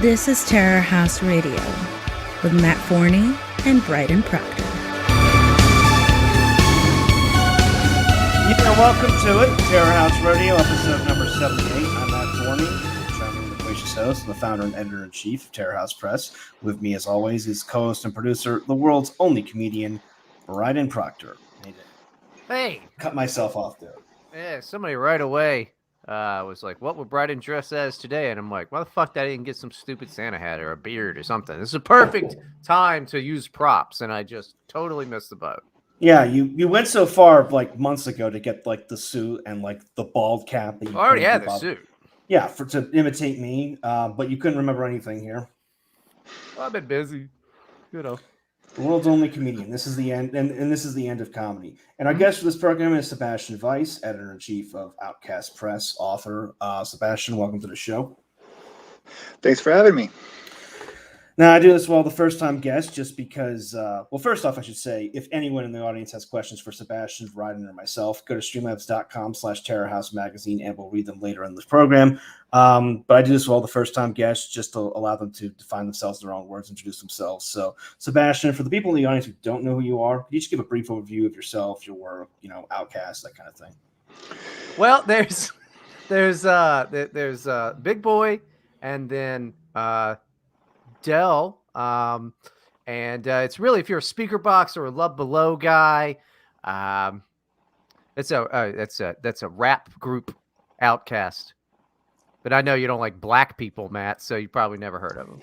This is Terror House Radio with Matt Forney and Bryden Proctor. Yeah, welcome to it, Terror House Radio, episode number 78. I'm Matt Forney, charming and gracious host, the founder and editor-in-chief of Terror House Press. With me, as always, is co-host and producer, the world's only comedian, Bryden Proctor. Hey! Cut myself off there. Yeah, somebody right away was like, what would Bryden dress as today? And I'm like, why the fuck did I didn't get some stupid Santa hat or a beard or something? This is a perfect time to use props, and I just totally missed the boat. Yeah, you went so far like months ago to get like the suit and like the bald cap. That you I already had the suit. Yeah, to imitate me, but you couldn't remember anything here. Well, I've been busy, you know. The world's only comedian. This is the end, and this is the end of comedy. And our guest for this program is Sebastian Vice, editor-in-chief of Outcast Press, author. Sebastian, welcome to the show. Thanks for having me. Now, I do this the first-time guest just because, first off, I should say, if anyone in the audience has questions for Sebastian, Bryden, or myself, go to streamlabs.com/terrorhouse magazine, and we'll read them later in the program. But I do this the first-time guests just to allow them to define themselves in their own words, introduce themselves. So, Sebastian, for the people in the audience who don't know who you are, could you just give a brief overview of yourself, your work, Outcast, that kind of thing? Well, there's Big Boy, and then Dell, and it's really, if you're a speaker box or a Love Below guy, that's a rap group, Outcast. But I know you don't like black people, Matt, so you probably never heard of them.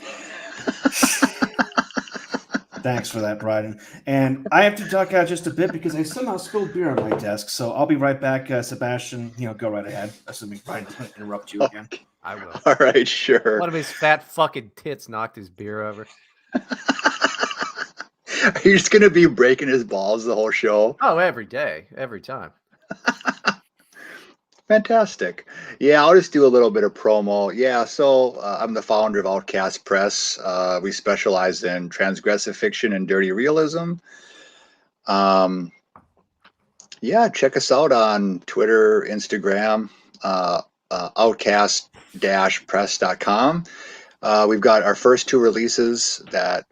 Thanks for that, Bryden. And I have to talk out just a bit because I somehow spilled beer on my desk. So I'll be right back, Sebastian. Go right ahead, assuming Bryden doesn't interrupt you again. I will. All right, sure. One of his fat fucking tits knocked his beer over. Are you just going to be breaking his balls the whole show? Oh, every day, every time. Fantastic. Yeah, I'll just do a little bit of promo. Yeah, so I'm the founder of Outcast Press. We specialize in transgressive fiction and dirty realism. Yeah, check us out on Twitter, Instagram, outcast-press.com. We've got our first two releases that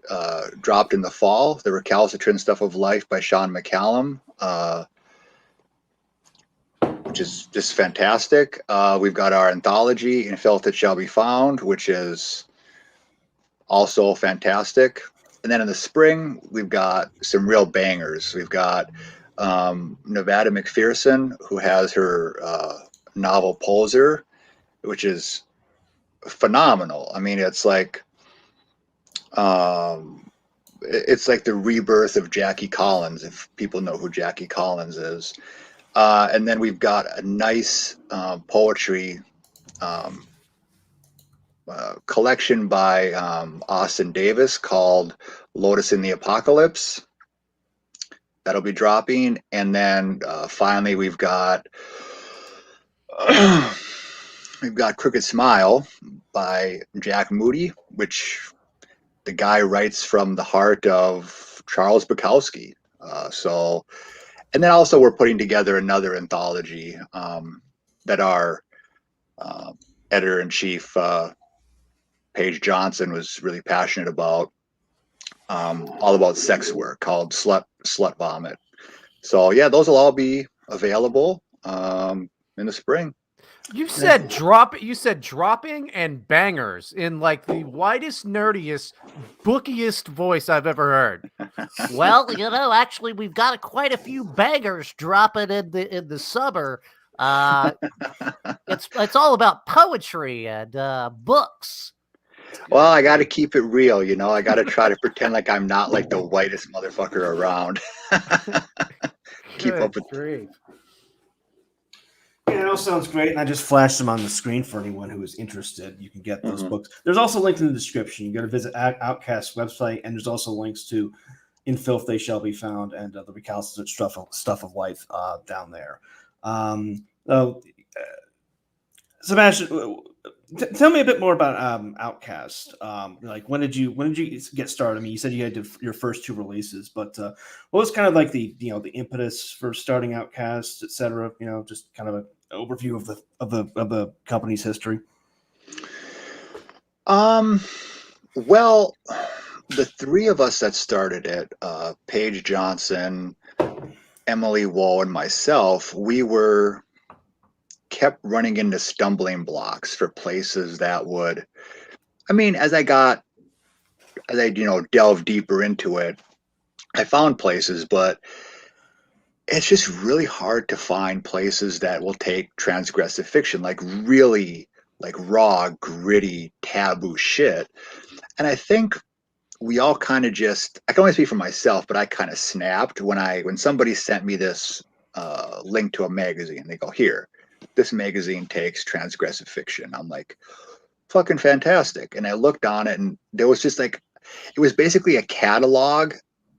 dropped in the fall. The Recalcitrant Stuff of Life by Sean McCallum, which is just fantastic. We've got our anthology, In Filth It Shall Be Found, which is also fantastic. And then in the spring, we've got some real bangers. We've got Nevada McPherson, who has her novel Poser, which is phenomenal. I mean, it's like the rebirth of Jackie Collins, if people know who Jackie Collins is. And then we've got a nice poetry collection by Austin Davis called Lotus in the Apocalypse. That'll be dropping. And then finally we've got Crooked Smile by Jack Moody, which the guy writes from the heart of Charles Bukowski. And then also we're putting together another anthology that our editor-in-chief, Paige Johnson, was really passionate about, all about sex work, called Slut Vomit. So yeah, those will all be available in the spring. You said dropping and bangers in like the widest, nerdiest, bookiest voice I've ever heard. Well, actually, we've got quite a few bangers dropping in the summer. It's all about poetry and books. Well, I got to keep it real, I got to try to pretend like I'm not like the whitest motherfucker around. Keep up with great. Yeah, it all sounds great, and I just flashed them on the screen for anyone who is interested. You can get those books. There's also links in the description. You got to visit Outcast's website, and there's also links to In Filth They Shall Be Found and the Recalcitrant Stuff of Life down there. Sebastian, tell me a bit more about Outcast. Like when did you get started? I mean, you said you had your first two releases, but what was kind of like the impetus for starting Outcast, et cetera? Just kind of an overview of the company's history. Well, the three of us that started it, Paige Johnson, Emily Woe, and myself, we kept running into stumbling blocks for places that would, I mean, as I delved deeper into it, I found places, but it's just really hard to find places that will take transgressive fiction, like really like raw, gritty, taboo shit. And I think we all kind of I can only speak for myself, but I kind of snapped when somebody sent me this link to a magazine. They go, here, this magazine takes transgressive fiction. I'm like, fucking fantastic. And I looked on it, and there was just like, it was basically a catalog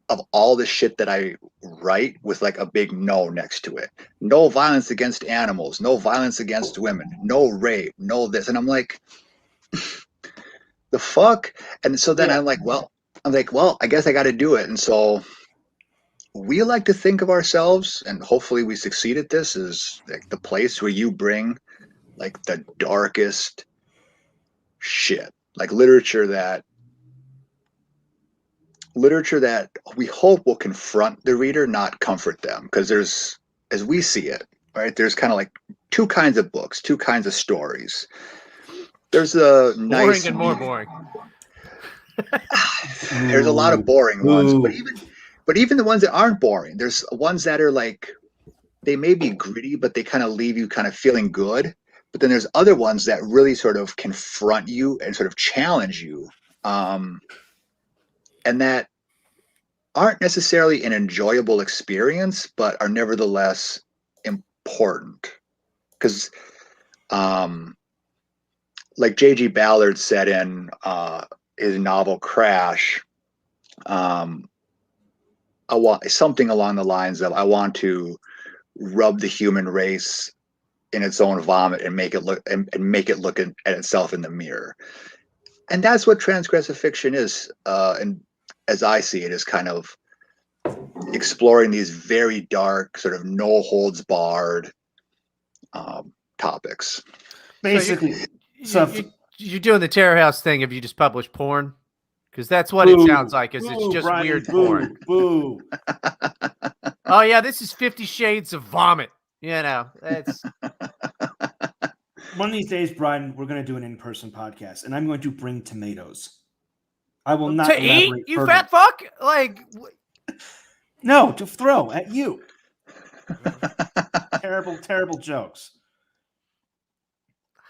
of all the shit that I write with like a big no next to it. No violence against animals, no violence against women, no rape, no this. And I'm like, the fuck? And so then I'm like, well, I guess I got to do it. And so we like to think of ourselves, and hopefully we succeed at this, is like the place where you bring like the darkest shit, like literature that we hope will confront the reader, not comfort them. Because there's, as we see it, right, there's kind of like two kinds of books, two kinds of stories. There's a nice boring and more boring. There's a lot of boring ones, but even the ones that aren't boring, there's ones that are like, they may be gritty, but they kind of leave you kind of feeling good. But then there's other ones that really sort of confront you and sort of challenge you, and that aren't necessarily an enjoyable experience, but are nevertheless important. Because, like J.G. Ballard said in his novel Crash, I want something along the lines of, I want to rub the human race in its own vomit and make it look at itself in the mirror. And that's what transgressive fiction is. And as I see it, is kind of exploring these very dark, sort of no holds barred topics. Basically, you're doing the Terror House thing if you just publish porn, because that's what it sounds like. Is it's just Brian, weird porn? Boo. Oh yeah, this is 50 Shades of Vomit. You know, that's one of these days, Brian. We're going to do an in-person podcast, and I'm going to bring tomatoes. I will not to eat. You further. fat fuck! Like, no, to throw at you. terrible jokes.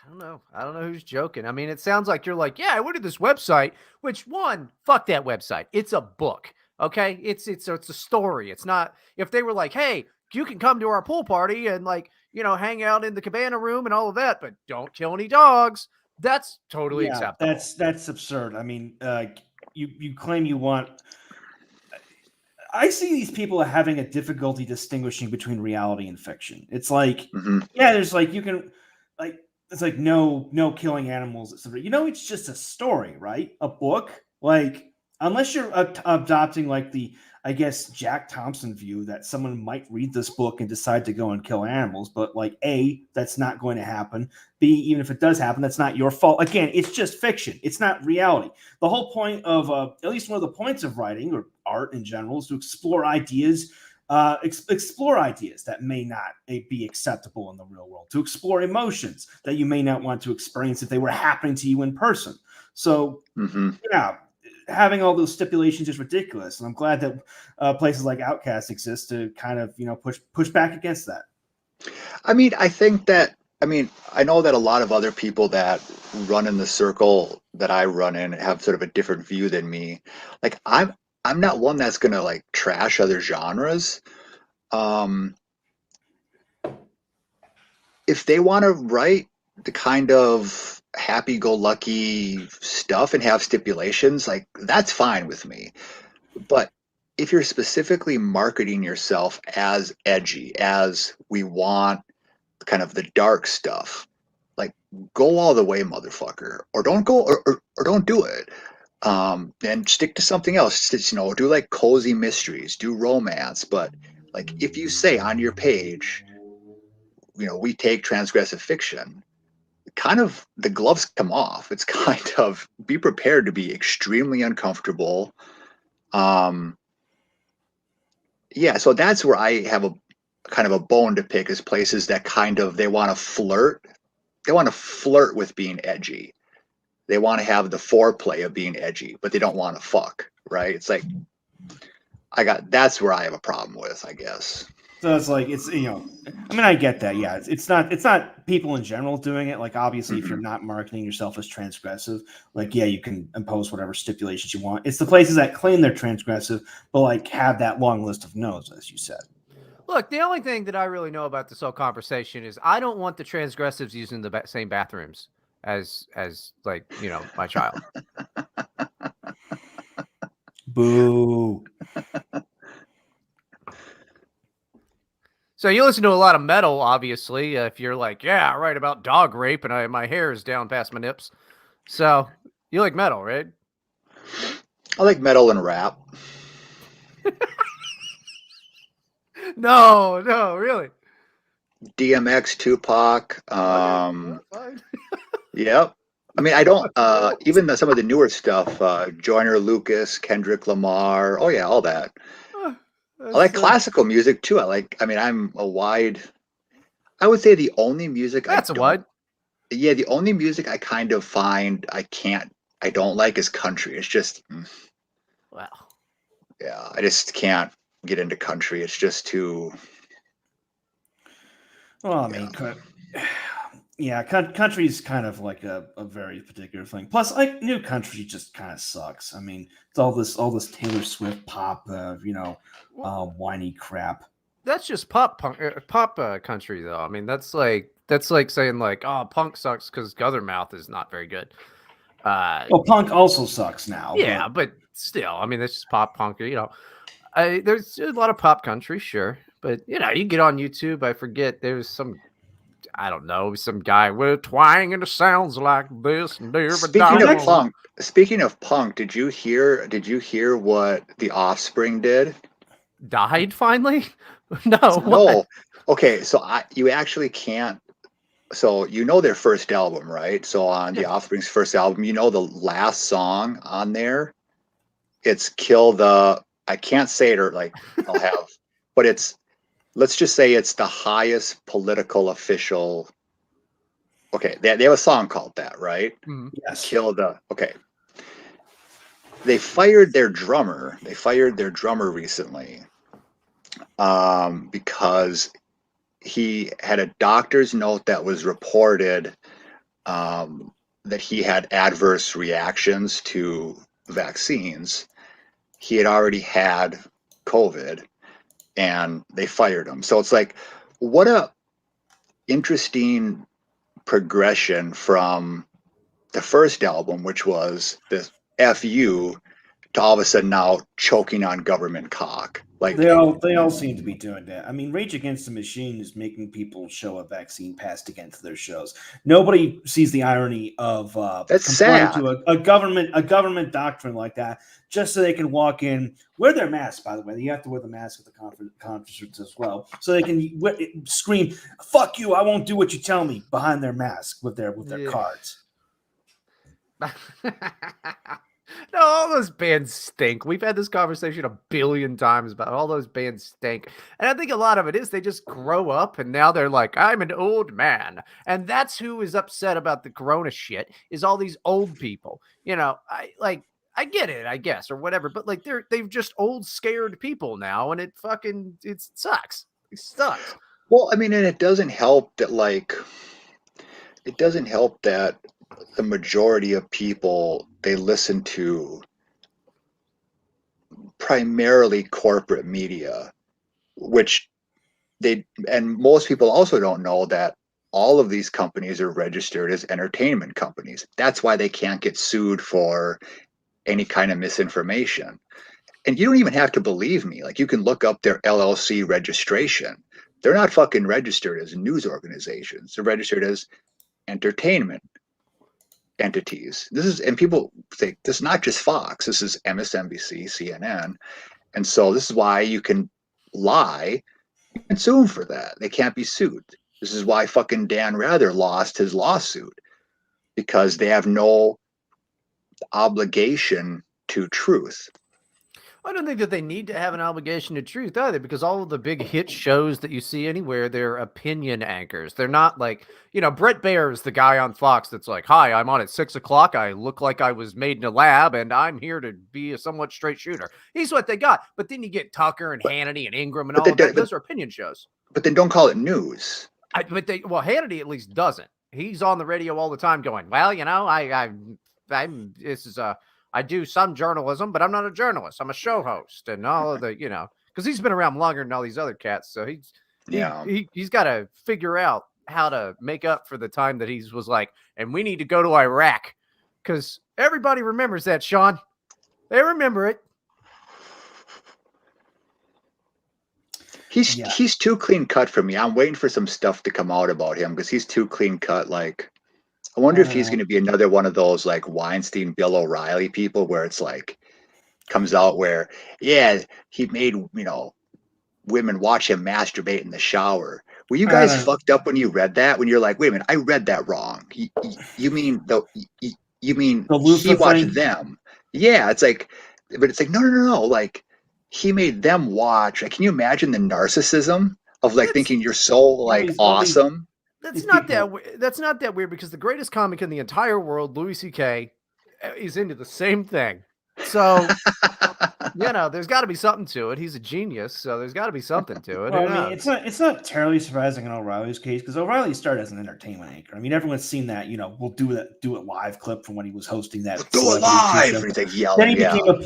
I don't know who's joking. I mean, it sounds like you're like, yeah, I went to this website, which one, fuck that website. It's a book. Okay. It's a story. It's not, if they were like, hey, you can come to our pool party and like, you know, hang out in the cabana room and all of that, but don't kill any dogs. That's totally acceptable. That's absurd. I mean, you claim you want, I see these people having a difficulty distinguishing between reality and fiction. It's like, yeah, there's like, you can like, it's like no killing animals, etc. You know, it's just a story, right? A book, like unless you're adopting like the, I guess, Jack Thompson view that someone might read this book and decide to go and kill animals, but like A, that's not going to happen. B, even if it does happen, that's not your fault. Again, it's just fiction. It's not reality. The whole point of at least one of the points of writing or art in general is to explore ideas. Explore ideas that may not be acceptable in the real world, to explore emotions that you may not want to experience if they were happening to you in person. So, yeah, having all those stipulations is ridiculous. And I'm glad that places like Outcast exist to kind of, you know, push back against that. I mean, I know that a lot of other people that run in the circle that I run in have sort of a different view than me. Like, I'm not one that's going to like trash other genres. If they want to write the kind of happy-go-lucky stuff and have stipulations, like that's fine with me. But if you're specifically marketing yourself as edgy, as we want kind of the dark stuff, like go all the way, motherfucker, or don't go, or don't do it. And stick to something else. You know, do like cozy mysteries, do romance. But like, if you say on your page, you know, we take transgressive fiction, kind of the gloves come off. It's kind of be prepared to be extremely uncomfortable. Yeah, so that's where I have a kind of a bone to pick, is places that kind of they want to flirt. They want to flirt with being edgy. They want to have the foreplay of being edgy, but they don't want to fuck, right? It's like that's where I have a problem with, I guess. So it's like it's I mean, I get that. Yeah, it's not people in general doing it. Like obviously, if you're not marketing yourself as transgressive, like yeah, you can impose whatever stipulations you want. It's the places that claim they're transgressive, but like have that long list of no's, as you said. Look, the only thing that I really know about this whole conversation is I don't want the transgressives using the same bathrooms as like my child. Boo. So you listen to a lot of metal, obviously. If you're like, yeah, I write about dog rape and my hair is down past my nips. So you like metal, right? I like metal and rap. No, really. DMX, Tupac. Fine. Yep. I mean, I don't even some of the newer stuff. Joyner Lucas, Kendrick Lamar. Oh yeah, all that. I like classical music too. I'm a wide. I would say the only music That's a wide. Yeah, the only music I kind of find I don't like is country. It's just. Wow. Yeah, I just can't get into country. It's just too. Well, I mean, yeah, country's kind of like a very particular thing. Plus, like new country just kind of sucks. I mean, it's all this Taylor Swift pop, whiny crap. That's just pop country though. I mean, that's like saying like, oh, punk sucks because Guthermouth is not very good. Well, punk also sucks now. Yeah, but still, I mean, that's just pop punk. There's a lot of pop country, sure, but you get on YouTube. I forget there's some. I don't know, some guy with twang and it sounds like this. Speaking of punk, did you hear what the Offspring did? Died finally? No. No. Okay, so you actually can't. So their first album, right? So on the Offspring's first album, the last song on there, it's "Kill the." I can't say it or I'll have, but it's. Let's just say it's the highest political official. Okay, they have a song called that, right? Yes. Kill the. Okay. They fired their drummer. They fired their drummer recently because he had a doctor's note that was reported that he had adverse reactions to vaccines. He had already had COVID. And they fired him. So it's like, what a interesting progression from the first album, which was the FU, to all of a sudden now choking on government cock. Like they all seem to be doing that. I mean, Rage Against the Machine is making people show a vaccine passed against their shows. Nobody sees the irony of that's sad to a government doctrine like that just so they can walk in, wear their mask. By the way, you have to wear the mask at the concerts as well, so they can scream "fuck you, I won't do what you tell me" behind their mask with their cards. No, all those bands stink. We've had this conversation a billion times about all those bands stink. And I think a lot of it is they just grow up and now they're like, I'm an old man. And that's who is upset about the corona shit, is all these old people. I get it, I guess, or whatever, but like they've just old scared people now, and it sucks. It sucks. Well, I mean, and it doesn't help that the majority of people, they listen to primarily corporate media, which and most people also don't know that all of these companies are registered as entertainment companies. That's why they can't get sued for any kind of misinformation. And you don't even have to believe me. Like, you can look up their LLC registration. They're not fucking registered as news organizations. They're registered as entertainment entities. And people think this is not just Fox. This is MSNBC, CNN. And so this is why you can lie and sue them for that. They can't be sued. This is why fucking Dan Rather lost his lawsuit. because they have no obligation to truth. I don't think that they need to have an obligation to truth either, because all of the big hit shows that you see anywhere, they're opinion anchors. They're not like, Brett Baer is the guy on Fox that's like, hi, I'm on at 6:00. I look like I was made in a lab and I'm here to be a somewhat straight shooter. He's what they got. But then you get Tucker and Hannity and Ingram and all of that. Those are opinion shows. But then don't call it news. Hannity at least doesn't. He's on the radio all the time going, well, I do some journalism, but I'm not a journalist. I'm a show host, and all of the, because he's been around longer than all these other cats. So he's got to figure out how to make up for the time that he was like, and we need to go to Iraq, because everybody remembers that, Sean. They remember it. He's too clean cut for me. I'm waiting for some stuff to come out about him because he's too clean cut. Like, I wonder if he's going to be another one of those like Weinstein, Bill O'Reilly people where it's like comes out where, yeah, he made, women watch him masturbate in the shower. Were you guys fucked up when you read that? When you're like, wait a minute, I read that wrong. You mean he watched them? Yeah, it's like, but it's like, no. Like, he made them watch. Like, can you imagine the narcissism of like thinking you're so like awesome? That's not that weird, because the greatest comic in the entire world, Louis C.K., is into the same thing. So, there's got to be something to it. He's a genius, so there's got to be something to it. Well, I mean, it's not terribly surprising in O'Reilly's case, because O'Reilly started as an entertainment anchor. I mean, everyone's seen that. We'll do it live clip from when he was hosting that. Do it live.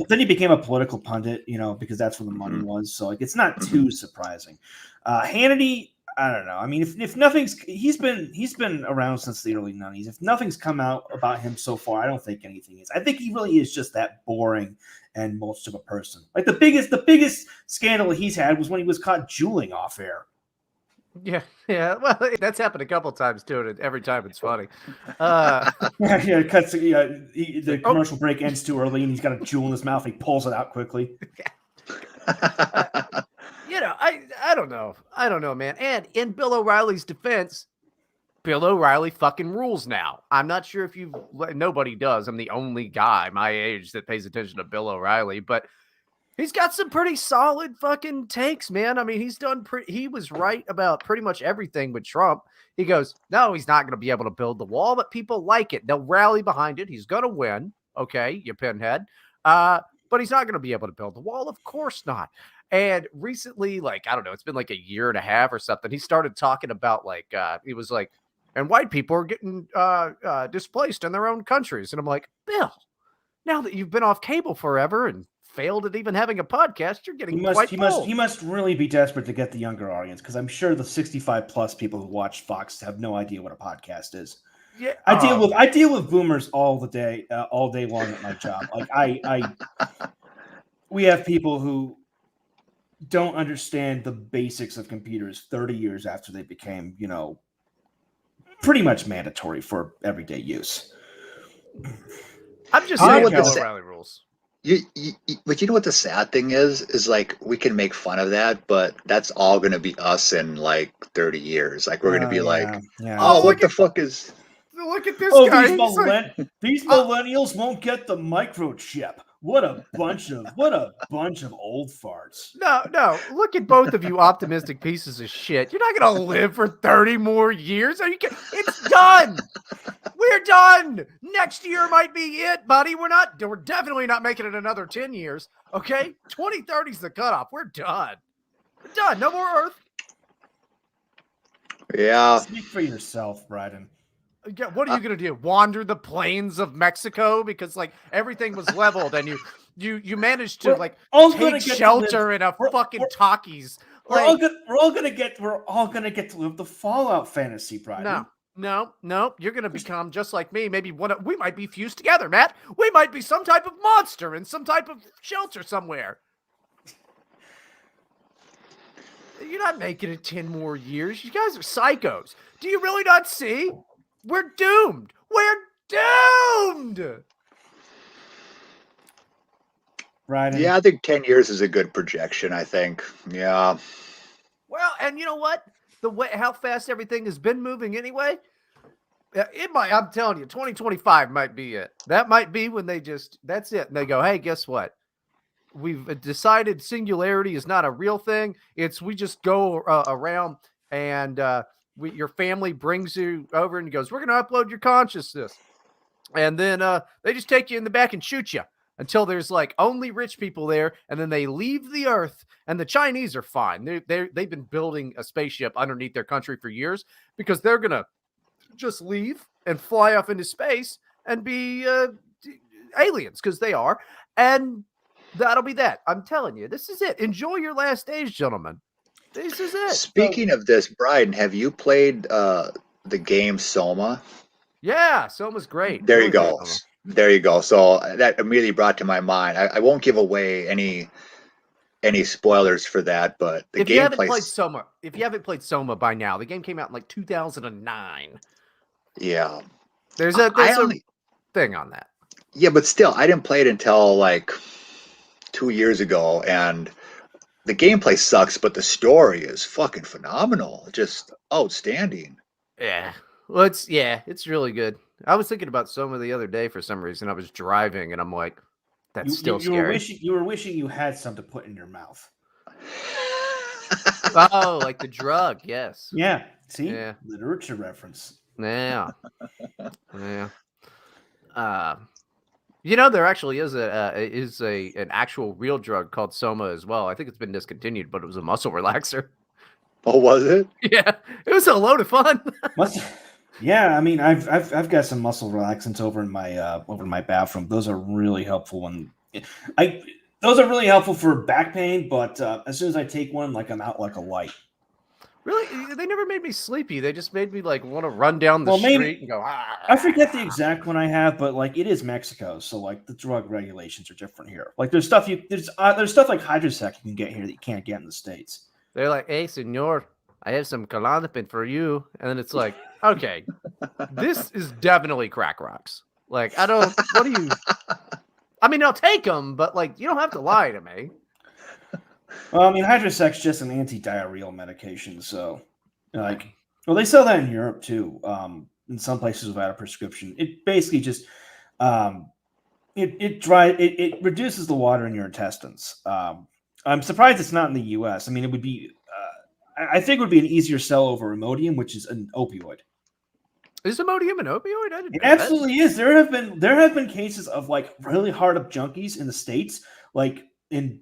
Then he became a political pundit. Because that's where the money was. So like, it's not too surprising. Hannity, I don't know. I mean, if nothing's, he's been around since the early 90s. If nothing's come out about him so far, I don't think anything is. I think he really is just that boring and mulched of a person. Like the biggest scandal he's had was when he was caught juuling off air. Yeah. Well, that's happened a couple times too, and every time it's funny. It cuts. The commercial break ends too early, and he's got a jewel in his mouth. And he pulls it out quickly. I don't know. I don't know, man. And in Bill O'Reilly's defense, Bill O'Reilly fucking rules now. I'm not sure if nobody does. I'm the only guy my age that pays attention to Bill O'Reilly, but he's got some pretty solid fucking takes, man. I mean, he was right about pretty much everything with Trump. He goes, no, he's not going to be able to build the wall, but people like it. They'll rally behind it. He's going to win. Okay, you pinhead. But he's not going to be able to build the wall. Of course not. And recently, like, I don't know, it's been like a year and a half or something. He started talking about like, he was like, and white people are getting displaced in their own countries. And I'm like, Bill, now that you've been off cable forever and failed at even having a podcast, you're getting quite bold. He must really be desperate to get the younger audience, because I'm sure the 65 plus people who watch Fox have no idea what a podcast is. Yeah, I deal with boomers all day long at my job. Like we have people who don't understand the basics of computers 30 years after they became, pretty much mandatory for everyday use. I'm just saying Bill O'Reilly rules. But you know what the sad thing is like, we can make fun of that, but that's all going to be us in like 30 years. Like, we're going to be what the fuck is... Look at this guy. These millennials won't get the microchip. What a bunch of old farts. No. Look at both of you optimistic pieces of shit. You're not gonna live for 30 more years. Are you kidding? It's done. We're done. Next year might be it, buddy. We're definitely not making it another 10 years. Okay? 2030 is the cutoff. We're done. We're done. No more Earth. Yeah. Speak for yourself, Bryden. Yeah, what are you gonna do? Wander the plains of Mexico because like everything was leveled and you managed to take shelter in a fucking Takis. We're all gonna get to live the Fallout fantasy, Bryden. No. You're gonna become just like me. Maybe we might be fused together, Matt. We might be some type of monster in some type of shelter somewhere. You're not making it 10 more years. You guys are psychos. Do you really not see? We're doomed. Right. Yeah, I think 10 years is a good projection, I think. Yeah. Well, and you know what? How fast everything has been moving anyway. It might. I'm telling you, 2025 might be it. That might be when that's it. And they go, hey, guess what? We've decided singularity is not a real thing. We just go around and your family brings you over and goes, we're going to upload your consciousness. And then they just take you in the back and shoot you until there's like only rich people there. And then they leave the earth, and the Chinese are fine. They've been building a spaceship underneath their country for years because they're going to just leave and fly off into space and be aliens, because they are. And that'll be that. I'm telling you, this is it. Enjoy your last days, gentlemen. This is it. Speaking of this, Bryden, have you played the game Soma? Yeah, Soma's great. There Really you go. great, There you go. So that immediately brought to my mind. I won't give away any spoilers for that, but the if you haven't played Soma by now, the game came out in like 2009. Yeah. There's a thing on that. Yeah, but still, I didn't play it until like 2 years ago, and the gameplay sucks, but the story is fucking phenomenal. Just outstanding. Yeah. Well, it's really good. I was thinking about Soma the other day for some reason. I was driving, and I'm like, that's still scary. You were wishing you had some to put in your mouth. Oh, like the drug, yes. Yeah. See? Yeah. Literature reference. Yeah. Yeah. There actually is an actual real drug called Soma as well. I think it's been discontinued, but it was a muscle relaxer. Oh, was it? Yeah, it was a load of fun. Yeah, I mean, I've got some muscle relaxants over in my bathroom. Those are really helpful those are really helpful for back pain. But as soon as I take one, like I'm out like a light. Really, they never made me sleepy. They just made me like want to run down the street and go. I forget the exact one I have, but like it is Mexico, so like the drug regulations are different here. Like there's stuff like Hydrosec you can get here that you can't get in the States. They're like, "Hey, senor, I have some Klonopin for you," and then it's like, "Okay, this is definitely crack rocks." Like, what do you? I mean, I'll take them, but like, you don't have to lie to me. Well, I mean, Hydrosec's just an anti-diarrheal medication, so they sell that in Europe too. In some places without a prescription, it basically just it reduces the water in your intestines. I'm surprised it's not in the U.S. I mean, it would be. I think it would be an easier sell over Imodium, which is an opioid. Is Imodium an opioid? I didn't know absolutely is. There have been cases of like really hard up junkies in the States, like in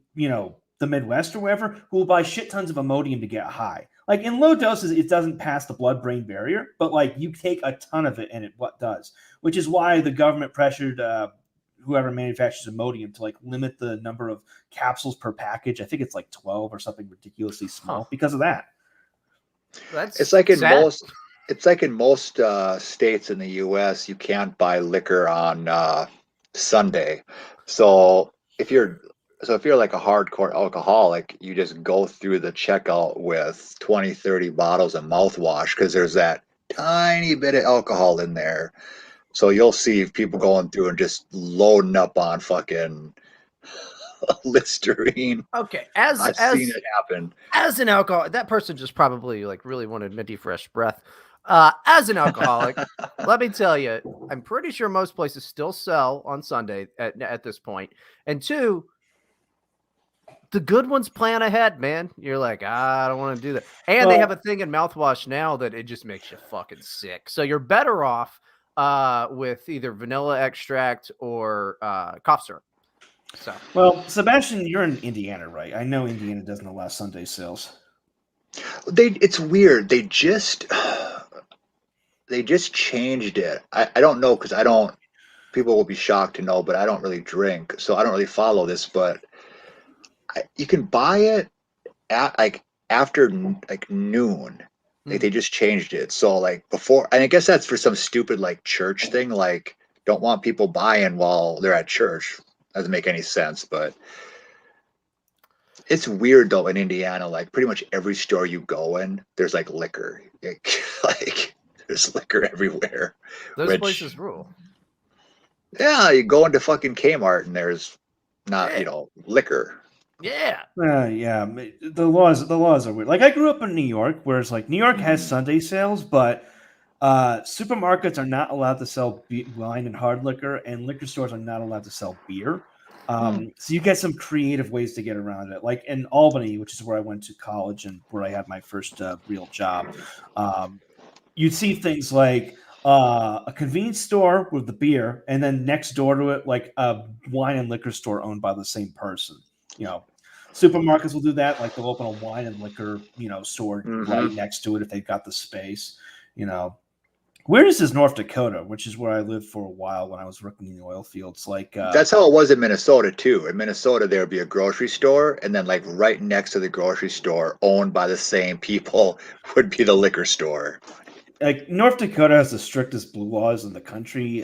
the Midwest or wherever, who will buy shit tons of Imodium to get high. Like in low doses, it doesn't pass the blood-brain barrier, but like you take a ton of it and it does, which is why the government pressured whoever manufactures Imodium to like limit the number of capsules per package. I think it's like 12 or something ridiculously small because of that. It's like in most states in the U.S. you can't buy liquor on Sunday. So if you're like a hardcore alcoholic, you just go through the checkout with 20, 30 bottles of mouthwash because there's that tiny bit of alcohol in there. So you'll see people going through and just loading up on fucking Listerine. Okay, I've seen it happen. As an alcoholic, that person just probably like really wanted minty fresh breath. As an alcoholic, let me tell you, I'm pretty sure most places still sell on Sunday at this point. And two, the good ones plan ahead, man. You're like, I don't want to do that. And they have a thing in mouthwash now that it just makes you fucking sick. So you're better off with either vanilla extract or cough syrup. So, well, Sebastian, you're in Indiana, right? I know Indiana doesn't allow Sunday sales. It's weird. They just changed it. I don't know because people will be shocked to know, but I don't really drink, so I don't really follow this, but you can buy it at like after like noon. Like they just changed it. So like before, and I guess that's for some stupid like church thing. Like don't want people buying while they're at church. Doesn't make any sense, but it's weird though in Indiana. Like pretty much every store you go in, there's like liquor. Like there's liquor everywhere. Those places rule. Yeah, you go into fucking Kmart and there's not liquor. Yeah. Yeah. The laws are weird. Like I grew up in New York, whereas like New York has Sunday sales, but Supermarkets are not allowed to sell wine and hard liquor, and liquor stores are not allowed to sell beer. So you get some creative ways to get around it. Like in Albany, which is where I went to college and where I had my first real job, you'd see things like a convenience store with the beer, and then next door to it, like a wine and liquor store owned by the same person. Supermarkets will do that. Like they'll open a wine and liquor, store right next to it if they've got the space. Weirdest is North Dakota, which is where I lived for a while when I was working in the oil fields. Like that's how it was in Minnesota too. In Minnesota, there would be a grocery store, and then like right next to the grocery store, owned by the same people, would be the liquor store. Like North Dakota has the strictest blue laws in the country.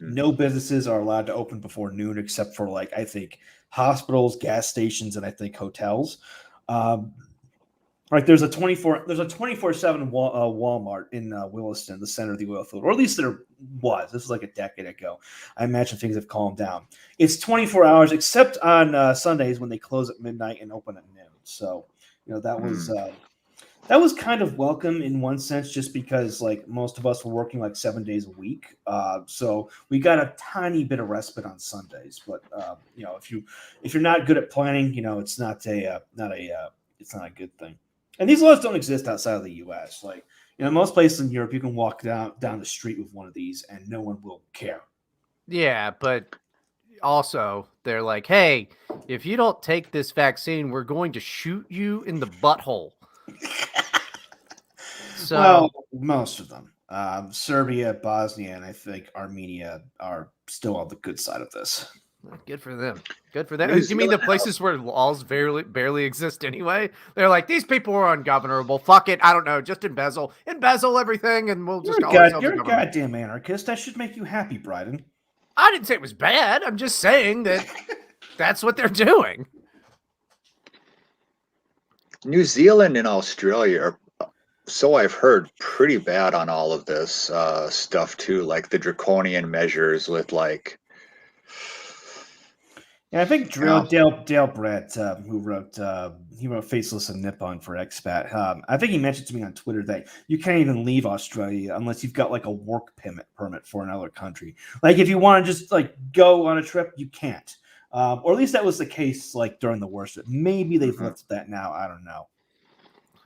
No businesses are allowed to open before noon, except for like I think hospitals, gas stations, and I think hotels. Right, there's a 24/7 Walmart in Williston, the center of the oil field, or at least there was. This was like a decade ago. I imagine things have calmed down. It's 24 hours, except on Sundays when they close at midnight and open at noon. So, that was kind of welcome in one sense, just because like most of us were working like 7 days a week. So we got a tiny bit of respite on Sundays. But if you're not good at planning, it's not a good thing. And these laws don't exist outside of the U.S. Like, most places in Europe, you can walk down the street with one of these and no one will care. Yeah, but also they're like, hey, if you don't take this vaccine, we're going to shoot you in the butthole. So, well, most of them. Serbia, Bosnia, and I think Armenia are still on the good side of this. Good for them. Good for them. You mean the places where laws barely exist anyway? They're like, these people are ungovernable. Fuck it. I don't know. Just embezzle everything, and we'll just You're a goddamn anarchist. That should make you happy, Bryden. I didn't say it was bad. I'm just saying that that's what they're doing. New Zealand and Australia are, so I've heard, pretty bad on all of this stuff too, like the draconian measures with like. Yeah, I think Dale Brett, who wrote Faceless and Nippon for Expat, I think he mentioned to me on Twitter that you can't even leave Australia unless you've got like a work permit for another country. Like if you want to just like go on a trip, you can't. Or at least that was the case like during the worst. Maybe they've lifted that now. I don't know.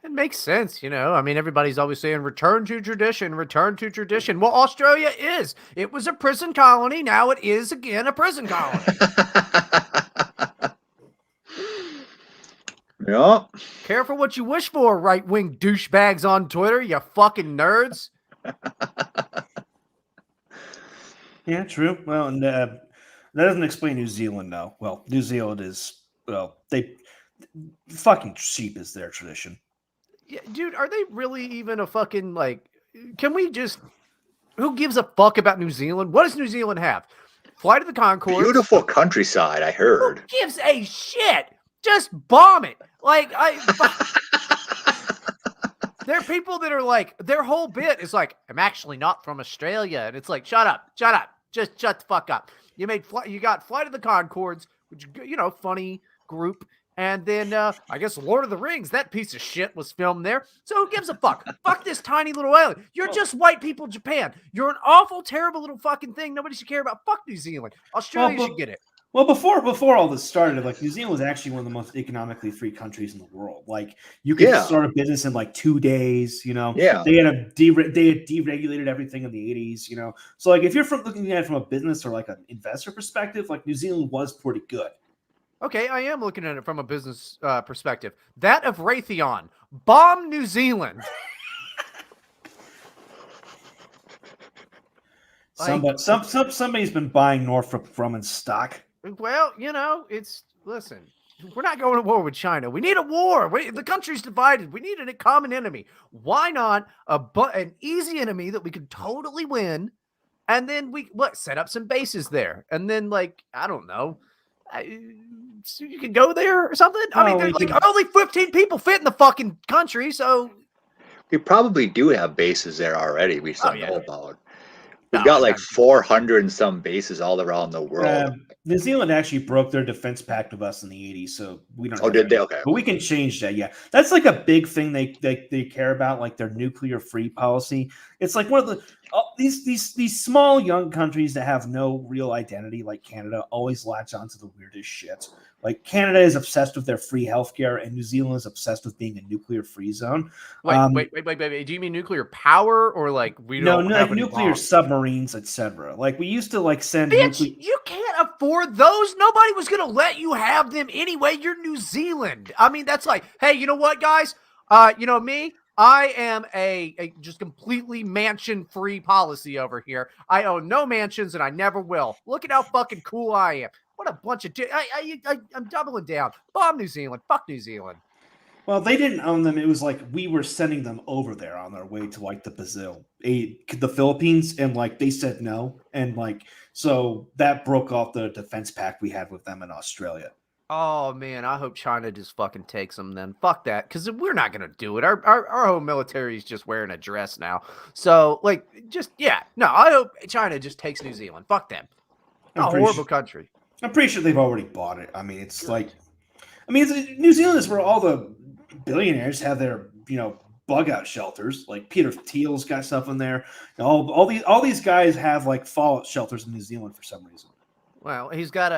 It makes sense, I mean, everybody's always saying return to tradition. Well, Australia is. It was a prison colony. Now it is again a prison colony. Yeah. Careful what you wish for, right-wing douchebags on Twitter, you fucking nerds. Yeah, true. Well, and that doesn't explain New Zealand, though. Well, New Zealand is, fucking sheep is their tradition. Yeah, dude, are they really even a fucking, like, can we just, who gives a fuck about New Zealand? What does New Zealand have? Flight of the Conchords. Beautiful countryside, I heard. Who gives a shit? Just bomb it. Like, there are people that are like, their whole bit is like, I'm actually not from Australia. And it's like, shut up. Just shut the fuck up. You got Flight of the Conchords, which, funny group. And then, I guess Lord of the Rings, that piece of shit was filmed there. So who gives a fuck? Fuck this tiny little island. You're just white people Japan. You're an awful, terrible little fucking thing. Nobody should care about. Fuck New Zealand. Australia should get it. Well, before all this started, like New Zealand was actually one of the most economically free countries in the world. Like you could start a business in like 2 days. Yeah. They had deregulated everything in the 80s. So like if you're looking at it from a business or like an investor perspective, like New Zealand was pretty good. Okay, I am looking at it from a business perspective. That of Raytheon. Bomb New Zealand. Somebody's been buying Northrop Grumman stock. Well, listen, we're not going to war with China. We need a war. The country's divided. We need a common enemy. Why not an easy enemy that we could totally win? And then we set up some bases there. And then, like, I don't know. So you can go there or something. I mean, only 15 people fit in the fucking country, so we probably do have bases there already. We just don't know about. We've got like 400 and some bases all around the world. New Zealand actually broke their defense pact with us in the 80s, so we don't. Oh, did they? Okay. But we can change that. Yeah, that's like a big thing they care about, like their nuclear-free policy. It's like one of the these small young countries that have no real identity, like Canada, always latch onto the weirdest shit. Like Canada is obsessed with their free healthcare, and New Zealand is obsessed with being a nuclear-free zone. Wait. Do you mean nuclear power or like we don't have like nuclear bombs? submarines, etc. Like we used to like send. Bitch, you can't afford those. Nobody was gonna let you have them anyway. You're New Zealand. I mean, that's like, hey, you know what, guys? You know me. I am a just completely mansion-free policy over here. I own no mansions, and I never will. Look at how fucking cool I am. What a bunch of I'm doubling down. Bomb New Zealand. Fuck New Zealand. Well, they didn't own them. It was like we were sending them over there on their way to like the Philippines, and like they said no, and like so that broke off the defense pact we had with them in Australia. Oh man, I hope China just fucking takes them then. Fuck that, because we're not gonna do it. Our whole military is just wearing a dress now. So like, I hope China just takes New Zealand. Fuck them. A horrible country. I'm pretty sure they've already bought it. I mean, it's like, New Zealand is where all the billionaires have their, bug out shelters. Like Peter Thiel's got stuff in there. All these guys have like fallout shelters in New Zealand for some reason. Well, he's got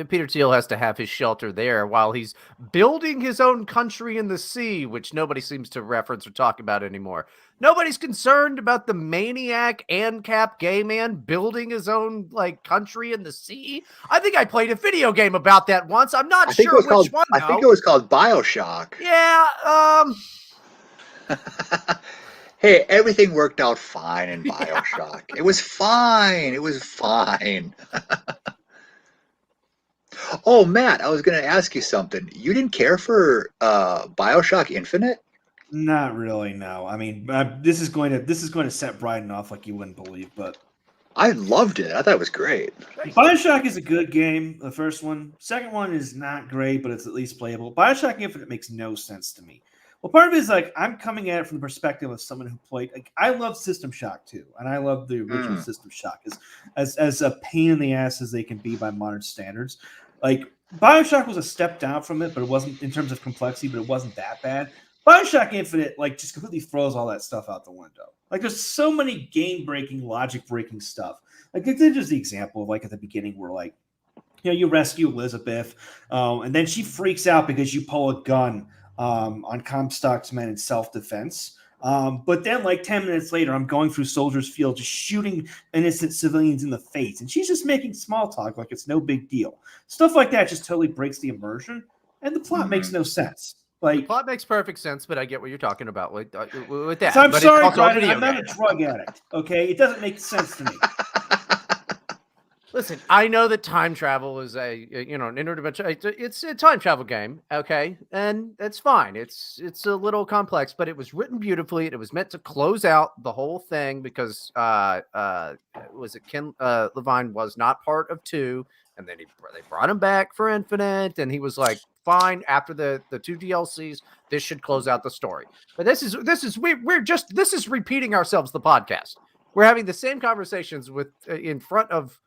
Peter Thiel has to have his shelter there while he's building his own country in the sea, which nobody seems to reference or talk about anymore. Nobody's concerned about the maniac ANCAP gay man building his own country in the sea. I think I played a video game about that once. I'm not sure which one. I think it was called Bioshock. Yeah. Hey, everything worked out fine in Bioshock. Yeah. It was fine. It was fine. Oh, Matt, I was going to ask you something. You didn't care for Bioshock Infinite? Not really, no. I mean, this is going to set Bryden off like you wouldn't believe, but I loved it. I thought it was great. Bioshock is a good game, the first one. Second one is not great, but it's at least playable. Bioshock Infinite makes no sense to me. Well, part of it is I'm coming at it from the perspective of someone who played. I love System Shock too, and I love the original System Shock as a pain in the ass as they can be by modern standards. Bioshock was a step down from it, but it wasn't in terms of complexity, but it wasn't that bad. Bioshock Infinite just completely throws all that stuff out the window. There's so many game-breaking, logic-breaking stuff. There's just the example of at the beginning where you rescue Elizabeth, and then she freaks out because you pull a gun on Comstock's men in self-defense. But then 10 minutes later, I'm going through Soldiers Field just shooting innocent civilians in the face. And she's just making small talk like it's no big deal. Stuff like that just totally breaks the immersion. And the plot makes no sense. The plot makes perfect sense, but I get what you're talking about with that. So I'm sorry, Bryden, I'm not a drug addict, okay? It doesn't make sense to me. Listen, I know that time travel is an interdimensional. It's a time travel game, okay, and it's fine. It's a little complex, but it was written beautifully. It was meant to close out the whole thing because Ken Levine was not part of 2, and then they brought him back for Infinite, and he was like, fine. After the 2 DLCs, this should close out the story. But this is repeating ourselves. The podcast. We're having the same conversations in front of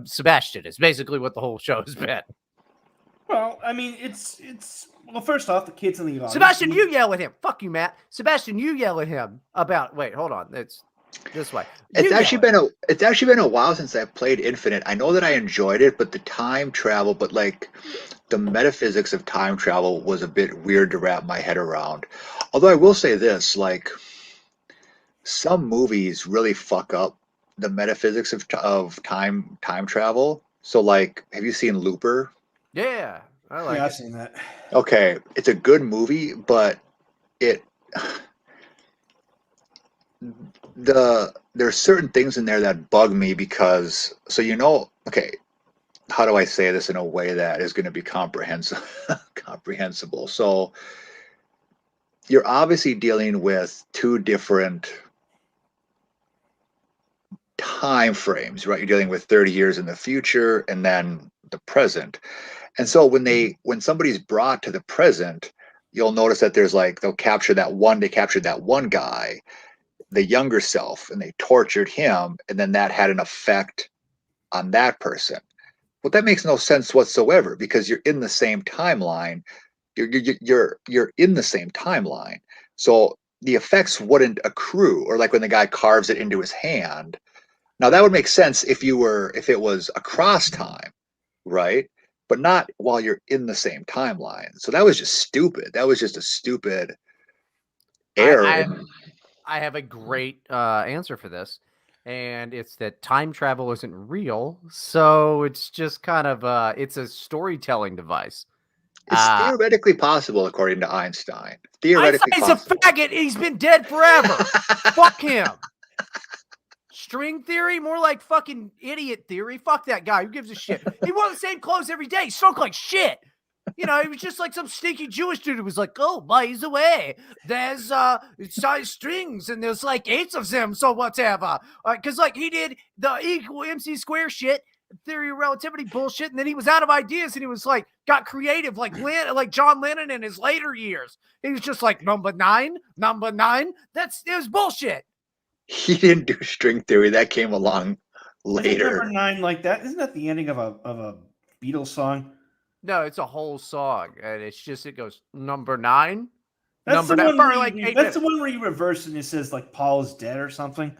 Sebastian is basically what the whole show has been. Well, I mean, it's first off, the kids in the audience. Sebastian, you yell at him. Fuck you, Matt. Sebastian, you yell at him about. Wait, hold on. It's this way. It's actually been a while since I played Infinite. I know that I enjoyed it, but the time travel, the metaphysics of time travel was a bit weird to wrap my head around. Although I will say this, some movies really fuck up the metaphysics of time travel. So have you seen Looper? Yeah, I've seen that. Okay, it's a good movie, but there's certain things in there that bug me because okay, how do I say this in a way that is going to be comprehensible? So you're obviously dealing with 2 different time frames, right? You're dealing with 30 years in the future and then the present. And so when somebody's brought to the present, you'll notice that there's they captured that one guy. the younger self and they tortured him, and then that had an effect on that person. Well, that makes no sense whatsoever because you're in the same timeline. You're in the same timeline. So the effects wouldn't accrue, or like when the guy carves it into his hand. Now that would make sense if it was across time, right? But not while you're in the same timeline. So that was just stupid. That was just a stupid error. I have a great answer for this, and it's that time travel isn't real, so it's just kind of it's a storytelling device. It's theoretically possible, according to Einstein. Theoretically Einstein's possible. a faggot. He's been dead forever. Fuck him. String theory, more like fucking idiot theory. Fuck that guy. Who gives a shit? He wore the same clothes every day. He smoked like shit. You know, he was just like some stinky Jewish dude who was like, oh, by the way, there's size strings and there's like 8 of them, so whatever. Because like he did the equal MC square shit, theory of relativity bullshit, and then he was out of ideas and he was like, got creative like John Lennon in his later years. He was just like, number nine. It was bullshit. He didn't do string theory. That came along later. Number 9 like that? Isn't that the ending of a Beatles song? No, it's a whole song, and it goes number 9. That's number the 9. one. That's the one where you reverse and it says like Paul is dead or something.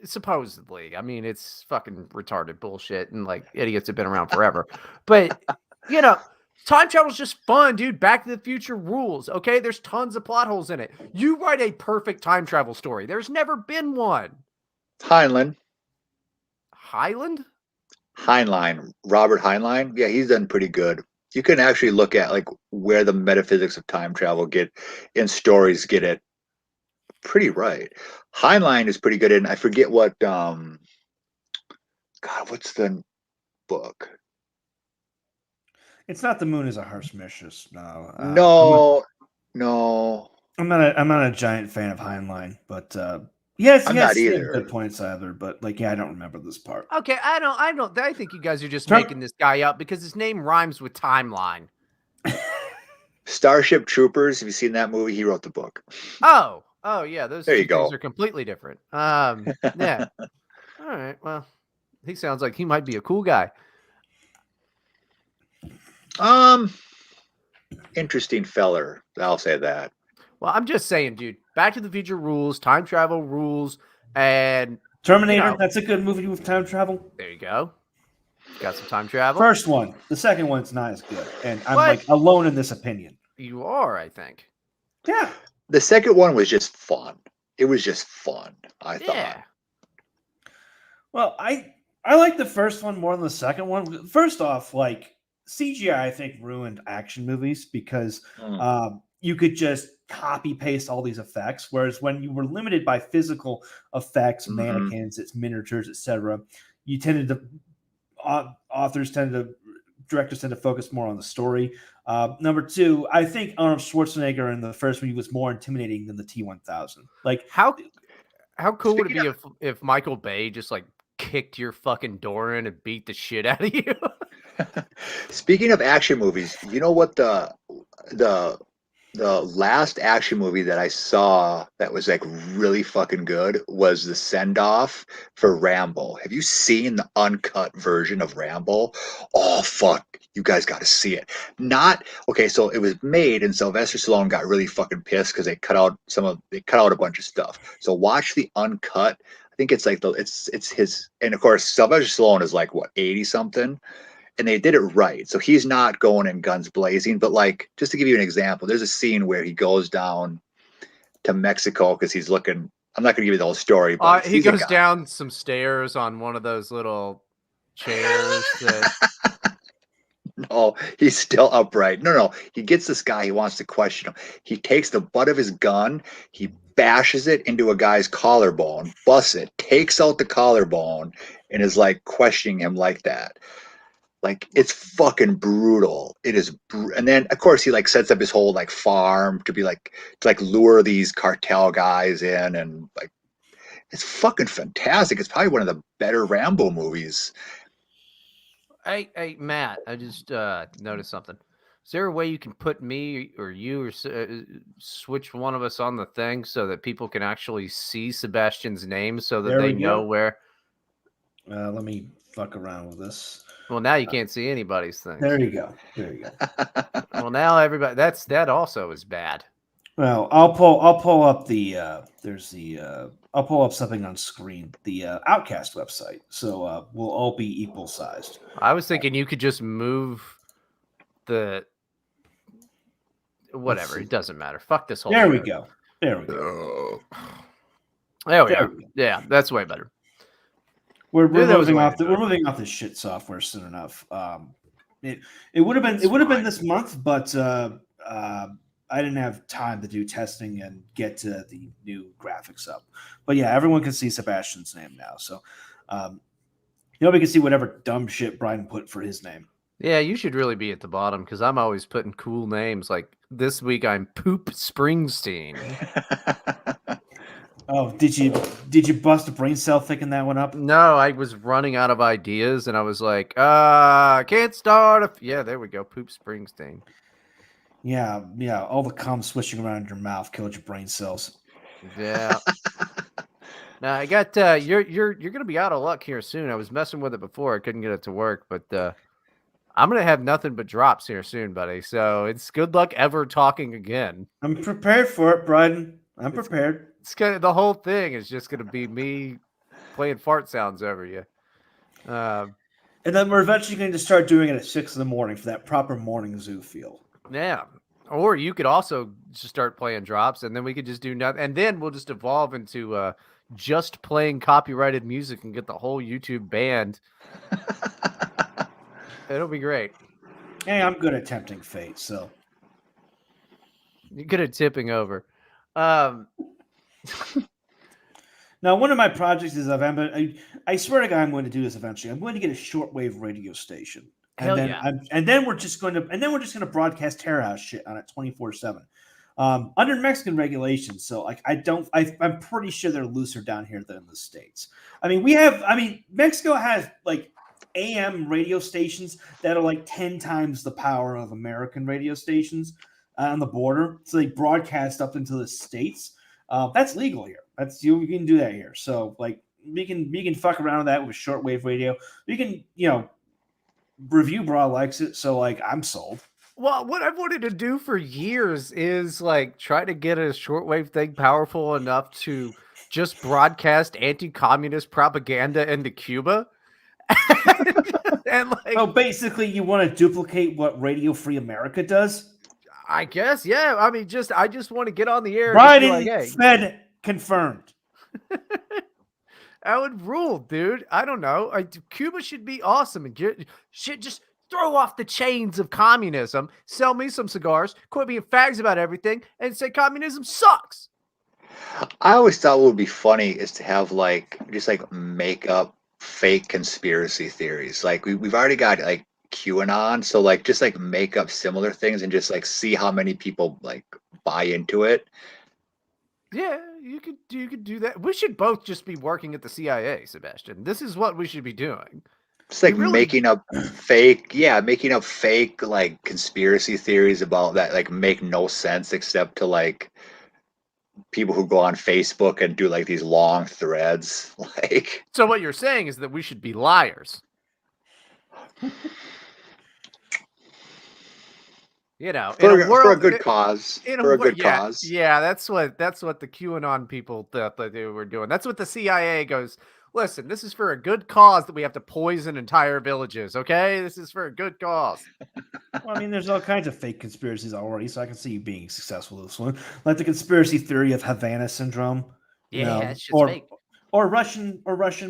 Supposedly, I mean, it's fucking retarded bullshit, and like idiots have been around forever. But you know, time travel is just fun, dude. Back to the Future rules. Okay, there's tons of plot holes in it. You write a perfect time travel story. There's never been one. Heinlein. Robert Heinlein. Yeah, he's done pretty good. You can actually look at like where the metaphysics of time travel get it pretty right. Heinlein is pretty good, and I forget what what's the book? It's not The Moon is a Harsh Mistress. No. No. I'm not a giant fan of Heinlein, but yes, I'm not either. Good points either, but like, yeah, I don't remember this part. Okay, I think you guys are just making this guy up because his name rhymes with timeline. Starship Troopers. Have you seen that movie? He wrote the book. Oh yeah, those there you two go. things are completely different. Yeah. All right. Well, he sounds like he might be a cool guy. Interesting feller. I'll say that. Well, I'm just saying, dude. Back to the Future rules, time travel rules, and Terminator. You know, that's a good movie with time travel. There you go. Got some time travel. First one. The second one's not as good, and I'm like alone in this opinion. You are, I think. Yeah. The second one was just fun. It was just fun, I thought. Well, I like the first one more than the second one. First off, like CGI, I think ruined action movies because you could just copy paste all these effects, whereas when you were limited by physical effects, mannequins, its miniatures, etc., you tended to directors tend to focus more on the story. Number 2, I think Arnold Schwarzenegger in the first movie was more intimidating than the T-1000. Like how cool would it be if Michael Bay just like kicked your fucking door in and beat the shit out of you? Speaking of action movies, you know what the last action movie that I saw that was like really fucking good was the send-off for Rambo. Have you seen the uncut version of Rambo? Oh fuck, you guys got to see it. So it was made and Sylvester Stallone got really fucking pissed because they cut out a bunch of stuff. So watch the uncut. I think it's like it's his, and of course Sylvester Stallone is like what, 80 something. And they did it right. So he's not going in guns blazing, but like, just to give you an example, there's a scene where he goes down to Mexico because he's looking, I'm not going to give you the whole story, but he goes down some stairs on one of those little chairs. No, he's still upright. No, he gets this guy, he wants to question him. He takes the butt of his gun, he bashes it into a guy's collarbone, busts it, takes out the collarbone, and is like questioning him like that. Like, it's fucking brutal. It is, and then of course he like sets up his whole like farm to be like to like lure these cartel guys in, and like it's fucking fantastic. It's probably one of the better Rambo movies. Hey, Matt, I just noticed something. Is there a way you can put me or you or switch one of us on the thing so that people can actually see Sebastian's name so that There they we know go. where? Let me fuck around with this. Well, now you can't see anybody's things. There you go. There you go. Well, now everybody. That also is bad. Well, I'll pull up the I'll pull up something on screen, the Outcast website, so we'll all be equal sized. I was thinking you could just move the whatever. It doesn't matter. Fuck this whole. There we go. There we go. There we There are. we go. Yeah, that's way better. We're That was moving way off to do we're it. moving off this shit software soon enough. It would have been this month, but I didn't have time to do testing and get the new graphics up. But yeah, everyone can see Sebastian's name now, so nobody can see whatever dumb shit Bryden put for his name. Yeah, you should really be at the bottom because I'm always putting cool names. Like this week, I'm Poop Springsteen. Oh, did you bust a brain cell thinking that one up? No, I was running out of ideas, and I was like, I can't start. Yeah, there we go. Poop Springsteen. Yeah. All the cum swishing around in your mouth killed your brain cells. Yeah. Now I got you're gonna be out of luck here soon. I was messing with it before. I couldn't get it to work, but I'm gonna have nothing but drops here soon, buddy. So it's good luck ever talking again. I'm prepared for it, Bryden. I'm prepared. It's the whole thing is just gonna be me playing fart sounds over you. And then we're eventually going to start doing it at 6 a.m. for that proper morning zoo feel. Yeah. Or you could also just start playing drops, and then we could just do nothing, and then we'll just evolve into just playing copyrighted music and get the whole YouTube banned. It'll be great. Hey, I'm good at tempting fate, so You're good at tipping over. now one of my projects is I swear to God I'm going to do this eventually. I'm going to get a shortwave radio station, and Hell then yeah. and then we're just going to broadcast Terror House shit on it 24/7. Under Mexican regulations, so like I'm pretty sure they're looser down here than in the States. Mexico has like AM radio stations that are like 10 times the power of American radio stations on the border. So they broadcast up into the States. That's legal here. We can do that here. So like we can fuck around with that with shortwave radio. We can, Review Bra likes it. So like I'm sold. Well, what I've wanted to do for years is like try to get a shortwave thing powerful enough to just broadcast anti-communist propaganda into Cuba. And like, So basically you want to duplicate what Radio Free America does? I guess, yeah. I mean, I just want to get on the air. Bryden And just be like, hey, Fed confirmed. that would rule, dude. I don't know. Cuba should be awesome and should just throw off the chains of communism, sell me some cigars, quit being fags about everything, and say communism sucks. I always thought what would be funny is to have just make up fake conspiracy theories. Like we've already got like QAnon, so like just like make up similar things and just like see how many people like buy into it. Yeah, you could do that. We should both just be working at the CIA, Sebastian. This is what we should be doing. It's like really- making up fake like conspiracy theories about that like make no sense except to like people who go on Facebook and do like these long threads. Like, So what you're saying is that we should be liars. You know, for a good cause. For a good cause. Yeah, that's what the QAnon people thought that they were doing. That's what the CIA goes. Listen, this is for a good cause that we have to poison entire villages. Okay, this is for a good cause. Well, I mean, there's all kinds of fake conspiracies already, so I can see you being successful with this one. Like the conspiracy theory of Havana syndrome. Yeah, it's just fake. Or Russian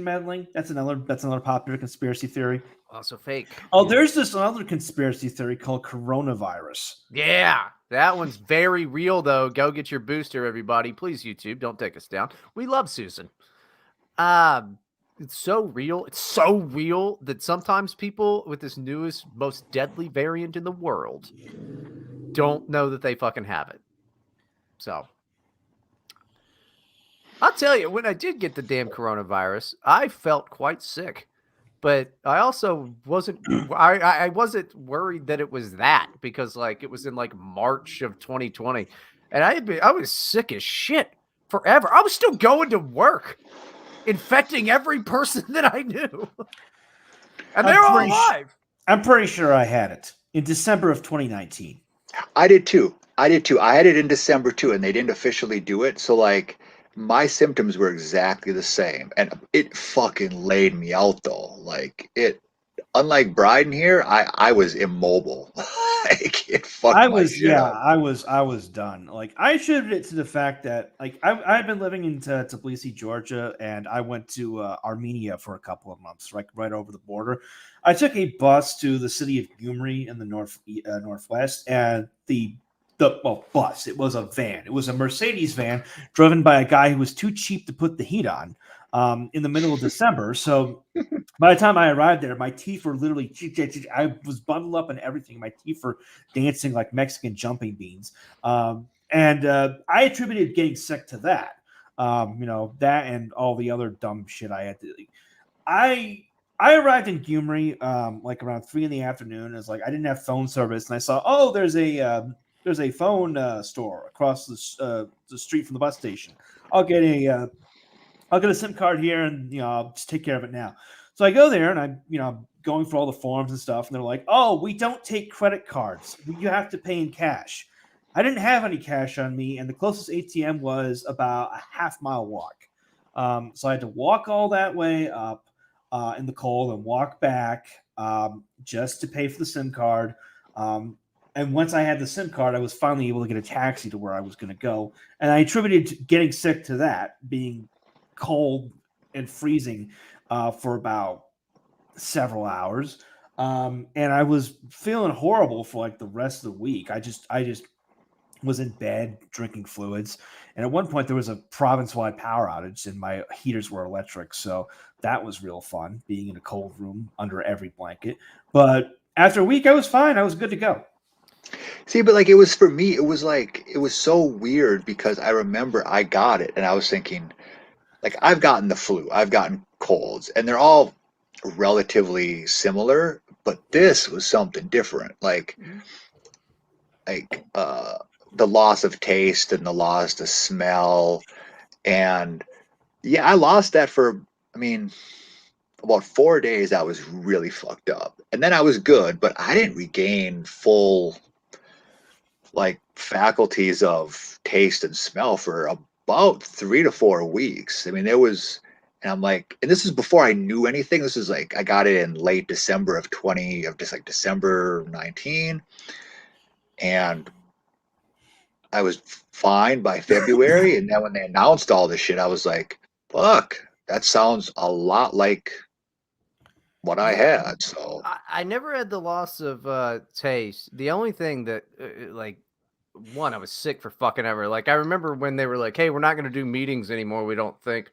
meddling. That's another popular conspiracy theory. Also fake. Oh, there's this other conspiracy theory called coronavirus. Yeah, that one's very real though. Go get your booster, everybody. Please, YouTube, don't take us down. We love Susan. It's so real. It's so real that sometimes people with this newest, most deadly variant in the world don't know that they fucking have it. So I'll tell you, when I did get the damn coronavirus, I felt quite sick. But I also wasn't. I wasn't worried that it was that because like it was in like March of 2020, and I was sick as shit forever. I was still going to work, infecting every person that I knew, and they're all alive. I'm pretty sure I had it in December of 2019. I did too. I had it in December too, and they didn't officially do it. So like my symptoms were exactly the same, and it fucking laid me out though. Like it, unlike Bryden here, I was immobile. Like it fucked my shit up. I was done. Like I attributed it to the fact that like I've been living in Tbilisi, Georgia, and I went to Armenia for a couple of months, like right over the border. I took a bus to the city of Gyumri in the northwest, and the bus. It was a van. It was a Mercedes van driven by a guy who was too cheap to put the heat on in the middle of December. So by the time I arrived there, my teeth were literally, I was bundled up and everything. My teeth were dancing like Mexican jumping beans. And I attributed getting sick to that. That and all the other dumb shit I had to. I arrived in Gyumri like around 3 p.m. It's like I didn't have phone service, and I saw, there's a phone store across the street from the bus station. I'll get a SIM card here, and I'll just take care of it now. So I go there, and I'm going for all the forms and stuff, and they're like, "Oh, we don't take credit cards. You have to pay in cash." I didn't have any cash on me, and the closest ATM was about a half-mile walk. So I had to walk all that way up in the cold and walk back just to pay for the SIM card. And once I had the SIM card, I was finally able to get a taxi to where I was going to go. And I attributed getting sick to that, being cold and freezing for about several hours. And I was feeling horrible for like the rest of the week. I just was in bed drinking fluids. And at one point there was a province-wide power outage and my heaters were electric. So that was real fun, being in a cold room under every blanket. But after a week, I was fine. I was good to go. See, but like it was for me, it was so weird because I remember I got it and I was thinking, like I've gotten the flu, I've gotten colds, and they're all relatively similar, but this was something different. Like the loss of taste and the loss of smell, and yeah, I lost that for about 4 days. I was really fucked up, and then I was good, but I didn't regain full like faculties of taste and smell for about 3 to 4 weeks. I mean, there was, and I'm like, and this is before I knew anything. This is like, I got it in late December of December 19. And I was fine by February. And then when they announced all this shit, I was like, fuck, that sounds a lot like what I had. So I never had the loss of taste. The only thing that I was sick for fucking ever. Like I remember when they were like, "Hey, we're not going to do meetings anymore. We don't think."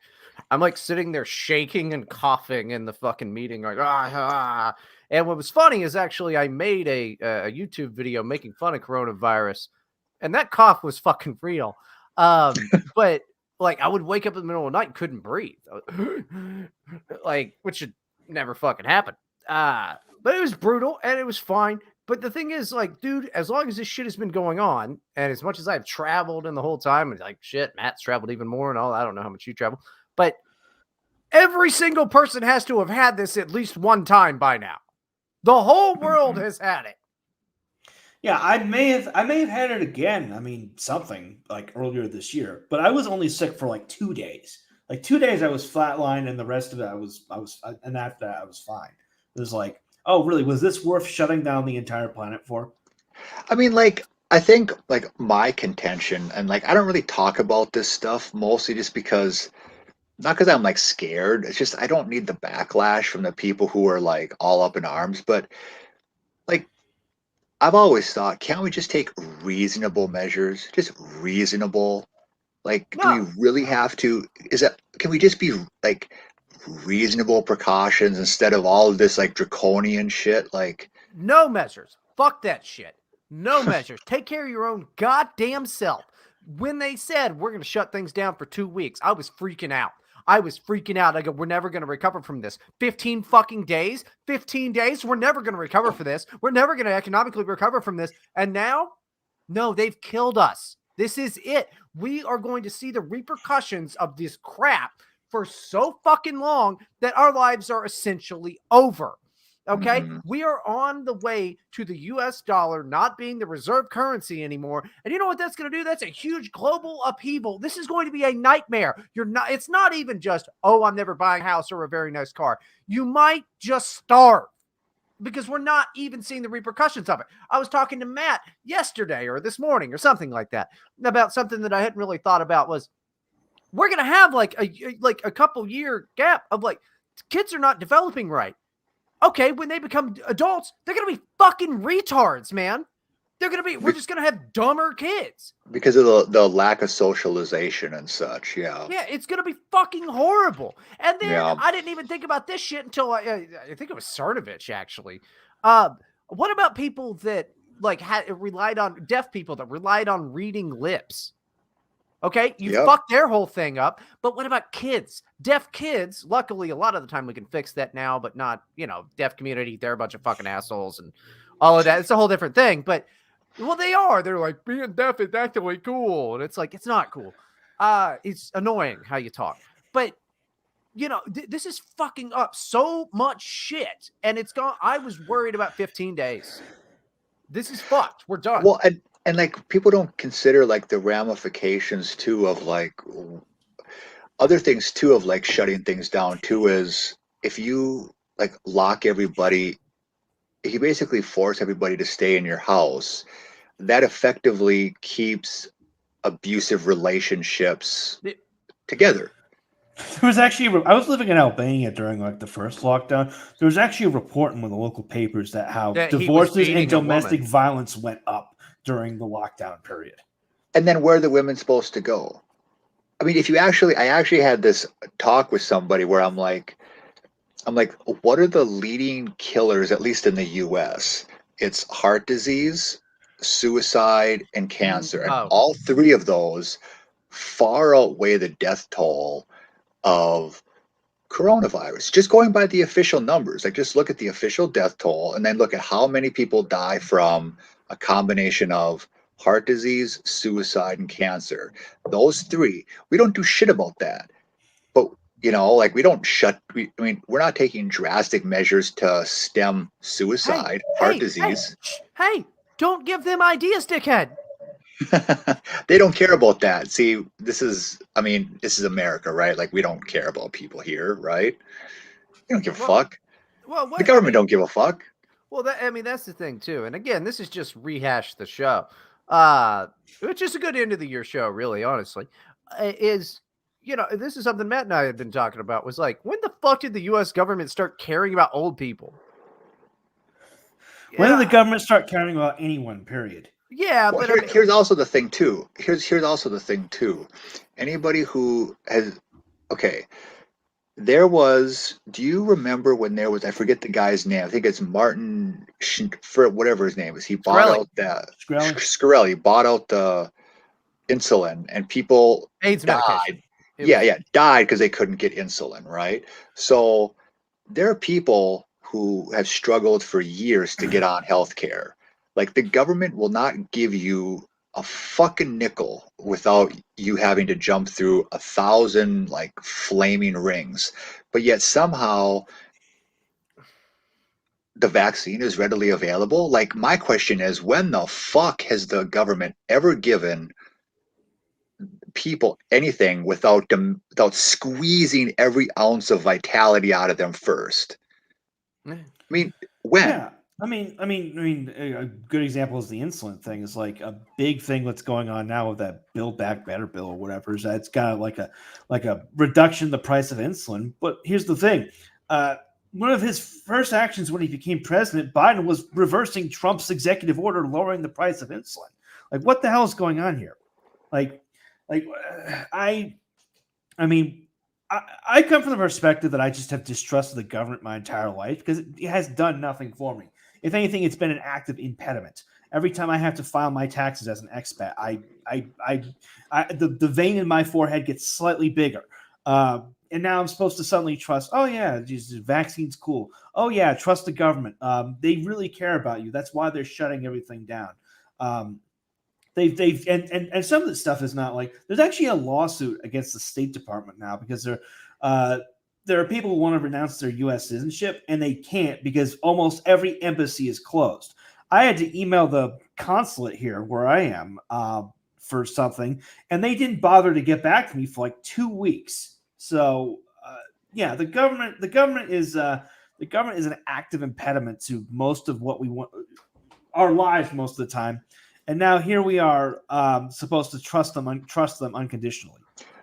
I'm like sitting there shaking and coughing in the fucking meeting, like ah. And what was funny is actually I made a YouTube video making fun of coronavirus, and that cough was fucking real. But like I would wake up in the middle of the night and couldn't breathe, like which should never fucking happen. But it was brutal and it was fine. But the thing is, like, dude, as long as this shit has been going on, and as much as I've traveled in the whole time, and like, shit, Matt's traveled even more and all, I don't know how much you travel, but every single person has to have had this at least one time by now. The whole world has had it. Yeah, I may have had it again. I mean, something like earlier this year, but I was only sick for like 2 days. Like 2 days, I was flatlined, and the rest of it, and after that, I was fine. It was like, oh, really? Was this worth shutting down the entire planet for? I mean, like, I think, like, my contention, and, like, I don't really talk about this stuff, mostly just because, not because I'm, like, scared. It's just I don't need the backlash from the people who are, like, all up in arms. But, like, I've always thought, can't we just take reasonable measures? Just reasonable? Like, do we really have to? Can we just be, like, reasonable precautions instead of all of this like draconian shit? Like no measures. Fuck that shit. No measures. Take care of your own goddamn self. When they said we're going to shut things down for 2 weeks, I was freaking out. I was freaking out. I go, we're never going to recover from this. 15 fucking days, 15 days. We're never going to recover from this. We're never going to economically recover from this. And now, no, they've killed us. This is it. We are going to see the repercussions of this crap for so fucking long that our lives are essentially over. Okay, we are on the way to the US dollar not being the reserve currency anymore. And you know what that's going to do? That's a huge global upheaval. This is going to be a nightmare. It's not even just, oh, I'm never buying a house or a very nice car. You might just starve because we're not even seeing the repercussions of it. I was talking to Matt yesterday or this morning or something like that about something that I hadn't really thought about was we're going to have like a couple year gap of like kids are not developing right. Okay, when they become adults, they're going to be fucking retards, man. We're just going to have dumber kids. Because of the lack of socialization and such, yeah. Yeah, it's going to be fucking horrible. And then I didn't even think about this shit until I think it was Cernovich, actually. What about people that like relied on deaf people that relied on reading lips? Okay, you fucked their whole thing up. But what about kids? Deaf kids, luckily, a lot of the time we can fix that now, but not, deaf community. They're a bunch of fucking assholes and all of that. It's a whole different thing. But, well, they are. They're like, being deaf is actually cool. And it's like, it's not cool. It's annoying how you talk. But, this is fucking up so much shit. And it's gone. I was worried about 15 days. This is fucked. We're done. Well, and like people don't consider like the ramifications too of like other things too of like shutting things down too is if you like lock everybody, if you basically force everybody to stay in your house, that effectively keeps abusive relationships together. There was actually, I was living in Albania during like the first lockdown. There was actually a report in one of the local papers that how divorces and domestic violence went up during the lockdown period. And then where are the women supposed to go? I mean, I actually had this talk with somebody where I'm like, what are the leading killers, at least in the US? It's heart disease, suicide, and cancer. And all three of those far outweigh the death toll of coronavirus. Just going by the official numbers, like just look at the official death toll and then look at how many people die from a combination of heart disease, suicide, and cancer. Those three, we don't do shit about that. But, like we don't we're not taking drastic measures to stem suicide, heart disease. Hey, don't give them ideas, dickhead. They don't care about that. See, this is America, right? Like we don't care about people here, right? We don't give a fuck. Well, the government don't give a fuck. Well, that's the thing too. And again, this is just rehash the show, which is a good end of the year show, really, honestly. This is something Matt and I had been talking about. Was like, when the fuck did the U.S. government start caring about old people? When did the government start caring about anyone? Period. Yeah, well, but here's also the thing too. Here's also the thing too. Anybody who has, there was. Do you remember when there was? I forget the guy's name. I think it's Martin, for whatever his name is. He bought out that Shkreli bought out the insulin, and people AIDS died. Died because they couldn't get insulin. Right. So there are people who have struggled for years to get on healthcare. Like the government will not give you a fucking nickel without you having to jump through 1,000 like flaming rings. But yet somehow the vaccine is readily available. Like my question is, when the fuck has the government ever given people anything without squeezing every ounce of vitality out of them first? I mean, when? Yeah. I mean, a good example is the insulin thing. Is like a big thing that's going on now with that Build Back Better bill or whatever. Is that it's got like a reduction in the price of insulin. But here's the thing: one of his first actions when he became president, Biden, was reversing Trump's executive order lowering the price of insulin. Like, what the hell is going on here? I come from the perspective that I just have distrusted the government my entire life because it has done nothing for me. If anything, it's been an active impediment. Every time I have to file my taxes as an expat, the vein in my forehead gets slightly bigger. now I'm supposed to suddenly trust. Oh yeah, vaccine's cool. Oh yeah, trust the government. They really care about you. That's why they're shutting everything down. They've and some of this stuff is not like. There's actually a lawsuit against the State Department now because there are people who want to renounce their U.S. citizenship and they can't because almost every embassy is closed. I had to email the consulate here where I am for something, and they didn't bother to get back to me for like 2 weeks. So yeah, the government is an active impediment to most of what we want, our lives most of the time. And now here we are, supposed to trust them unconditionally.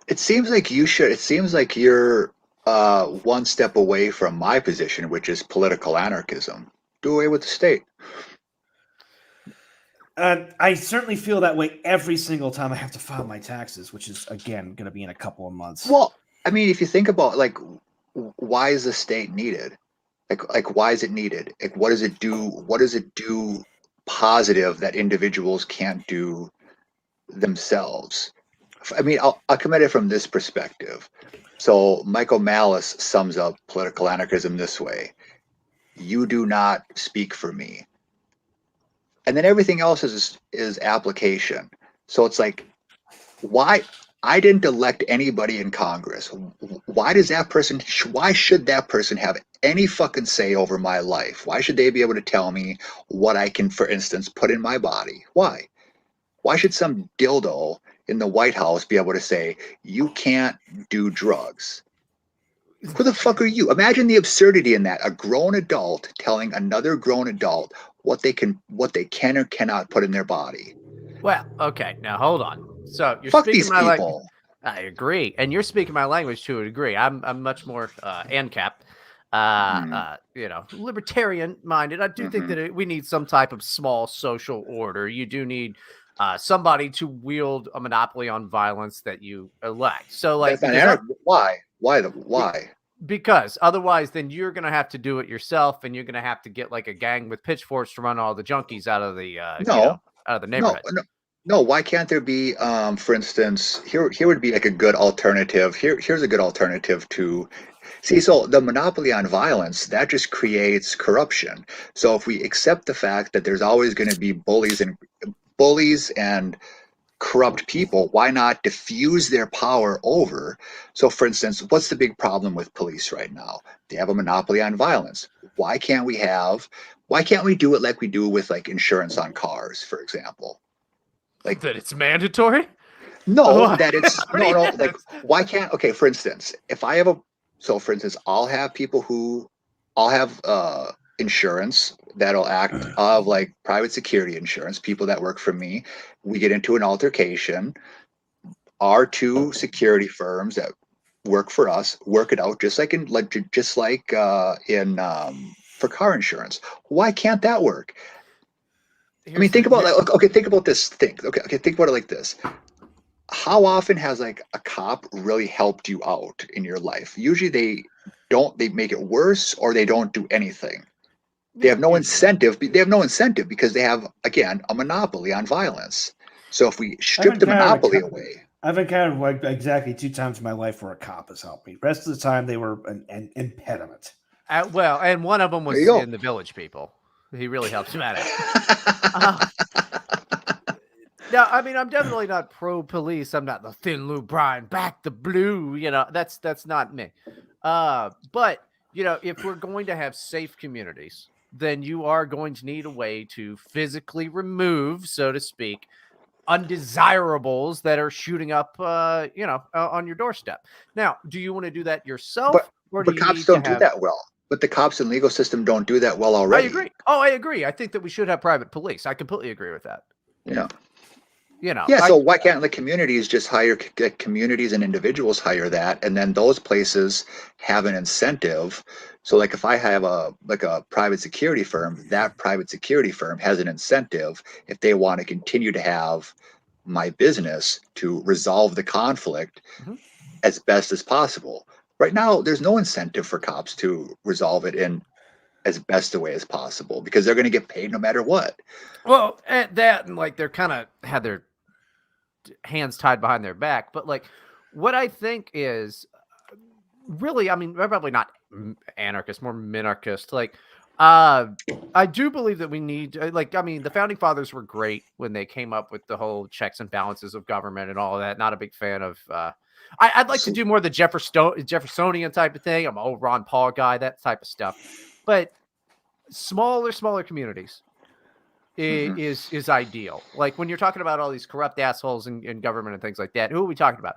It seems like you should. It seems like you're one step away from my position, which is political anarchism. Do away with the state. I certainly feel that way every single time I have to file my taxes, which is again going to be in a couple of months. Well, I mean, if you think about like, why is the state needed? Like why is it needed? Like, what does it do? What does it do positive that individuals can't do themselves? I mean, I'll come at it from this perspective. So Michael Malice sums up political anarchism this way: you do not speak for me. And then everything else is application. So it's like, why I didn't elect anybody in Congress. Why should that person have any fucking say over my life? Why should they be able to tell me what I can, for instance, put in my body? Why? Why should some dildo in the White House be able to say, you can't do drugs? Who the fuck are you? Imagine the absurdity in that. A grown adult telling another grown adult what they can or cannot put in their body. Well, okay, now hold on. So you're Fuck speaking these my language. people. I agree, and you're speaking my language to a degree. I'm much more ANCAP, libertarian minded. I do think that we need some type of small social order. You do need somebody to wield a monopoly on violence that you elect. So, like, Why? Why? Because otherwise, then you're going to have to do it yourself, and you're going to have to get like a gang with pitchforks to run all the junkies out of the out of the neighborhood. No. Why can't there be, for instance, here would be like a good alternative. Here's a good alternative to see. So the monopoly on violence, that just creates corruption. So if we accept the fact that there's always going to be bullies and corrupt people, why not diffuse their power over? So for instance, what's the big problem with police right now? They have a monopoly on violence. Why can't we do it like we do with like insurance on cars, for example? Like that it's mandatory? No, that it's no. Like, why can't? Okay, for instance, I'll have people who, I'll have insurance that'll act of like private security insurance. People that work for me, we get into an altercation. Our two security firms that work for us work it out just like for car insurance. Why can't that work? Think about this. Think about it like this. How often has like a cop really helped you out in your life? Usually they make it worse, or they don't do anything. They have no incentive. They have no incentive because they have, again, a monopoly on violence. So if we strip the monopoly away. I've encountered like exactly 2 times in my life where a cop has helped me. The rest of the time they were an impediment. Well, and one of them was in the Village People. He really helps him out. No, I mean, I'm definitely not pro-police. I'm not the Thin Lou Bryan, back the blue. That's not me. But, if we're going to have safe communities, then you are going to need a way to physically remove, so to speak, undesirables that are shooting up, on your doorstep. Now, do you want to do that yourself? But cops don't do that well. But the cops and legal system don't do that well already. I agree. I agree. I think that we should have private police. I completely agree with that. Yeah. So why can't the communities just communities and individuals hire that, and then those places have an incentive? So like if I have a private security firm, that private security firm has an incentive if they want to continue to have my business to resolve the conflict as best as possible. Right now, there's no incentive for cops to resolve it in as best a way as possible because they're going to get paid no matter what. Well, and like they're kind of had their hands tied behind their back. But like what I think is really, I mean, probably not anarchist, more minarchist. Like, I do believe that we need, like, I mean, the founding fathers were great when they came up with the whole checks and balances of government and all of that. Not a big fan of, I'd like to do more of the Jeffersonian type of thing. I'm an old Ron Paul guy, that type of stuff. But smaller communities is ideal. Like when you're talking about all these corrupt assholes in government and things like that, who are we talking about?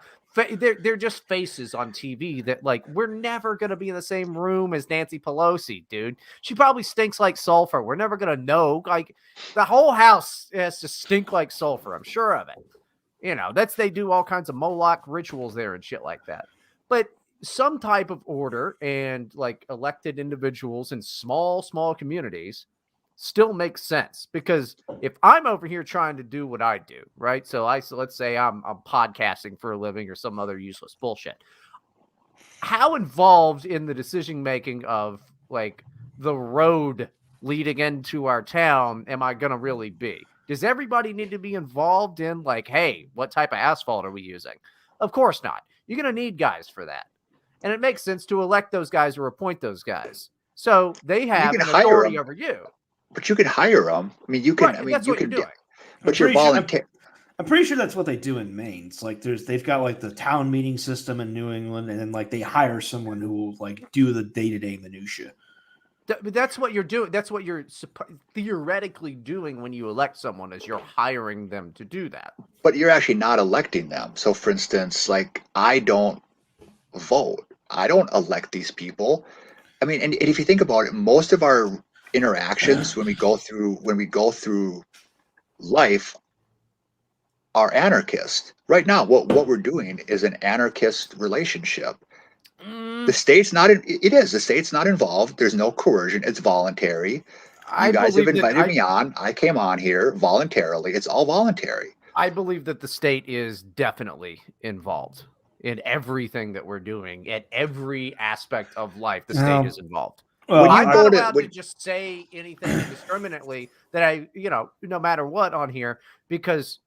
They're just faces on TV that, like, we're never going to be in the same room as Nancy Pelosi, dude. She probably stinks like sulfur. We're never going to know. Like, the whole house has to stink like sulfur. I'm sure of it. You know, they do all kinds of Moloch rituals there and shit like that. But some type of order and like elected individuals in small communities still makes sense, because if I'm over here trying to do what I do, right? So let's say I'm podcasting for a living or some other useless bullshit. How involved in the decision making of like the road leading into our town am I going to really be? Does everybody need to be involved in like, hey, what type of asphalt are we using? Of course not. You're going to need guys for that. And it makes sense to elect those guys or appoint those guys. So they have an authority over you. But you can hire them. I mean, you can. Right, that's what you're doing. But you're volunteer. I'm pretty sure that's what they do in Maine. It's like they've got like the town meeting system in New England, and then like they hire someone who will like do the day-to-day minutia. But that's what you're doing. That's what you're theoretically doing when you elect someone, is you're hiring them to do that. But you're actually not electing them. So, for instance, like I don't vote. I don't elect these people. I mean, and if you think about it, most of our interactions when we go through life are anarchist. Right now, what we're doing is an anarchist relationship. The state's not the state's not involved. There's no coercion. It's voluntary. You guys have invited me on. I came on here voluntarily. It's all voluntary. I believe that the state is definitely involved in everything that we're doing. At every aspect of life, the state is involved. Well, I'm not allowed to just say anything indiscriminately that I, no matter what on here, because,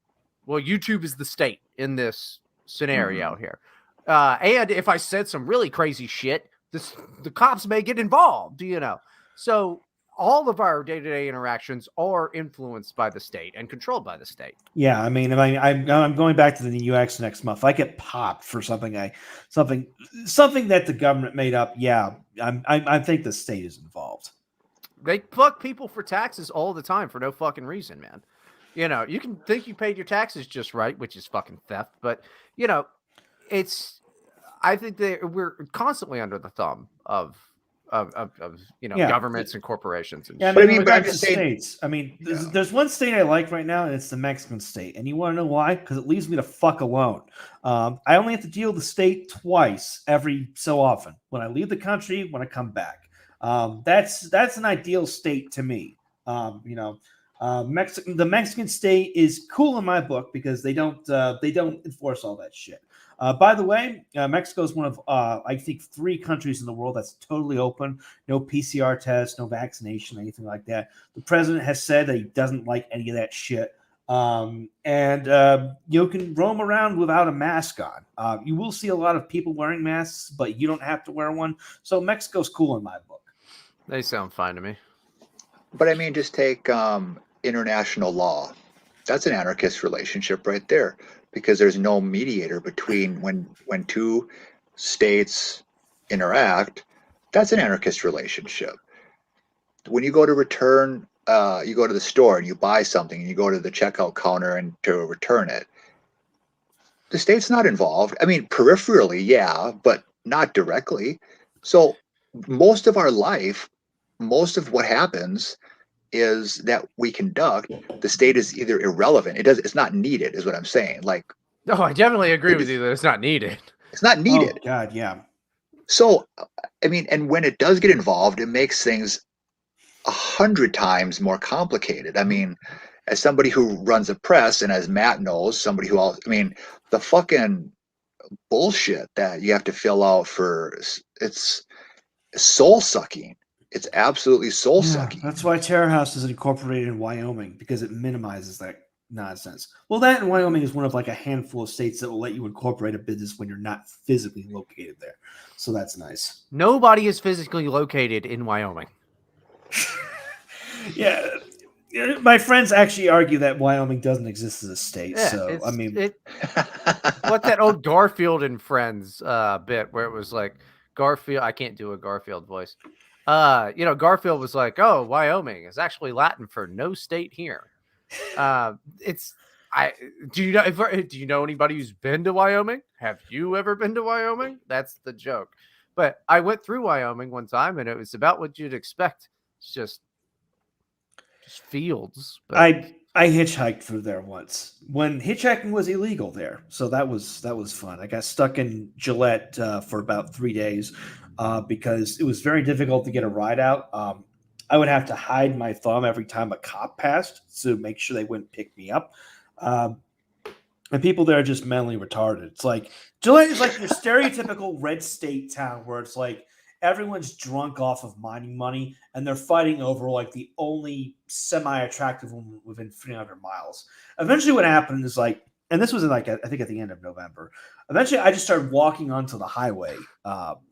well, YouTube is the state in this scenario here. And if I said some really crazy shit, the cops may get involved, So all of our day-to-day interactions are influenced by the state and controlled by the state. Yeah, I mean, I'm going back to the UX next month. If I get popped for something that the government made up, yeah, I think the state is involved. They fuck people for taxes all the time for no fucking reason, man. You can think you paid your taxes just right, which is fucking theft, but I think we're constantly under the thumb of governments and corporations. And but back to states. I mean, there's one state I like right now, and it's the Mexican state. And you want to know why? Because it leaves me the fuck alone. I only have to deal with the state twice every so often. When I leave the country, when I come back. That's an ideal state to me. The Mexican state is cool in my book because they don't enforce all that shit. By the way, Mexico is one of, I think, 3 countries in the world that's totally open. No PCR tests, no vaccination, anything like that. The president has said that he doesn't like any of that shit. You can roam around without a mask on. You will see a lot of people wearing masks, but you don't have to wear one. So Mexico's cool in my book. They sound fine to me. But I mean, just take international law. That's an anarchist relationship right there. Because there's no mediator between when 2 states interact. That's an anarchist relationship. When you go to return, you go to the store and you buy something and you go to the checkout counter and to return it. The state's not involved. I mean, peripherally, yeah, but not directly. So most of our life, most of what happens is that we conduct, the state is either irrelevant. It's not needed, is what I'm saying. Like, no, I definitely agree with you that it's not needed. It's not needed. Oh, God, yeah. So, I mean, and when it does get involved, it makes things 100 times more complicated. I mean, as somebody who runs a press, and as Matt knows, the fucking bullshit that you have to fill out it's soul sucking. It's absolutely soul sucking. That's why Terror House is incorporated in Wyoming, because it minimizes that nonsense. Well, that and Wyoming is one of like a handful of states that will let you incorporate a business when you're not physically located there. So that's nice. Nobody is physically located in Wyoming. Yeah. My friends actually argue that Wyoming doesn't exist as a state. Yeah, So, I mean, what's that old Garfield and Friends bit where it was like Garfield? I can't do a Garfield voice. Garfield was like, "Oh, Wyoming is actually Latin for no state here." Do you know anybody who's been to Wyoming? Have you ever been to Wyoming? That's the joke. But I went through Wyoming one time, and it was about what you'd expect. It's just fields. But I hitchhiked through there once when hitchhiking was illegal there, so that was fun. I got stuck in Gillette for about 3 days because it was very difficult to get a ride out. I would have to hide my thumb every time a cop passed to make sure they wouldn't pick me up. And people there are just mentally retarded. It's like Gillette is like your stereotypical red state town where it's like everyone's drunk off of mining money and they're fighting over like the only semi-attractive woman within 300 miles. Eventually what happened is like, and this was in like, I think at the end of November, eventually I just started walking onto the highway,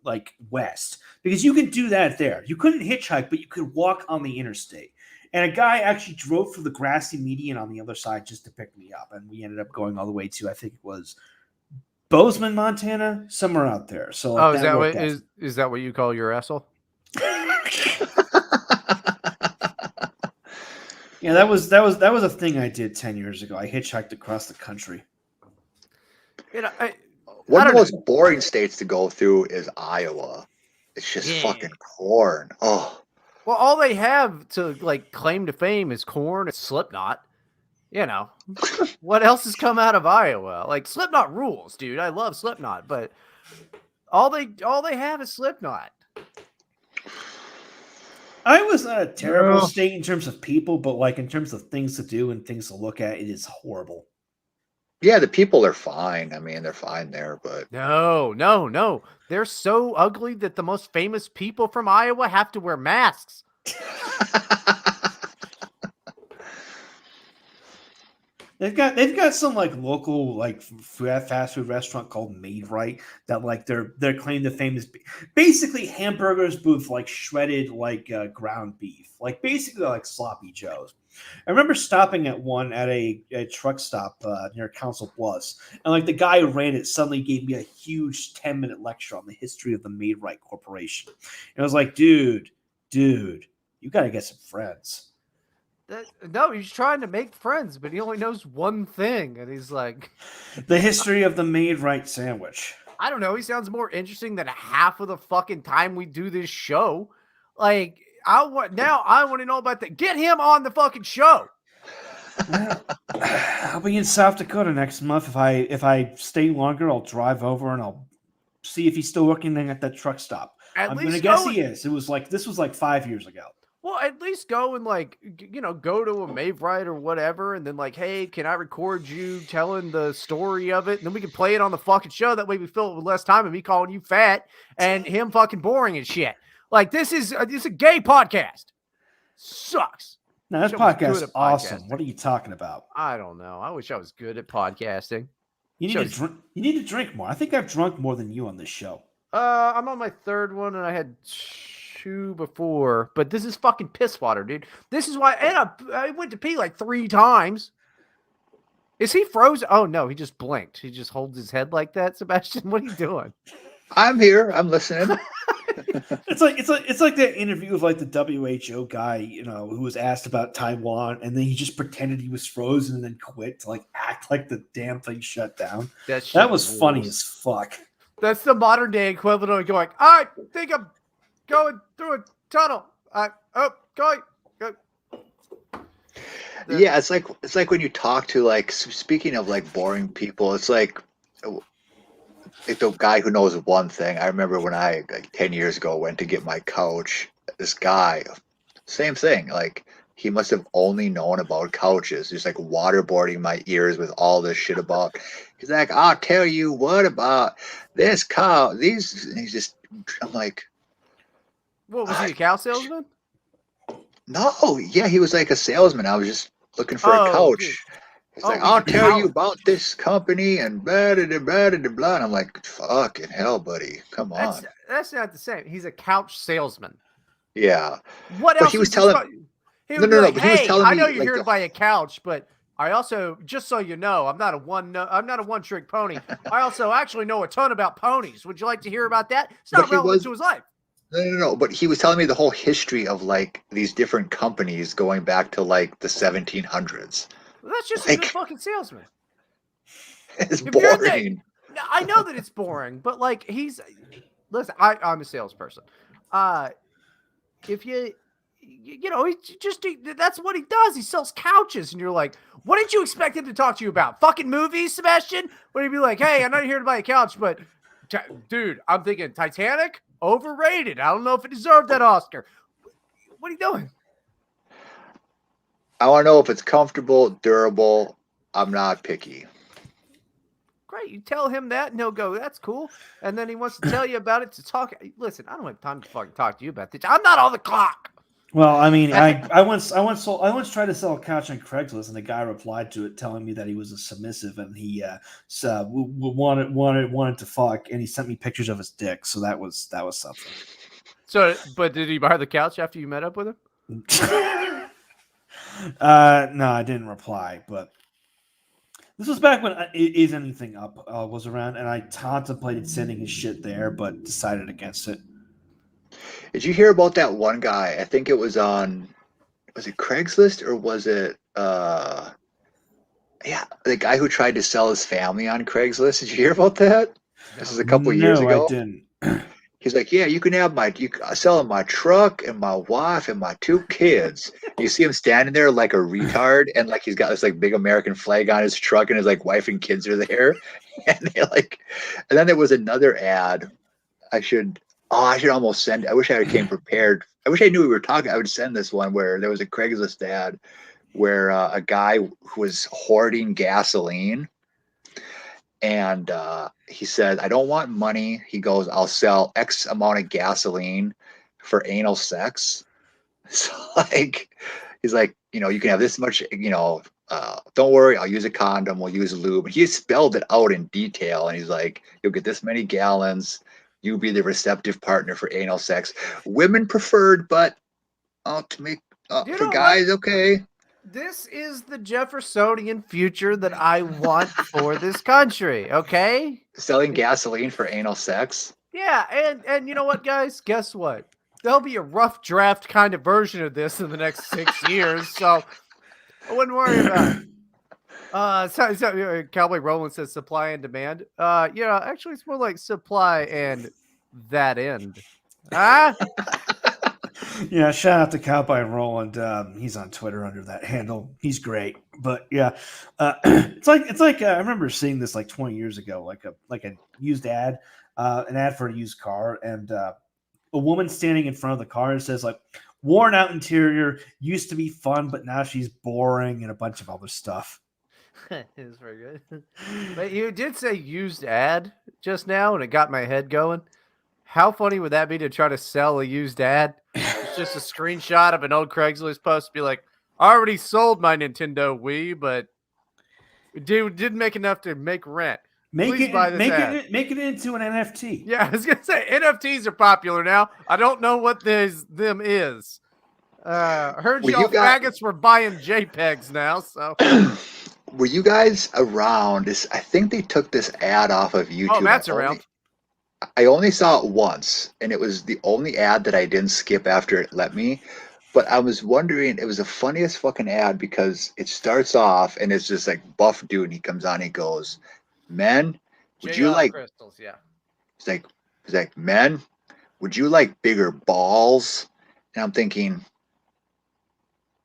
like west, because you could do that there. You couldn't hitchhike, but you could walk on the interstate. And a guy actually drove through the grassy median on the other side just to pick me up. And we ended up going all the way to, I think it was Bozeman, Montana, somewhere out there. So like, is that what you call your asshole? Yeah, that was a thing I did 10 years ago. I hitchhiked across the country. One of the most boring states to go through is Iowa. It's just fucking corn. Oh. Well, all they have to like claim to fame is corn and Slipknot. What else has come out of Iowa? Like Slipknot rules, dude. I love Slipknot, but all they have is Slipknot. Iowa's not a terrible state in terms of people, but like in terms of things to do and things to look at, it is horrible. Yeah, the people are fine. I mean, they're fine there, but no. They're so ugly that the most famous people from Iowa have to wear masks. They've got some like local like fast food restaurant called Made Right that like their claim to fame is basically hamburgers with like shredded like ground beef, like basically like sloppy joes. I remember stopping at one at a truck stop near Council Bluffs, and like the guy who ran it suddenly gave me a huge 10-minute lecture on the history of the Made Right Corporation. And I was like, dude, you got to get some friends. No, he's trying to make friends, but he only knows one thing, and he's like, the history of the Made Right sandwich. I don't know. He sounds more interesting than half of the fucking time we do this show. Like, I want to know about that. Get him on the fucking show. I'll be in South Dakota next month. If I stay longer, I'll drive over and I'll see if he's still working at that truck stop. I'm gonna guess he is. This was like 5 years ago. Well, at least go and like, go to a Mave Right or whatever, and then like, hey, can I record you telling the story of it? And then we can play it on the fucking show. That way we fill it with less time and me calling you fat and him fucking boring and shit. Like this is a gay podcast. Sucks. No, this podcast is awesome. What are you talking about? I don't know. I wish I was good at podcasting. You need to drink more. I think I've drunk more than you on this show. I'm on my third one, and I had 2 before, but this is fucking piss water, dude. This is why, and I went to pee like 3 times. Is he frozen? Oh no, he just blinked. He just holds his head like that. Sebastian, what are you doing? I'm here. I'm listening. It's like that interview of like the WHO guy, who was asked about Taiwan, and then he just pretended he was frozen and then quit to like act like the damn thing shut down. That was funny as fuck. That's the modern day equivalent of going, I think I'm going through a tunnel. Go. Yeah, it's like when you talk to like, speaking of like boring people, it's like the guy who knows one thing. I remember when I like 10 years ago went to get my couch. This guy, same thing. Like he must have only known about couches, just like waterboarding my ears with all this shit about. He's like, I'll tell you what about this cow. I'm like, what was he, a cow salesman? No, yeah, he was like a salesman. I was just looking for a couch. Dude. He's like, I'll tell you about this company and blah, blah, blah, blah, blah, blah. And I'm like, fucking hell, buddy. Come on. That's not the same. He's a couch salesman. Yeah. What But else? he was telling... He would be like, but he was hey, telling I me, know you're like, here to buy a couch, but I also, just so you know, I'm not a one-trick pony. I also actually know a ton about ponies. Would you like to hear about that? It's not relevant to his life. No. But he was telling me the whole history of like these different companies going back to like the 1700s. Well, that's just like, a good fucking salesman. It's boring. I know that it's boring, but like listen, I'm a salesperson. If that's what he does. He sells couches, and you're like, what did you expect him to talk to you about? Fucking movies, Sebastian? Would he be like, hey, I'm not here to buy a couch, but dude, I'm thinking Titanic, overrated. I don't know if it deserved that Oscar. What are you doing? I want to know if it's comfortable, durable. I'm not picky. Great. You tell him that, and he'll go, that's cool. And then he wants to tell you about it to talk. Listen, I don't have time to fucking talk to you about this. I'm not on the clock. Well, I mean, I once tried to sell a couch on Craigslist, and the guy replied to it telling me that he was a submissive and he wanted to fuck, and he sent me pictures of his dick. So that was something. So, but did he buy the couch after you met up with him? No, I didn't reply, but this was back when Is Anything Up was around, and I contemplated sending his shit there, but decided against it. Did you hear about that one guy? I think it was it Craigslist or was it, the guy who tried to sell his family on Craigslist. Did you hear about that? This is a couple years ago. No, I didn't. He's like, yeah, you can have selling my truck and my wife and my 2 kids. You see him standing there like a retard, and like he's got this like big American flag on his truck, and his like wife and kids are there. And and then there was another ad. I should almost send it. I wish I came prepared. I wish I knew we were talking. I would send this one where there was a Craigslist ad where a guy who was hoarding gasoline. And he said, I don't want money. He goes, I'll sell X amount of gasoline for anal sex. So he's like, you can have this much, don't worry, I'll use a condom, we'll use lube. And he spelled it out in detail. And he's like, you'll get this many gallons. You be the receptive partner for anal sex. Women preferred, but for guys, okay. This is the Jeffersonian future that I want for this country, okay? Selling gasoline for anal sex? Yeah, and you know what, guys? Guess what? There'll be a rough draft kind of version of this in the next 6 years, so I wouldn't worry about it. Cowboy Roland says supply and demand. Actually, it's more like supply and that end. Yeah, shout out to Cowboy Roland. He's on Twitter under that handle. He's great. But yeah, it's like I remember seeing this like 20 years ago, like a used ad, an ad for a used car, and a woman standing in front of the car and says like, "Worn out interior, used to be fun, but now she's boring," and a bunch of other stuff. It was very good. But you did say used ad just now, and it got my head going. How funny would that be to try to sell a used ad? It's just a screenshot of an old Craigslist post. Be like, I already sold my Nintendo Wii, but it didn't make enough to make rent. Make it into an NFT. Yeah, I was gonna say NFTs are popular now. I don't know what them is. Heard y'all faggots were buying JPEGs now. So, were you guys around? I think they took this ad off of YouTube. Oh, Matt's around. I only saw it once, and it was the only ad that I didn't skip after it let me. But I was wondering, it was the funniest fucking ad because it starts off and it's just like buff dude, and he comes on, he goes, "Men, would you like crystals?" Yeah. He's like, "Men, would you like bigger balls?" And I'm thinking,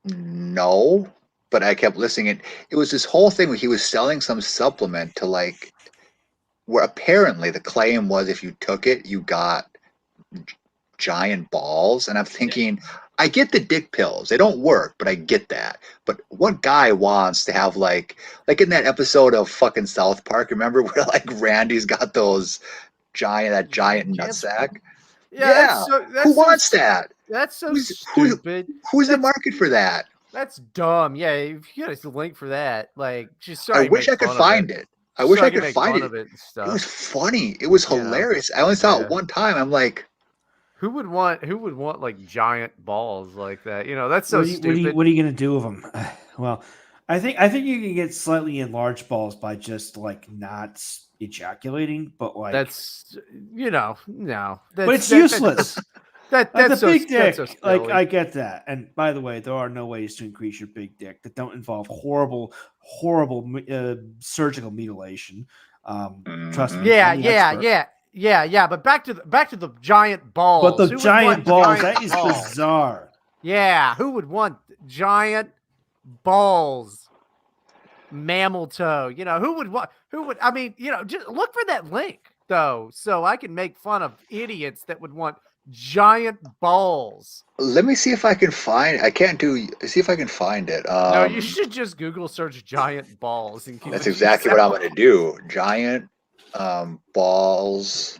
no. But I kept listening. It was this whole thing where he was selling some supplement to like, where apparently the claim was if you took it, you got giant balls. And I'm thinking, I get the dick pills. They don't work, but I get that. But what guy wants to have like in that episode of fucking South Park, remember where like Randy's got those giant nutsack? Yeah. Who wants that? That's so stupid. Who's the market for that? That's dumb. Yeah, if you got a link for that, like, just sorry. I wish I could find it. I wish I could find it. And stuff. It was funny. It was hilarious. I only saw it one time. I'm like, who would want like giant balls like that? You know, that's so stupid. What are you gonna do with them? Well, I think you can get slightly enlarged balls by just like not ejaculating, but like that's no. But it's useless. That's a big dick. So like I get that. And by the way, there are no ways to increase your big dick that don't involve horrible surgical mutilation. Trust me. Yeah. But back to the giant balls. But the giant balls, that is bizarre. Yeah, who would want giant balls? Mammal toe. You know, who would I mean, you know, just look for that link though, so I can make fun of idiots that would want giant balls. Let me see if I can find. See if I can find it. No, you should just Google search giant balls. That's exactly what I'm going to do. Giant balls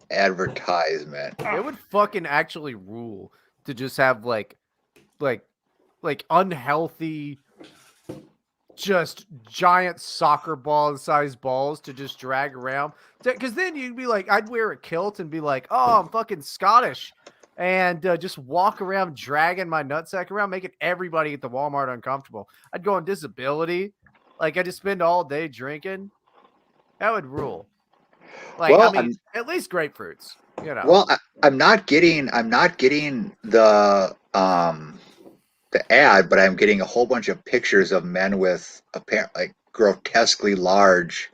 advertisement. It would fucking actually rule to just have like unhealthy, just giant soccer ball sized balls to just drag around. Because then you'd be like, I'd wear a kilt and be like, oh, I'm fucking Scottish. And just walk around dragging my nutsack around, making everybody at the Walmart uncomfortable. I'd go on disability. Like, I just spend all day drinking. That would rule. Like, well, I mean, at least grapefruits, you know. Well, I'm not getting the ad, but I'm getting a whole bunch of pictures of men with like grotesquely large.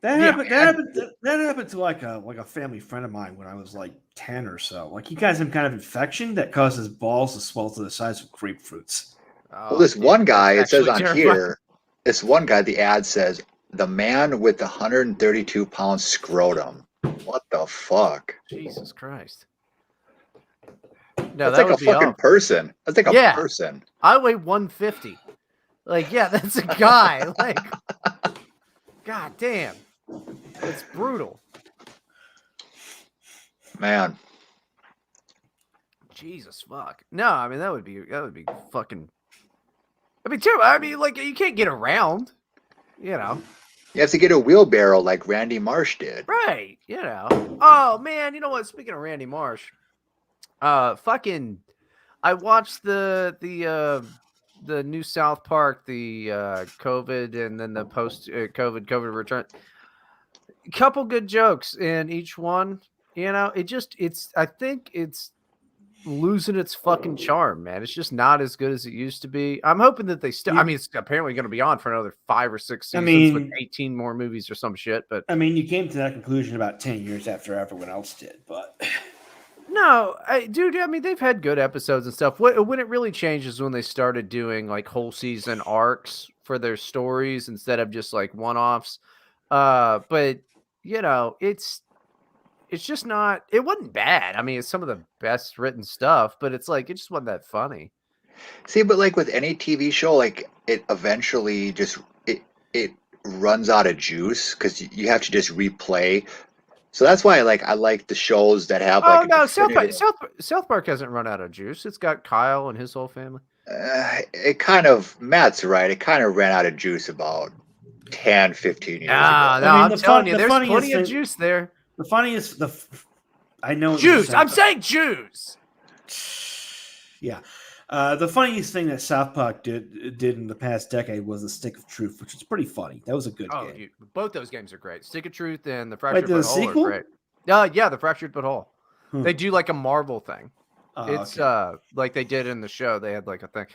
That happened to like a family friend of mine when I was like 10 or so. Like, he got some kind of infection that causes balls to swell to the size of grapefruits. Well, this one guy, it says on here, this one guy, the ad says, the man with the 132-pound scrotum. What the fuck? Jesus Christ. No, that's like a fucking person. That's like a person. I weigh 150. Like, yeah, that's a guy. Like, god damn. It's brutal. Man. Jesus fuck. No, I mean that would be fucking. I mean, like, you can't get around. You know. You have to get a wheelbarrow like Randy Marsh did. Right. You know. Oh man, you know what? Speaking of Randy Marsh, fucking, I watched the new South Park, the COVID and then the post COVID return. A couple good jokes in each one. You know, I think it's losing its fucking charm, man. It's just not as good as it used to be. I'm hoping that they still. I mean, it's apparently going to be on for another 5 or 6 seasons with 18 more movies or some shit. But I mean, you came to that conclusion about 10 years after everyone else did. But no, dude. I mean, they've had good episodes and stuff. When it really changes when they started doing like whole season arcs for their stories instead of just like one-offs. But you know, it's just not. It wasn't bad. I mean, it's some of the best written stuff, but it's like it just wasn't that funny. See, but like with any TV show, like it eventually just it runs out of juice because you have to just replay. So that's why I like the shows that have like. Oh no, South Park hasn't run out of juice. It's got Kyle and his whole family. Matt's right. It kind of ran out of juice about 10, 15 years ago. No, I'm telling you, there's plenty of juice there. The funniest, I know Jews. I'm saying Jews. Yeah, the funniest thing that South Park did in the past decade was the Stick of Truth, which was pretty funny. That was a good game. Dude, both those games are great. Stick of Truth and the Fractured But Hole are great. Yeah, the Fractured But Whole. They do like a Marvel thing. It's okay. Like they did in the show. They had like a thing.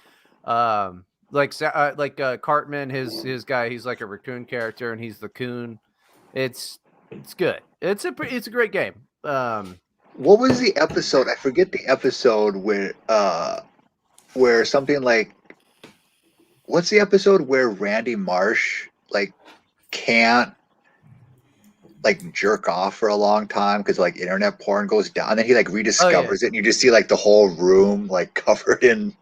Like Cartman, his guy. He's like a raccoon character, and he's the coon. It's good. It's a great game. What was the episode? I forget the episode where something like, what's the episode where Randy Marsh like can't like jerk off for a long time because like internet porn goes down, and then he like rediscovers it, and you just see like the whole room like covered in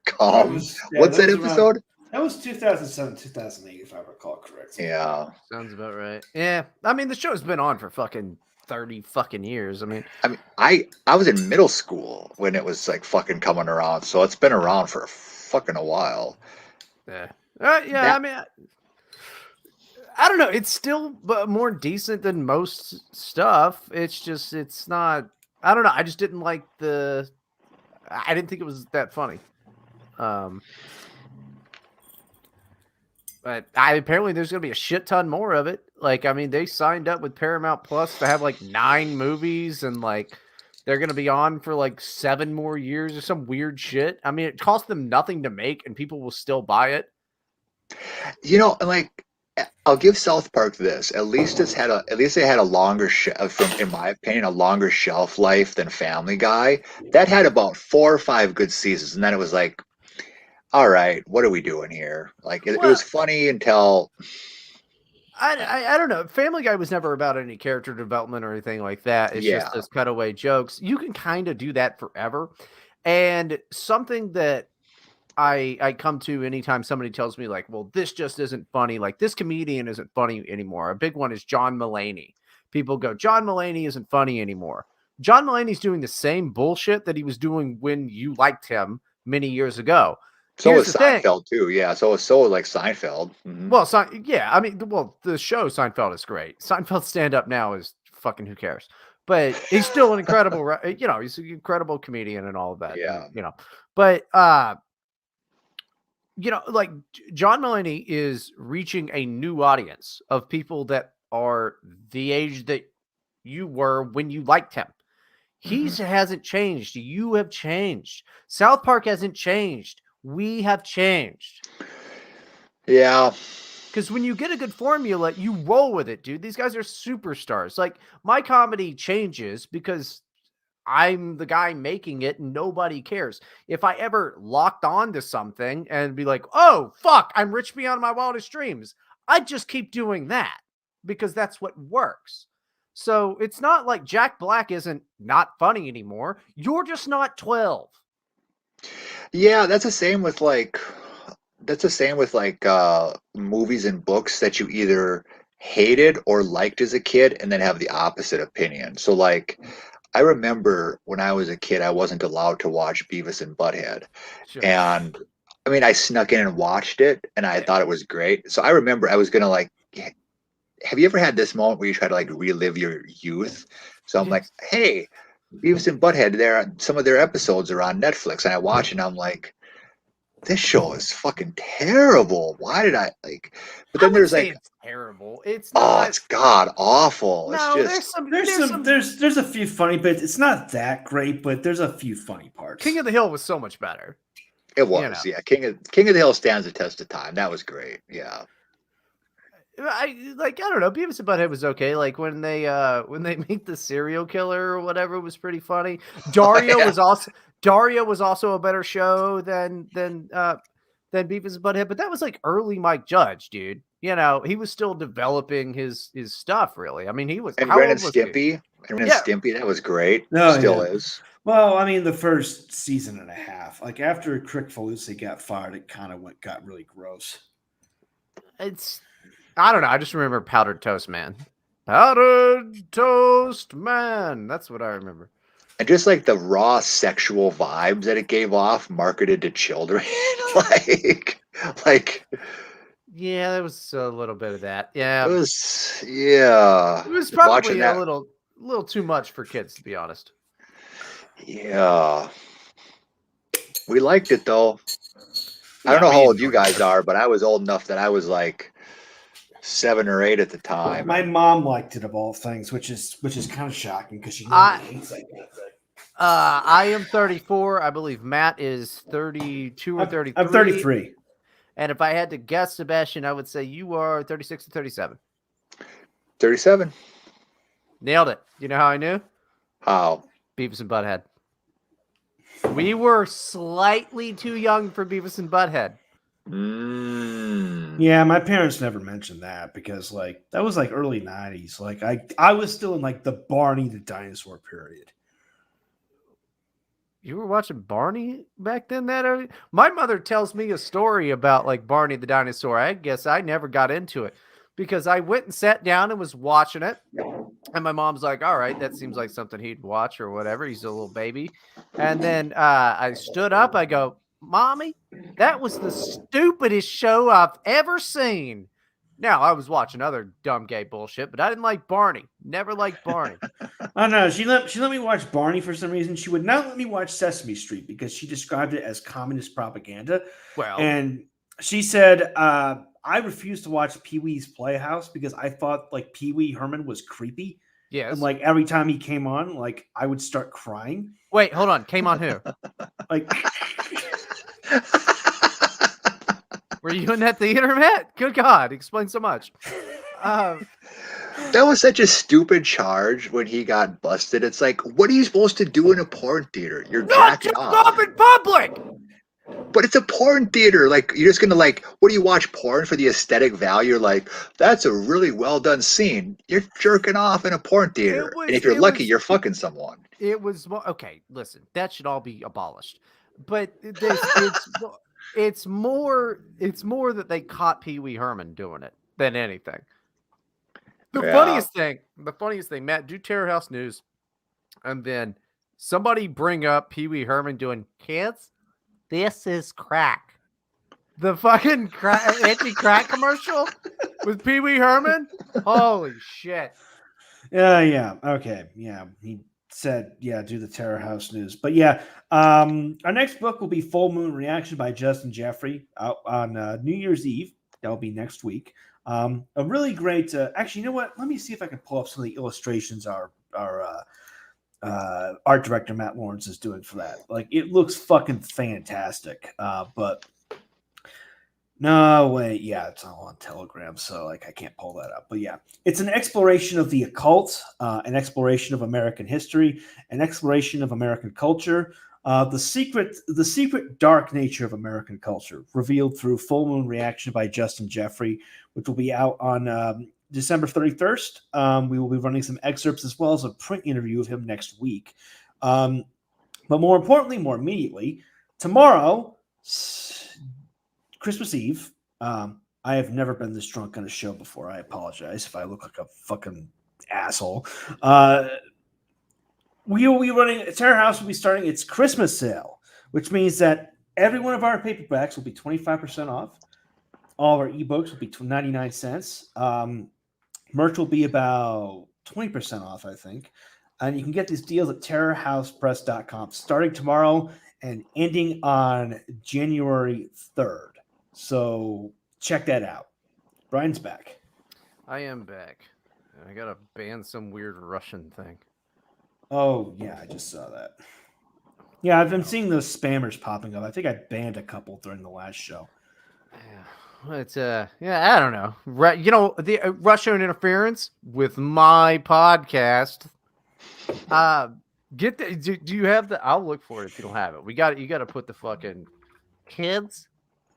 cum. What's that episode? That was 2007, 2008, if I recall correctly. Yeah. Sounds about right. Yeah. I mean, the show's been on for fucking 30 fucking years. I mean, I was in middle school when it was like fucking coming around, so it's been around for fucking a while. yeah. That- I mean, I don't know. It's still more decent than most stuff. It's not. I don't know. I just didn't like I didn't think it was that funny. But apparently there's gonna be a shit ton more of it. Like, I mean, they signed up with Paramount Plus to have like 9 movies, and like they're gonna be on for like 7 more years or some weird shit. I mean, it costs them nothing to make, and people will still buy it. You know, like I'll give South Park this. At least they had a longer in my opinion, a longer shelf life than Family Guy. That had about 4 or 5 good seasons, and then it was like, all right, what are we doing here? Like it was funny until I don't know. Family Guy was never about any character development or anything like that. It's just those cutaway jokes. You can kind of do that forever. And something that I come to anytime somebody tells me like, well, this just isn't funny. Like this comedian isn't funny anymore. A big one is John Mulaney. People go, John Mulaney isn't funny anymore. John Mulaney's doing the same bullshit that he was doing when you liked him many years ago. So was Seinfeld too. Yeah. So like Seinfeld. Mm-hmm. Well, yeah. I mean, the show Seinfeld is great. Seinfeld's stand up now is fucking who cares? But he's still an incredible, he's an incredible comedian and all of that. Yeah. But like John Mulaney is reaching a new audience of people that are the age that you were when you liked him. He hasn't changed. You have changed. South Park hasn't changed. We have changed. Yeah. Because when you get a good formula, you roll with it, dude. These guys are superstars. Like, my comedy changes because I'm the guy making it and nobody cares. If I ever locked on to something and be like, oh, fuck, I'm rich beyond my wildest dreams, I'd just keep doing that because that's what works. So it's not like Jack Black isn't not funny anymore. You're just not 12. Yeah, that's the same with movies and books that you either hated or liked as a kid and then have the opposite opinion. So like I remember when I was a kid, I wasn't allowed to watch Beavis and Butthead. Sure. And I mean, I snuck in and watched it and I thought it was great. So I remember I was going to like, have you ever had this moment where you try to like relive your youth? So I'm like, hey, Beavis and Butthead, some of their episodes are on Netflix, and I watch and I'm like, this show is fucking terrible. Why did I like? But then there's like, it's terrible. It's not. Oh, it's god awful. No, it's just there's a few funny bits. It's not that great, but there's a few funny parts. King of the Hill was so much better. It was, yeah. King of the Hill stands the test of time. That was great. Yeah. I don't know. Beavis and Butthead was okay. Like when they meet the serial killer or whatever, it was pretty funny. Daria was also a better show than Beavis and Butthead, but that was like early Mike Judge, dude. He was still developing his stuff, really. I mean, he was. And Ren and Stimpy. Stimpy, that was great. Still is. Well, I mean, the first season and a half, like after Crick Falusi got fired, it kind of got really gross. I don't know. I just remember Powdered Toast Man. Powdered Toast Man. That's what I remember. And just like the raw sexual vibes that it gave off, marketed to children, like. Yeah, there was a little bit of that. Yeah, it was. Yeah, it was probably a little too much for kids, to be honest. Yeah, we liked it though. I don't know how old you guys are, but I was old enough that I was like 7 or 8 at the time. My mom liked it of all things, which is kind of shocking because she hates that kind of thing. I am 34. I believe Matt is 32 or 33. I'm 33. And if I had to guess, Sebastian, I would say you are 36 or 37. 37. Nailed it. You know how I knew? How? Beavis and Butthead. We were slightly too young for Beavis and Butthead. Yeah, my parents never mentioned that because like that was like early 90s. Like I was still in like the Barney the dinosaur period. You were watching Barney back then that early? My mother tells me a story about like Barney the dinosaur. I guess I never got into it because I went and sat down and was watching it. And my mom's like, all right, that seems like something he'd watch or whatever. He's a little baby. And then I stood up. I go, Mommy, that was the stupidest show I've ever seen. Now, I was watching other dumb gay bullshit, but I didn't like Barney. Never liked Barney. Oh no, she let me watch Barney for some reason. She would not let me watch Sesame Street because she described it as communist propaganda. Well, And she said, I refused to watch Pee-wee's Playhouse because I thought like Pee-wee Herman was creepy. yes. And like every time he came on, like I would start crying. Wait, hold on. Came on who? Like Were you in that theater, Matt? Good God. Explain so much. That was such a stupid charge when he got busted. It's like, what are you supposed to do in a porn theater? You're Not jacking just off. off in public. But it's a porn theater. Like, you're just gonna like, what do you watch porn for the aesthetic value? You're like, that's a really well done scene. You're jerking off in a porn theater, and if you're lucky, you're fucking someone. It was okay. Listen, that should all be abolished. But it's more that they caught Pee Wee Herman doing it than anything. The funniest thing, Matt, do Terror House News, and then somebody bring up Pee Wee Herman doing kids. This is crack. The fucking anti-crack commercial with Pee Wee Herman. Holy shit! yeah, okay, yeah. He said, yeah, do the Terror House News. But yeah, our next book will be Full Moon Reaction by Justin Jeffrey out on New Year's Eve. That'll be next week. A really great. Actually, you know what? Let me see if I can pull up some of the illustrations our art director Matt Lawrence is doing for that. Like, it looks fucking fantastic. But no, wait, yeah, it's all on Telegram, so like I can't pull that up. But yeah, it's an exploration of the occult, an exploration of American history, an exploration of American culture, the secret dark nature of American culture, revealed through Full Moon Reaction by Justin Jeffrey, which will be out on December 31st. We will be running some excerpts as well as a print interview of him next week. But more importantly, more immediately, tomorrow, Christmas Eve. I have never been this drunk on a show before. I apologize if I look like a fucking asshole. We will be running, Terror House will be starting its Christmas sale, which means that every one of our paperbacks will be 25% off. All of our ebooks will be 99 cents. Merch will be about 20% off, I think. And you can get these deals at terrorhousepress.com starting tomorrow and ending on January 3rd. So check that out. Brian's back. I am back. I gotta ban some weird Russian thing. Oh, yeah, I just saw that. Yeah, I've been seeing those spammers popping up. I think I banned a couple during the last show. Yeah, it's yeah, I don't know. The Russian interference with my podcast. Get the. Do you have the? I'll look for it if you don't have it. You got to put the fucking Kids,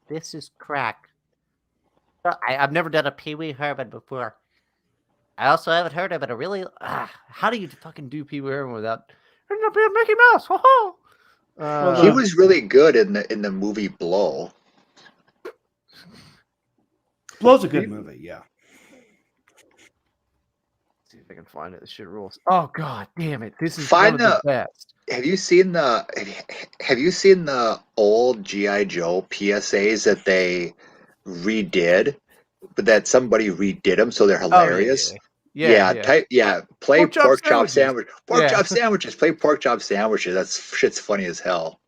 this is crack. I've never done a Pee Wee Herman before. I also haven't heard of it. how do you fucking do Pee Wee Herman without ending up being Mickey Mouse? Ho-ho! He was really good in the movie Blow. Blow's a good movie, yeah. See if I can find it. This shit rules. Oh god damn it! This is one of the best. Have you seen the old G.I. Joe PSAs that they redid, but that somebody redid them so they're hilarious? Play pork chop sandwich. Pork chop sandwiches. Play pork chop sandwiches. That shit's funny as hell.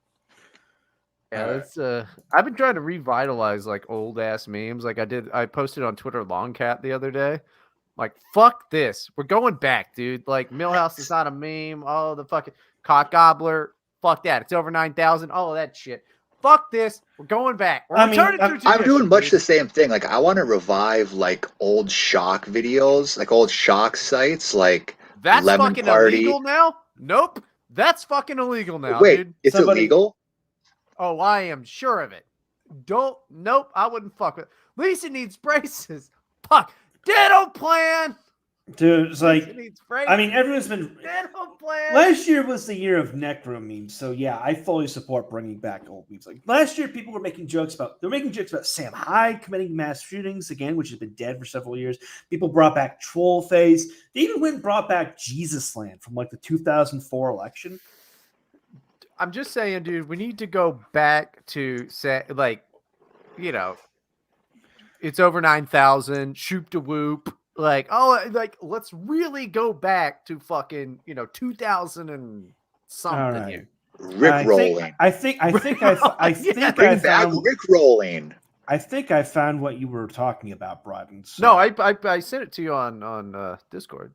Yeah, that's I've been trying to revitalize like old ass memes. Like I posted on Twitter Longcat the other day. Like, fuck this. We're going back, dude. Like, Millhouse is not a meme. Oh, the fucking cock gobbler. Fuck that. It's over 9,000. All of that shit. Fuck this. We're going back. I'm doing much the same thing. Like, I want to revive like old shock videos, like old shock sites, like that's Lemon fucking Party. Illegal now? Nope. That's fucking illegal now. Wait, dude. it's illegal? Oh, I am sure of it. Nope. I wouldn't fuck with. Lisa needs braces. Fuck. Ditto plan. Dude, it's like, It needs Frank. I mean, everyone's been. Dental plan. Last year was the year of necro memes, so yeah, I fully support bringing back old memes. Like last year, people were making jokes about Sam Hyde committing mass shootings again, which has been dead for several years. People brought back Troll Face. They even went and brought back Jesus Land from like the 2004 election. I'm just saying, dude, we need to go back to say, like, you know, it's over 9,000. Shoop to whoop. Like, let's really go back to fucking, 2000 and something All here. Rick rolling. I think I Bring back found Rick rolling. I think I found what you were talking about, Bryden. So. No, I sent it to you on Discord.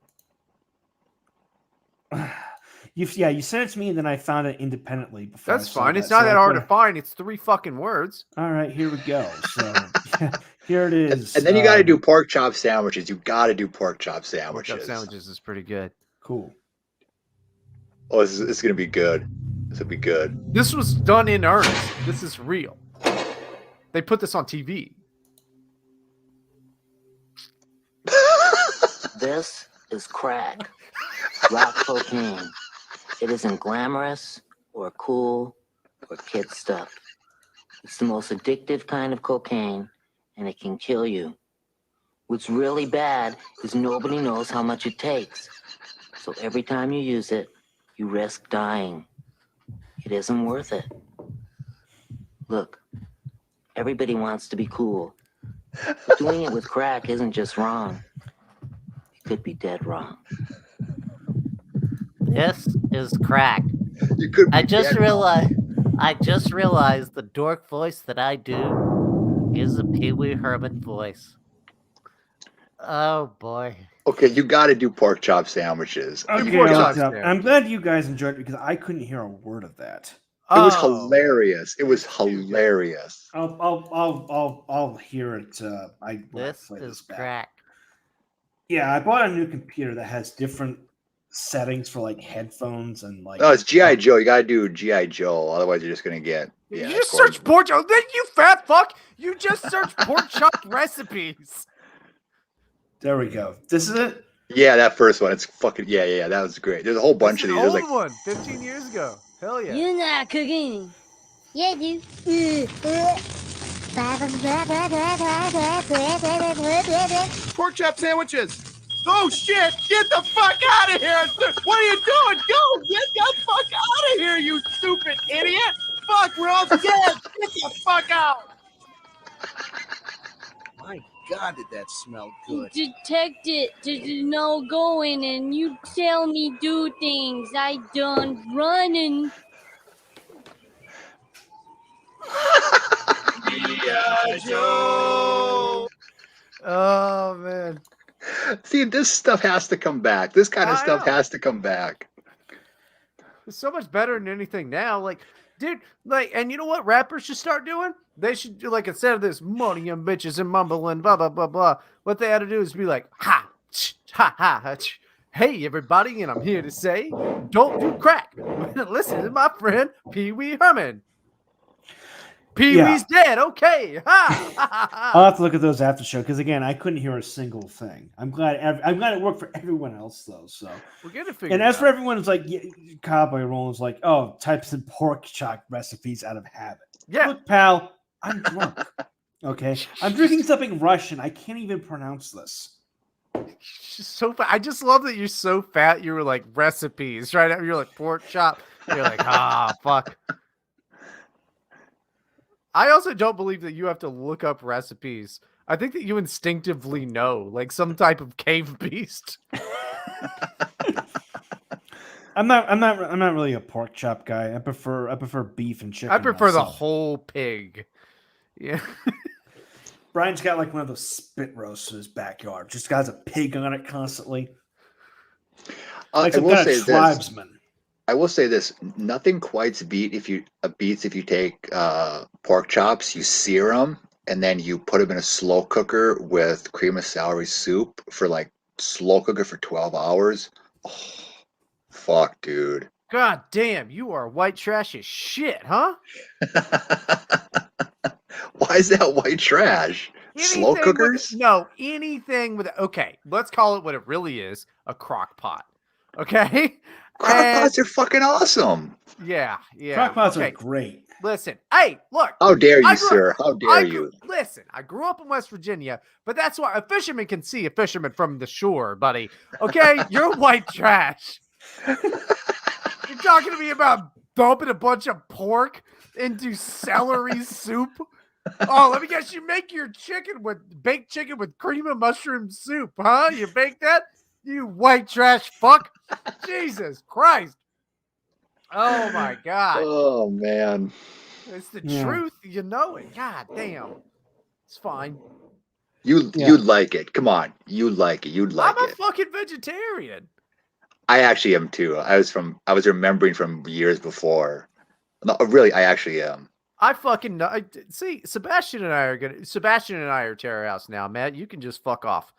You sent it to me, and then I found it independently. Before That's fine. It's not that hard to find. It's 3 fucking words. All right, here we go. So here it is. And then you got to do pork chop sandwiches. You got to do pork chop Pork sandwiches. chop sandwiches is pretty good. Cool. Oh, this is going to be good. This will be good. This was done in earnest. This is real. They put this on TV. This is crack. Rock cocaine. It isn't glamorous or cool or kid stuff. It's the most addictive kind of cocaine, and it can kill you. What's really bad is nobody knows how much it takes. So every time you use it, you risk dying. It isn't worth it. Look, everybody wants to be cool. But doing it with crack isn't just wrong. It could be dead wrong. This is crack. You could. I just realized the dork voice that I do is a Pee Wee Herman voice. Oh boy. Okay, you got to do pork chop sandwiches. Okay, Pork chop I'm glad you guys enjoyed it because I couldn't hear a word of that. It was hilarious. It was hilarious. I'll hear it. This is crack. Yeah, I bought a new computer that has different settings for like headphones and like. No, it's G.I. Joe. You got to do G.I. Joe. Otherwise, you're just going to get. You just search pork chop. You fat fuck. You just search pork chop recipes. There we go. This is it. Yeah, that first one. It's fucking. Yeah. That was great. There's a whole bunch of these. There's Old like. one, 15 years ago. Hell yeah. You're not cooking. Yeah, dude. Pork chop sandwiches. Oh shit! Get the fuck out of here! What are you doing? Go! Get the fuck out of here, you stupid idiot! Fuck, we're all dead! Get the fuck out! My God, did that smell good? Detect it. There's no going, and you tell me do things. I done running. Oh man. See, this stuff has to come back. This kind of stuff has to come back. It's so much better than anything now. Like, dude, like, and you know what rappers should start doing? They should do, like, instead of this money and bitches and mumbling, blah, blah, blah, blah, what they had to do is be like, ha, hey, everybody, and I'm here to say, don't do crack. Listen to my friend, Pee Wee Herman. Pee Wee's dead. Okay. I'll have to look at those after show because again, I couldn't hear a single thing. I'm glad it worked for everyone else though. So we're gonna figure. And as for everyone, it's like Cowboy Rollins, like, oh, types in pork chop recipes out of habit. Yeah, look, pal, I'm drunk. Okay, I'm drinking something Russian. I can't even pronounce this. So fat. I just love that you're so fat. You were like recipes, right? You're like pork chop. You're like, fuck. I also don't believe that you have to look up recipes. I think that you instinctively know, like some type of cave beast. I'm not really a pork chop guy. I prefer beef and chicken. I prefer myself. the whole pig. Yeah. Brian's got like one of those spit roasts in his backyard. Just has a pig on it constantly. Like some kind of tribesman. I will say this: nothing quite beats if you take pork chops, you sear them, and then you put them in a slow cooker with cream of celery soup for like slow cooker for 12 hours. Oh, fuck, dude. God damn, you are white trash as shit, huh? Why is that white trash? Slow cookers? Anything with okay, let's call it what it really is, a crock pot. Okay? Crock pots are fucking awesome. Yeah. Crock pots are great. Listen, hey, look. How dare you, sir? How dare you? Listen, I grew up in West Virginia, but that's why a fisherman can see a fisherman from the shore, buddy. Okay? You're white trash. You're talking to me about dumping a bunch of pork into celery soup? Oh, let me guess, you make your baked chicken with cream of mushroom soup, huh? You bake that? You white trash fuck. Jesus Christ. Oh my God. Oh man. It's the truth. You know it. God damn. It's fine. You'd like it. Come on. You'd like it. You'd like it. I'm a fucking vegetarian. I actually am too. I was remembering from years before. No, really, I actually am. I fucking know. See, Sebastian and I are Terror House now, Matt. You can just fuck off.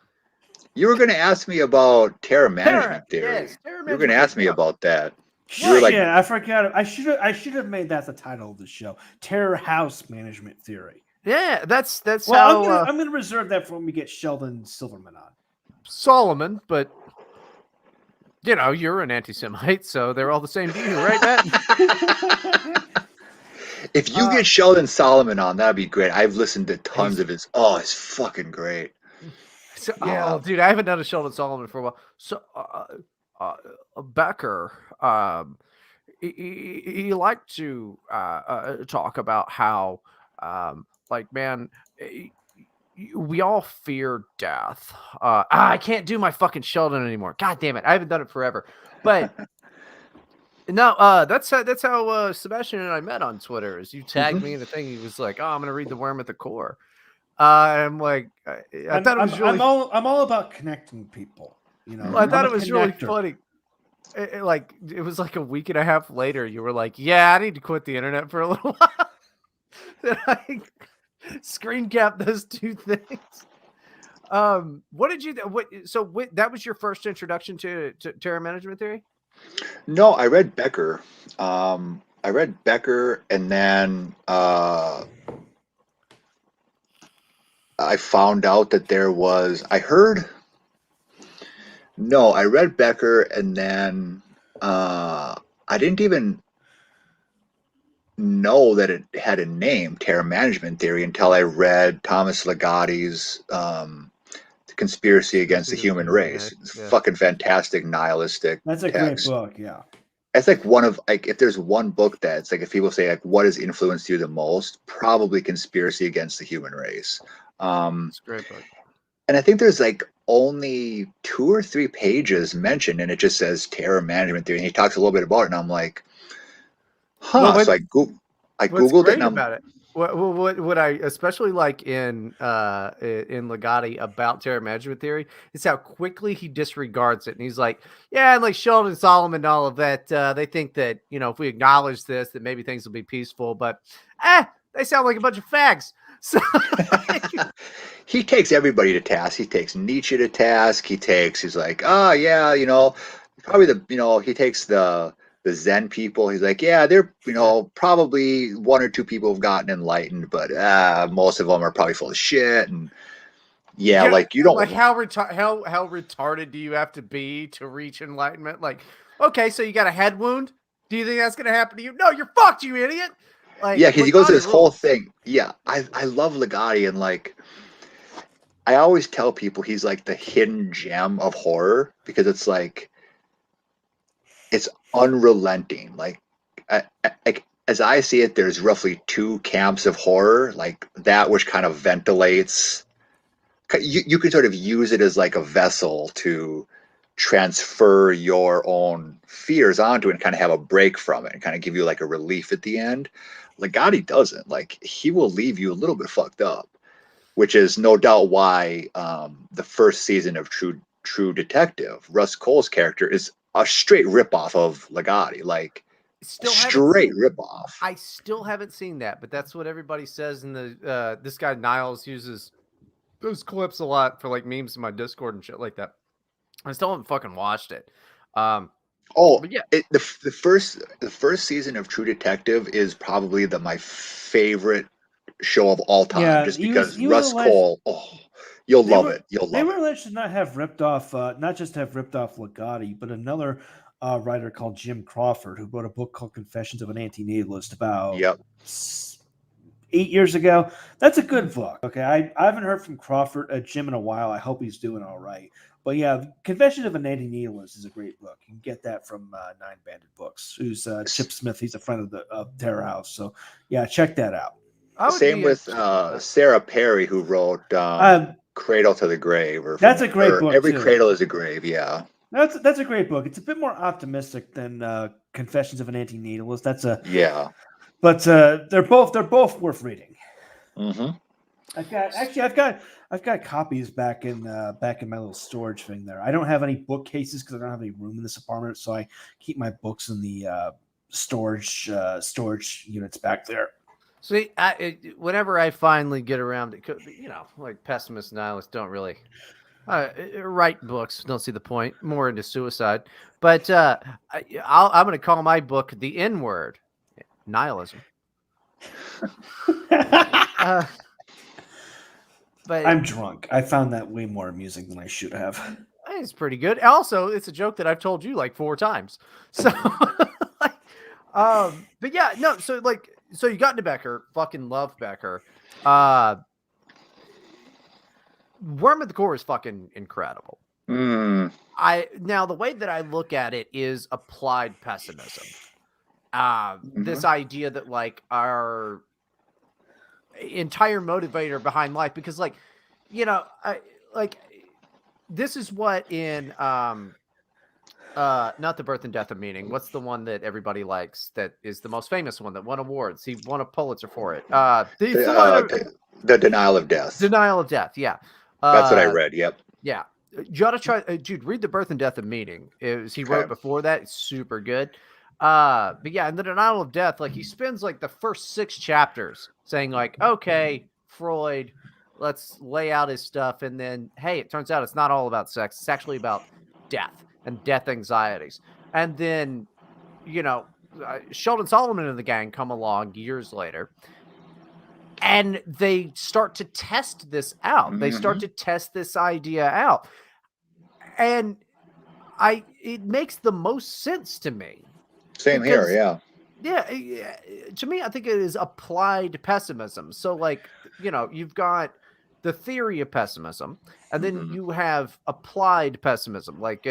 You were going to ask me about terror management theory. Yes, you were going to ask me about that. Shit, I forgot. I should have made that the title of the show. Terror House Management Theory. Yeah, that's well, how I'm gonna reserve that for when we get Sheldon Silverman on. Solomon, but you know, you're an anti-Semite, so they're all the same to you, right, Matt? If you get Sheldon Solomon on, that'd be great. I've listened to tons of his. Oh, it's fucking great. So, dude, I haven't done a Sheldon Solomon for a while. So, Becker, he liked to talk about how, man, we all fear death. I can't do my fucking Sheldon anymore. God damn it, I haven't done it forever. But no, that's how Sebastian and I met on Twitter. Is you tagged me in the thing. He was like, "Oh, I'm gonna read The Worm at the Core." I'm like, I thought it was really. I'm all about connecting people. You know, I thought it was really funny. It was like a week and a half later. You were like, "Yeah, I need to quit the internet for a little while." Then I screen cap those two things. What did you? That was your first introduction to terror management theory? No, I read Becker. And then I found out that there was. I read Becker, and then I didn't even know that it had a name, terror management theory, until I read Thomas Ligotti's The Conspiracy Against the Human Race. It's fucking fantastic, nihilistic. That's a text. great book, yeah. It's like one of if there's one book that's like if people say like what has influenced you the most, probably Conspiracy Against the Human Race. It's a great book. And I think there's like only 2 or 3 pages mentioned, and it just says terror management theory. And he talks a little bit about it, and I'm like, huh. So I Googled it. And about it. What I especially like in Ligotti about terror management theory is how quickly he disregards it, and he's like, yeah, and like Sheldon Solomon and all of that, they think that if we acknowledge this, that maybe things will be peaceful, but they sound like a bunch of fags. So he takes everybody to task. He takes Nietzsche to task. He's like, oh yeah, probably he takes the Zen people. He's like, yeah, they're probably 1 or 2 people have gotten enlightened, but most of them are probably full of shit. And like you don't like how retarded do you have to be to reach enlightenment? Like, okay, so you got a head wound. Do you think that's gonna happen to you? No, you're fucked, you idiot. Like, yeah, because he goes through this whole thing. Yeah, I love Ligotti, and like I always tell people he's like the hidden gem of horror, because it's like it's unrelenting. Like as I see it, there's roughly 2 camps of horror, like that which kind of ventilates. You can sort of use it as like a vessel to transfer your own fears onto it and kind of have a break from it and kind of give you like a relief at the end. Ligotti doesn't. Like he will leave you a little bit fucked up, which is no doubt why the first season of True Detective, Russ Cole's character is a straight ripoff of Ligotti, like straight ripoff. I still haven't seen that, but that's what everybody says in the this guy Niles uses those clips a lot for like memes in my Discord and shit like that. I still haven't fucking watched it. The first season of True Detective is probably my favorite show of all time, Yeah, just he because was Russ alleged- Cole. Oh, you'll They love were- it. You'll They love were it. alleged to not have ripped off, not just have ripped off Ligotti, but another writer called Jim Crawford, who wrote a book called Confessions of an Antinatalist about Yep. 8 years ago. That's a good book. Okay, I haven't heard from Crawford, Jim, in a while. I hope he's doing all right. But yeah, Confession of an Antinatalist is a great book. You can get that from Nine Banded Books. Who's Chip Smith? He's a friend of Terror House. So yeah, check that out. Same with Sarah Perry, who wrote Cradle to the Grave. That's a great book, Every too. Cradle is a Grave. Yeah. That's a great book. It's a bit more optimistic than Confessions of an Antinatalist. Yeah. But they're both worth reading. Mm-hmm. I've got copies back in my little storage thing there. I don't have any bookcases because I don't have any room in this apartment, so I keep my books in the storage units back there. See, whenever I finally get around to, like pessimists and nihilists don't really write books, don't see the point, more into suicide. But I'm going to call my book The N-Word, Nihilism. But I'm drunk. I found that way more amusing than I should have. It's pretty good. Also, it's a joke that I've told you like 4 times. So, but yeah, no. So you got into Becker. Fucking love Becker. Worm at the Core is fucking incredible. Mm. Now the way that I look at it is applied pessimism. This idea that like our entire motivator behind life, because this is what in not The Birth and Death of Meaning. What's the one that everybody likes that is the most famous one that won awards? He won a Pulitzer for it. The Denial of Death. Denial of Death. Yeah. That's what I read. Yep. Yeah. You ought to try, dude, read The Birth and Death of Meaning. He wrote before that. It's super good. But yeah, in The Denial of Death, like he spends like the first 6 chapters saying like, okay, Freud, let's lay out his stuff. And then, hey, it turns out it's not all about sex. It's actually about death and death anxieties. And then, Sheldon Solomon and the gang come along years later. And they start to test this out. They start to test this idea out. And it makes the most sense to me. Same here, yeah. Yeah, to me, I think it is applied pessimism. So, like, you've got the theory of pessimism, and then you have applied pessimism, like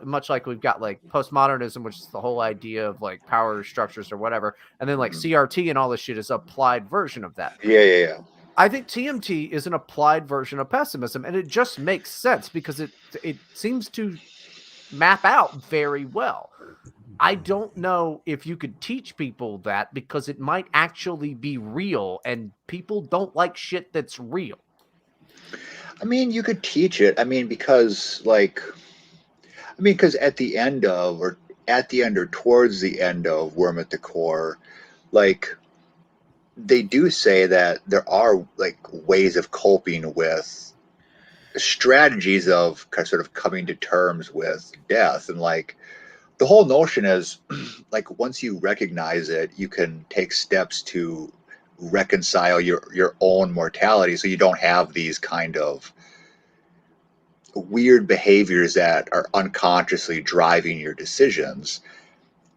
much like we've got like postmodernism, which is the whole idea of like power structures or whatever, and then like CRT and all this shit is applied version of that. Yeah. I think TMT is an applied version of pessimism, and it just makes sense because it seems to map out very well. I don't know if you could teach people that because it might actually be real, and people don't like shit that's real. I mean, you could teach it. Because at the end of, or towards the end of Worm at the Core, like, they do say that there are like ways of coping with strategies of sort of coming to terms with death. And like, the whole notion is like, once you recognize it, you can take steps to reconcile your own mortality, so you don't have these kind of weird behaviors that are unconsciously driving your decisions.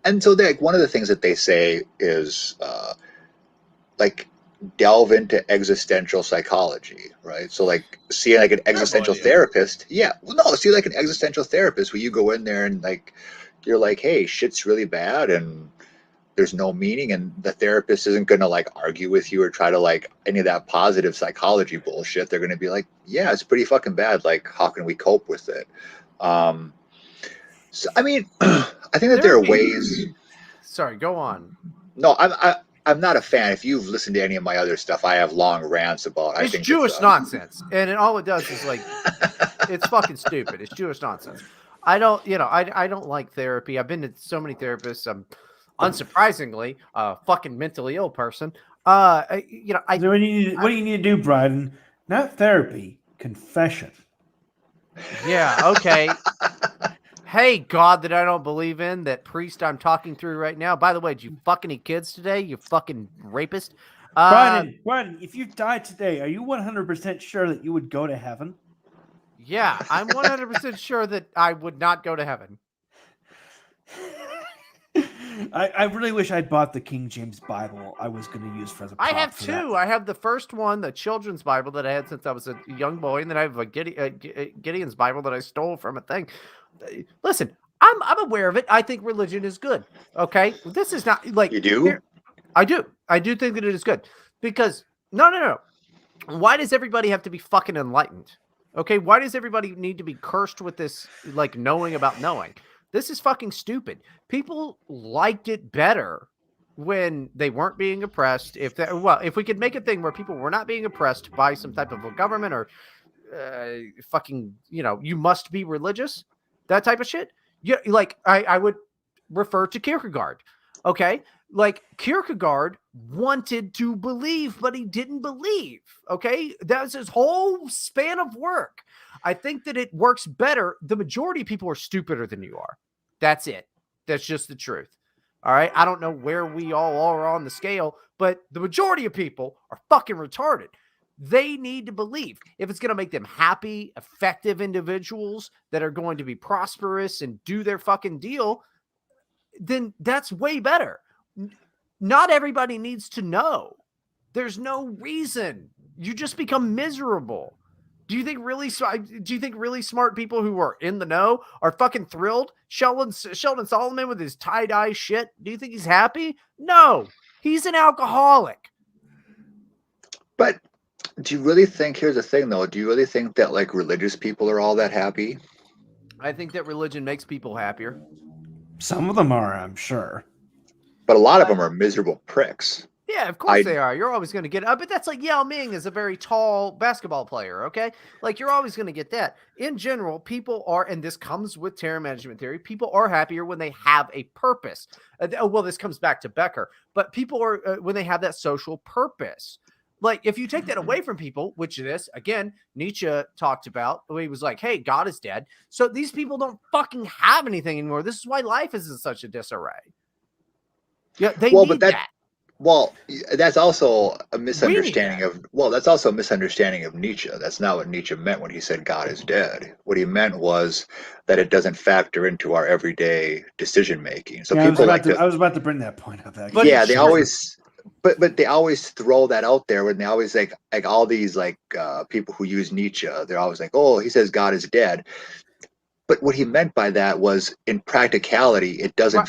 And so one of the things that they say is like delve into existential psychology, right? So like see like an existential therapist. Yeah. Well, no, see like an existential therapist where you go in there and like you're like, hey, shit's really bad and there's no meaning, and the therapist isn't going to like argue with you or try to like any of that positive psychology bullshit. They're going to be like, yeah, it's pretty fucking bad. Like, how can we cope with it? So, I mean, I think that there are ways. Sorry, go on. No, I'm not a fan. If you've listened to any of my other stuff, I have long rants about. It's Jewish nonsense, and all it does is like, it's fucking stupid. It's Jewish nonsense. I don't like therapy. I've been to so many therapists. I'm unsurprisingly a fucking mentally ill person. So what do you need to do, Bryden? Not therapy, confession. Yeah, okay. Hey, God that I don't believe in, that priest I'm talking through right now. By the way, did you fuck any kids today? You fucking rapist. Brian, if you died today, are you 100% sure that you would go to heaven? Yeah, I'm 100% sure that I would not go to heaven. I really wish I'd bought the King James Bible I was going to use for the prop. I have for two. that. I have the first one, the children's Bible that I had since I was a young boy, and then I have a Gideon's Bible that I stole from a thing. Listen, I'm aware of it. I think religion is good. Okay, this is not like You do? I do. I do think that it is good because no. Why does everybody have to be fucking enlightened? Okay, why does everybody need to be cursed with this like knowing about knowing? This is fucking stupid. People liked it better when they weren't being oppressed. If we could make a thing where people were not being oppressed by some type of a government or fucking, you must be religious, that type of shit. Yeah, like I would refer to Kierkegaard. Okay, like Kierkegaard wanted to believe, but he didn't believe. Okay, that's his whole span of work. I think that it works better. The majority of people are stupider than you are. That's it. That's just the truth. All right. I don't know where we all are on the scale, but the majority of people are fucking retarded. They need to believe. If it's going to make them happy, effective individuals that are going to be prosperous and do their fucking deal, then that's way better. Not everybody needs to know. There's no reason. You just become miserable. Do you think really smart people who are in the know are fucking thrilled? Sheldon Solomon with his tie-dye shit. Do you think he's happy? No. He's an alcoholic. But do you really think, here's the thing though, do you really think that like religious people are all that happy? I think that religion makes people happier. Some of them are, I'm sure. But a lot of them are miserable pricks. Yeah, of course they are. You're always going to get but that's like Yao Ming is a very tall basketball player, okay? Like you're always going to get that. In general, people are, and this comes with terror management theory, people are happier when they have a purpose. Well, this comes back to Becker, but people are when they have that social purpose. Like if you take that away from people, which this, again, Nietzsche talked about, he was like, hey, God is dead. So these people don't fucking have anything anymore. This is why life is in such a disarray. Yeah, they need that. Well, that's also a misunderstanding of Nietzsche. That's not what Nietzsche meant when he said God is dead. What he meant was that it doesn't factor into our everyday decision making. So yeah, people I was about to bring that point up. Actually. But yeah, they always, but they always throw that out there when they always like all these like people who use Nietzsche. They're always like, oh, he says God is dead. But what he meant by that was, in practicality, it doesn't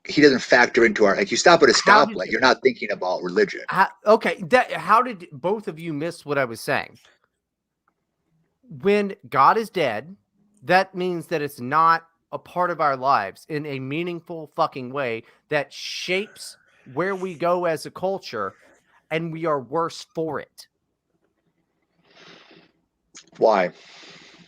he doesn't factor into our, like, you stop at a stoplight, you're not thinking about religion. How did both of you miss what I was saying? When God is dead, that means that it's not a part of our lives in a meaningful fucking way that shapes where we go as a culture, and we are worse for it. Why?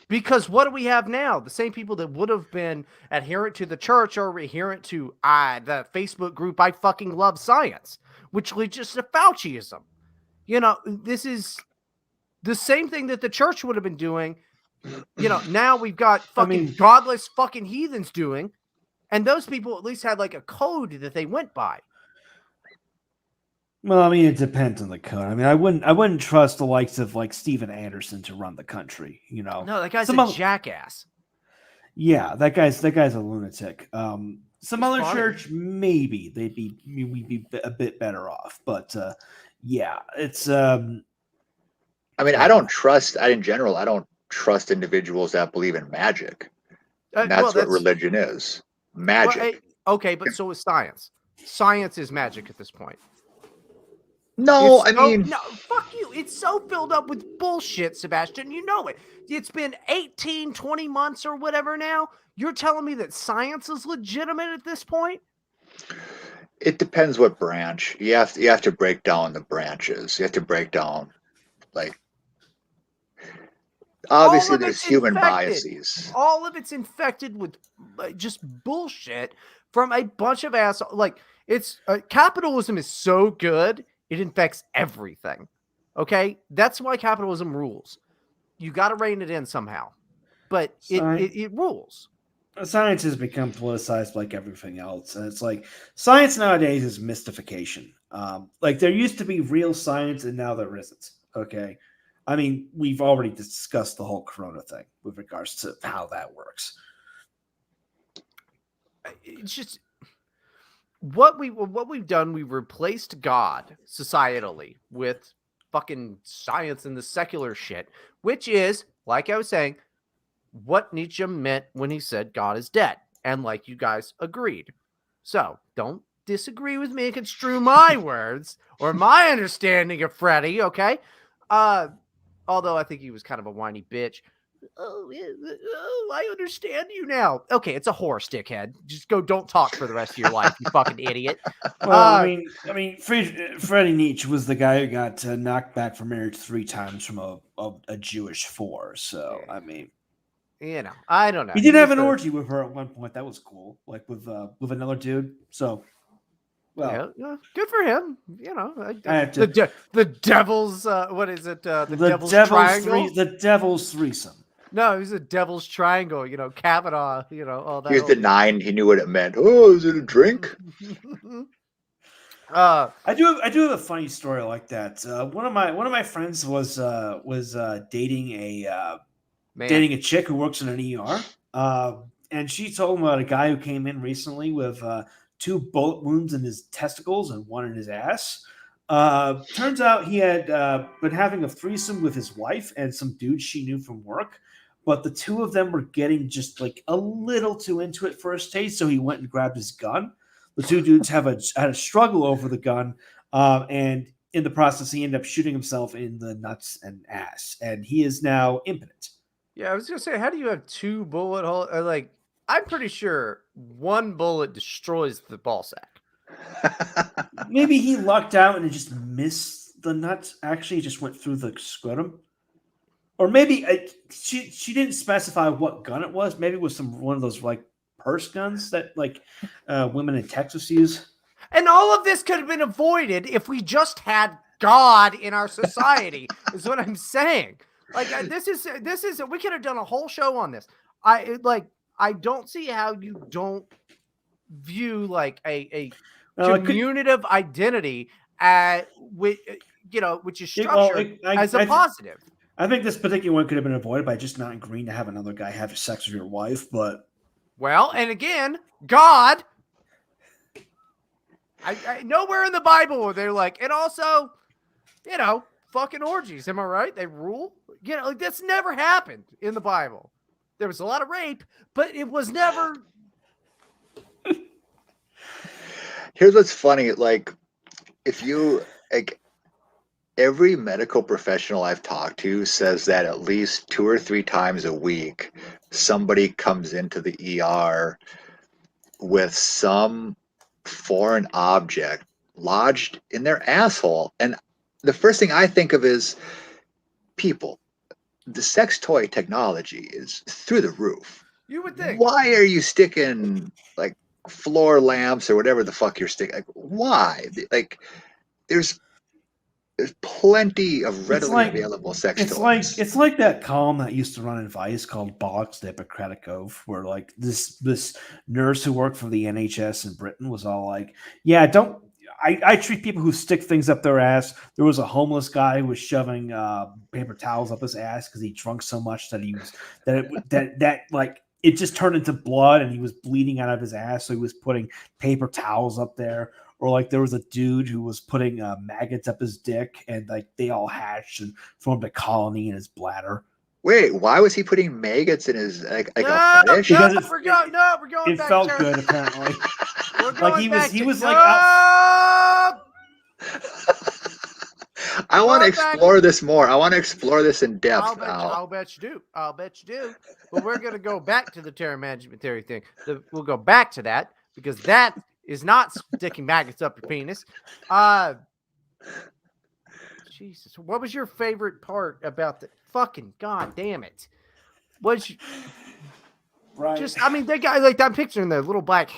Because what do we have now? The same people that would have been adherent to the church are adherent to the Facebook group I fucking love science, which leads just to Fauciism. This is the same thing that the church would have been doing. Now we've got fucking godless fucking heathens doing, and those people at least had like a code that they went by. Well, it depends on the code. I wouldn't trust the likes of like Steven Anderson to run the country. No, that guy's a jackass. Yeah, that guy's a lunatic. Some other church, maybe we'd be a bit better off, but yeah, it's. I don't trust individuals that believe in magic. And that's what religion is. Magic. Okay, but so is science. Science is magic at this point. No, no, fuck you. It's so filled up with bullshit, Sebastian. You know it. It's been 18, 20 months or whatever now. You're telling me that science is legitimate at this point? It depends what branch. You have to break down the branches. You have to break down, like, obviously there's human biases. All of it's infected with just bullshit from a bunch of assholes. Like, it's capitalism is so good. It infects everything. Okay? That's why capitalism rules. You got to rein it in somehow. But it rules. science has become politicized like everything else, and it's like science nowadays is mystification. Like there used to be real science, and now there isn't. Okay, I mean we've already discussed the whole Corona thing with regards to how that works. It's just what we've done. We've replaced God societally with fucking science and the secular shit, which is, like I was saying, what Nietzsche meant when he said God is dead, and like you guys agreed. So don't disagree with me, construe my words or my understanding of Freddy, okay? Although I think he was kind of a whiny bitch. Oh, I understand you now. Okay, it's a horse, dickhead. Just go. Don't talk for the rest of your life, you fucking idiot. Well, Freddie Nietzsche was the guy who got knocked back from marriage 3 times from a Jewish 4. So I mean, I don't know. He did have an orgy with her at one point. That was cool, like with another dude. So, well, yeah, good for him. the devil's what is it? The devil's triangle. The devil's threesome. No, he's a devil's triangle. Kavanaugh. All that. He was the 9. He knew what it meant. Oh, is it a drink? I do have a funny story like that. One of my friends was dating a chick who works in an ER. And she told him about a guy who came in recently with 2 bullet wounds in his testicles and 1 in his ass. Turns out he had been having a threesome with his wife and some dudes she knew from work, but the 2 of them were getting just like a little too into it for his taste, so he went and grabbed his gun. The 2 dudes had a struggle over the gun, and in the process, he ended up shooting himself in the nuts and ass, and he is now impotent. Yeah, I was gonna say, how do you have 2 bullet holes? Like, I'm pretty sure 1 bullet destroys the ball sack. Maybe he lucked out and it just missed the nuts. Actually, it just went through the scrotum. Or maybe she didn't specify what gun it was. Maybe it was one of those like purse guns that like women in Texas use. And all of this could have been avoided if we just had God in our society. Is what I'm saying. Like this is we could have done a whole show on this. I don't see how you don't view like a communitive identity which is structured as a positive. I think this particular one could have been avoided by just not agreeing to have another guy have sex with your wife, but and again, God. I nowhere in the Bible where they're like, and also, fucking orgies. Am I right? They rule. That's never happened in the Bible. There was a lot of rape, but it was never. Here's what's funny. Like, if you every medical professional I've talked to says that at least 2 or 3 times a week, somebody comes into the ER with some foreign object lodged in their asshole. And the first thing I think of is people. The sex toy technology is through the roof. You would think. Why are you sticking like floor lamps or whatever the fuck you're sticking? Like, why? Like, there's plenty of readily available sex toys. It's like that column that used to run in Vice called Bollocks the Hippocratic Oath, where like this nurse who worked for the NHS in Britain was all like, yeah, I treat people who stick things up their ass. There was a homeless guy who was shoving paper towels up his ass because he drunk so much that it just turned into blood and he was bleeding out of his ass. So he was putting paper towels up there. Or like there was a dude who was putting maggots up his dick and like they all hatched and formed a colony in his bladder. Wait, why was he putting maggots in his a fetish? We're going it back. Felt good apparently. Like he was like. I want to explore this more. I want to explore this in depth. I'll bet you do. But we're going to go back to the terror management theory thing. We'll go back to that because that is not sticking maggots up your penis. Jesus, what was your favorite part about the fucking god damn it? Right. Just, I mean, they got like I'm picturing the little black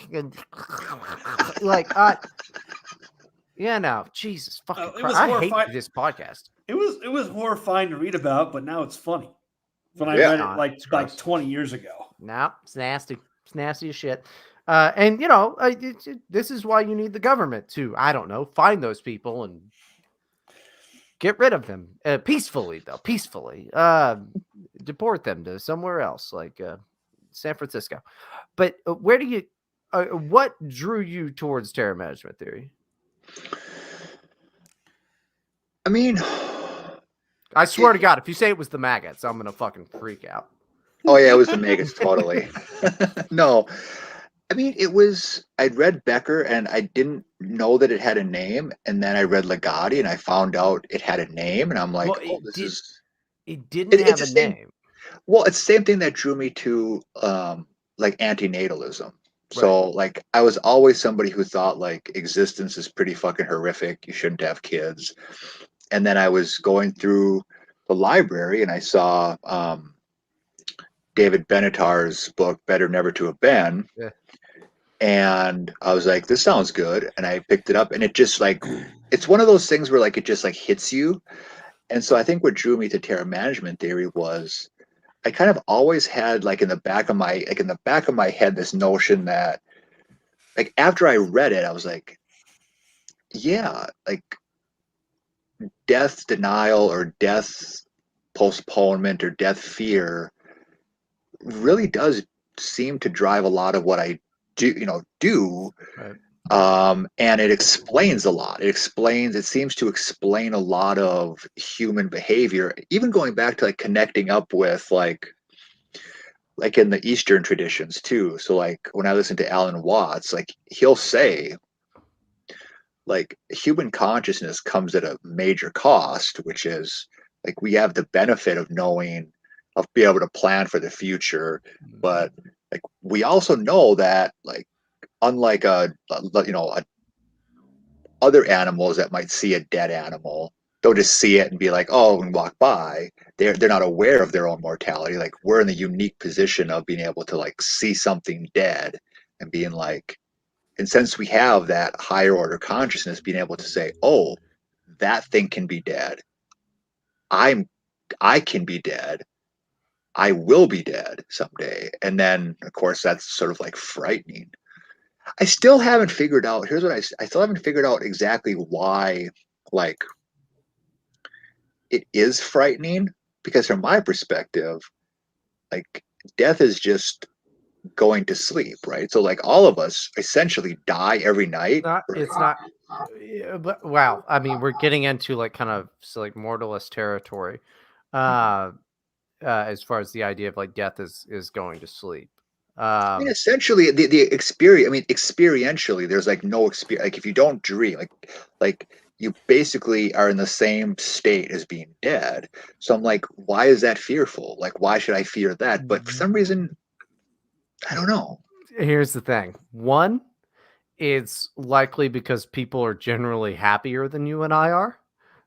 Jesus fucking Christ. I hate this podcast. It was horrifying to read about, but now it's funny. When I read it like 20 years ago. No, it's nasty. It's nasty as shit. And this is why you need the government to, I don't know, find those people and get rid of them peacefully, though. Peacefully. Deport them to somewhere else, like San Francisco. But where do you, what drew you towards terror management theory? I mean, I swear to God, if you say it was the maggots, I'm going to fucking freak out. Oh yeah, it was the maggots, totally. No, I mean, I'd read Becker and I didn't know that it had a name. And then I read Ligotti and I found out it had a name. And I'm like, Well, oh, this is. It didn't It's have the a same. name. Well, it's the same thing that drew me to like antinatalism. So like I was always somebody who thought like existence is pretty fucking horrific. You shouldn't have kids. And then I was going through the library and I saw David Benatar's book, Better Never to Have Been. Yeah. And I was like, this sounds good. And I picked it up and it just like, it's one of those things where like, it just like hits you. And so I think what drew me to terror management theory was I kind of always had like in the back of my head, this notion that like, after I read it, I was like, yeah, like death denial or death postponement or death fear really does seem to drive a lot of what I do. Right. And it explains a lot. It seems to explain a lot of human behavior, even going back to like connecting up with like in the Eastern traditions too. So like when I listen to Alan Watts, like he'll say like human consciousness comes at a major cost, which is like we have the benefit of knowing, of being able to plan for the future, but like we also know that like unlike other animals that might see a dead animal, they'll just see it and be like, oh, and walk by. They're not aware of their own mortality. Like we're in the unique position of being able to like see something dead and being like, and since we have that higher order consciousness, being able to say, oh, that thing can be dead. I can be dead. I will be dead someday. And then of course that's sort of like frightening. I still haven't figured out, here's what I still haven't figured out exactly why like it is frightening, because from my perspective, like death is just going to sleep, right? So like all of us essentially die every night. It's not but wow. I mean, we're getting into like kind of like mortalist territory. As far as the idea of like death is going to sleep. I mean, essentially the experience, I mean, experientially, there's like no experience. Like if you don't dream, like you basically are in the same state as being dead. So I'm like, why is that fearful? Like, why should I fear that? But for some reason, I don't know. Here's the thing. One, it's likely because people are generally happier than you and I are.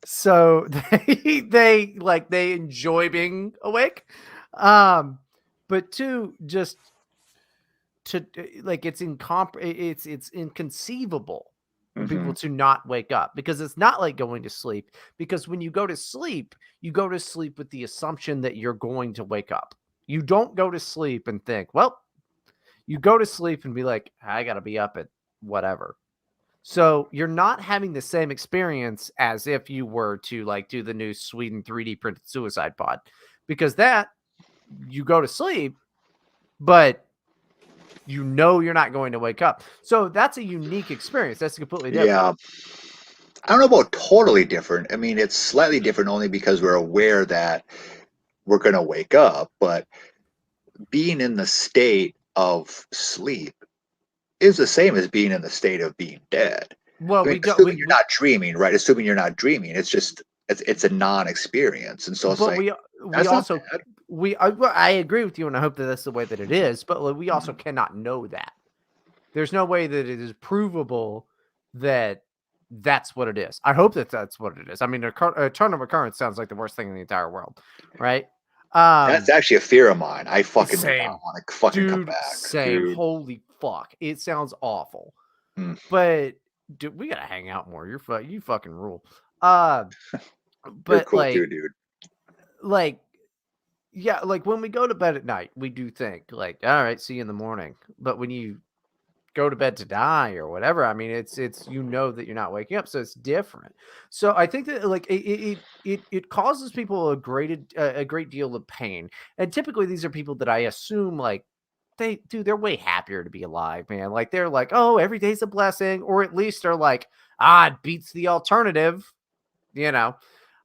So they enjoy being awake. But two, just to like it's inconceivable for people to not wake up, because it's not like going to sleep, because when you go to sleep with the assumption that you're going to wake up. You don't go to sleep and think, well, you go to sleep and be like, I gotta be up at whatever. So you're not having the same experience as if you were to like do the new Sweden 3D printed suicide pod, because that you go to sleep, but you know you're not going to wake up. So that's a unique experience. That's completely different. Yeah. I don't know about totally different. I mean, it's slightly different only because we're aware that we're going to wake up, but being in the state of sleep is the same as being in the state of being dead. Well, I mean, assuming you're not dreaming, right? Assuming you're not dreaming, it's just it's a non-experience, and so it's but like we also I agree with you, and I hope that that's the way that it is. But we also cannot know that. There's no way that it is provable that that's what it is. I hope that that's what it is. I mean, eternal recurrence sounds like the worst thing in the entire world, right? That's actually a fear of mine. I fucking same. want to fucking Dude, come back. Same. Dude. Holy fuck. It sounds awful. But dude, we gotta hang out more. You fucking rule. But You're cool like, too, dude. Like yeah, like when we go to bed at night, we do think like, all right, see you in the morning. But when you go to bed to die or whatever, I mean, it's that you're not waking up, so it's different. So I think that like it causes people a great deal of pain, and typically these are people that I assume like they're way happier to be alive, man. Like they're like, oh, every day's a blessing, or at least they're like, it beats the alternative, you know.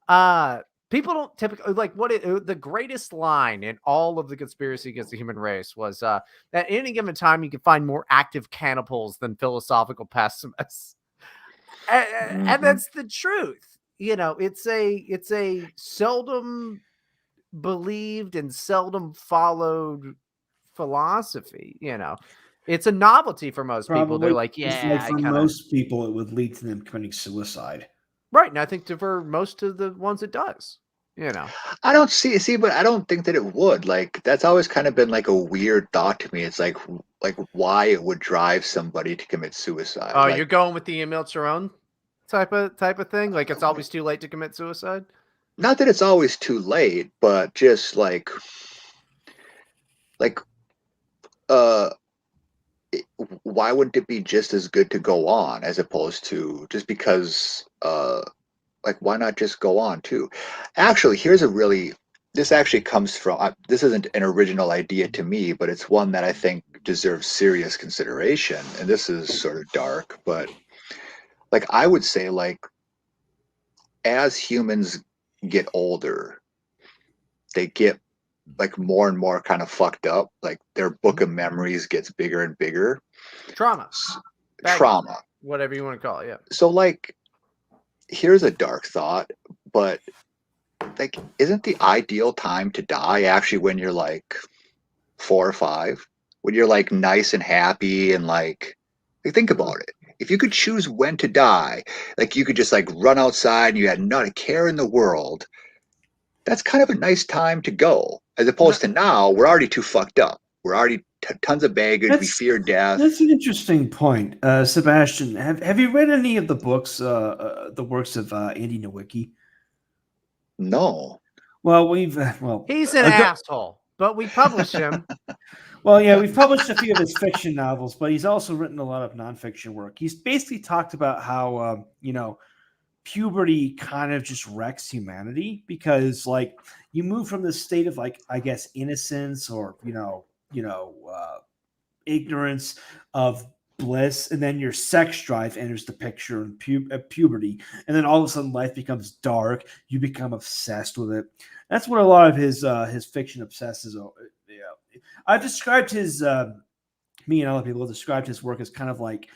Uh People don't typically like the greatest line in all of the conspiracy against the human race was at any given time you can find more active cannibals than philosophical pessimists. And that's the truth. You know, it's a seldom believed and seldom followed philosophy, you know. It's a novelty for most people. They're Probably. like, It's yeah, like I for kind of most people, it would lead to them committing suicide. right. And I think for most of the ones it does, you know. I don't see, but I don't think that it would. Like that's always kind of been like a weird thought to me. It's like why it would drive somebody to commit suicide. Oh, Like you're going with the Emil Chiron type of thing? Like it's always too late to commit suicide? not that it's always too late, but just like uh why wouldn't it be just as good to go on as opposed to just because like why not just go on too? Actually, this actually comes from this isn't an original idea to me, but it's one that I think deserves serious consideration. And this is sort of dark, but like I would say like as humans get older, they get like more and more kind of fucked up. Like their book of memories gets bigger and bigger. Trauma. Baggage. Trauma. Whatever you want to call it, yeah. So like here's a dark thought, but like isn't the ideal time to die actually when you're like 4 or 5? When you're like nice and happy and like think about it. If you could choose when to die, like you could just like run outside and you had not a care in the world, that's kind of a nice time to go. As opposed to now, we're already too fucked up. We're already tons of baggage. We fear death. That's an interesting point, Sebastian. Have you read any of the books, the works of Andy Nowicki? No. Well, he's an asshole, but we publish him. Well, yeah, we've published a few of his fiction novels, but he's also written a lot of nonfiction work. He's basically talked about how puberty kind of just wrecks humanity because like you move from this state of like I guess innocence or ignorance of bliss, and then your sex drive enters the picture in puberty, and then all of a sudden life becomes dark. You become obsessed with it. That's what a lot of his fiction obsesses over. Yeah, I've described his me and other people have described his work as kind of like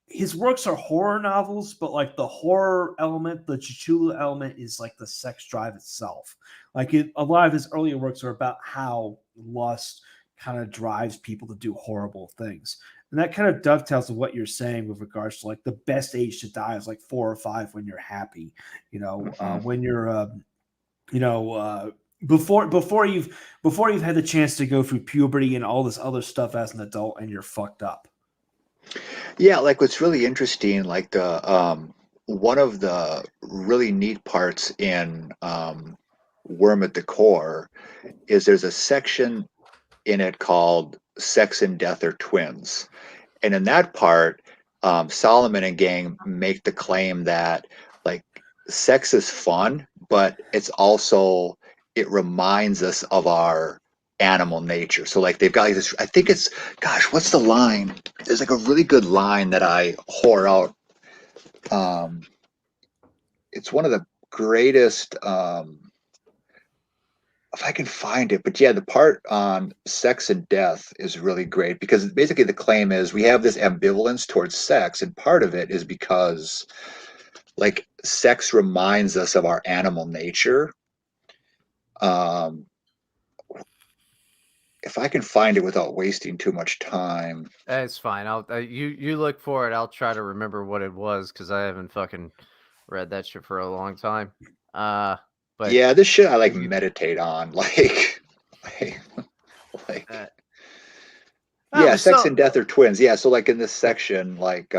his works are horror novels, but like the horror element, the Cthulhu element is like the sex drive itself. Like a lot of his earlier works are about how lust kind of drives people to do horrible things. And that kind of dovetails with what you're saying with regards to like the best age to die is like 4 or 5 when you're happy, when you're, before you've had the chance to go through puberty and all this other stuff as an adult and you're fucked up. Yeah, like what's really interesting, like the one of the really neat parts in Worm at the Core is there's a section in it called Sex and Death Are Twins. And in that part, Solomon and gang make the claim that like sex is fun, but it reminds us of our animal nature. So like they've got like this, I think it's, gosh, what's the line? There's like a really good line that I whore out. It's one of the greatest, if I can find it, but yeah, the part on sex and death is really great because basically the claim is we have this ambivalence towards sex, and part of it is because like sex reminds us of our animal nature. If I can find it without wasting too much time. It's fine. I'll you look for it. I'll try to remember what it was because I haven't fucking read that shit for a long time. But yeah, this shit I like meditate on, like yeah, sex and death are twins. Yeah, so like in this section, like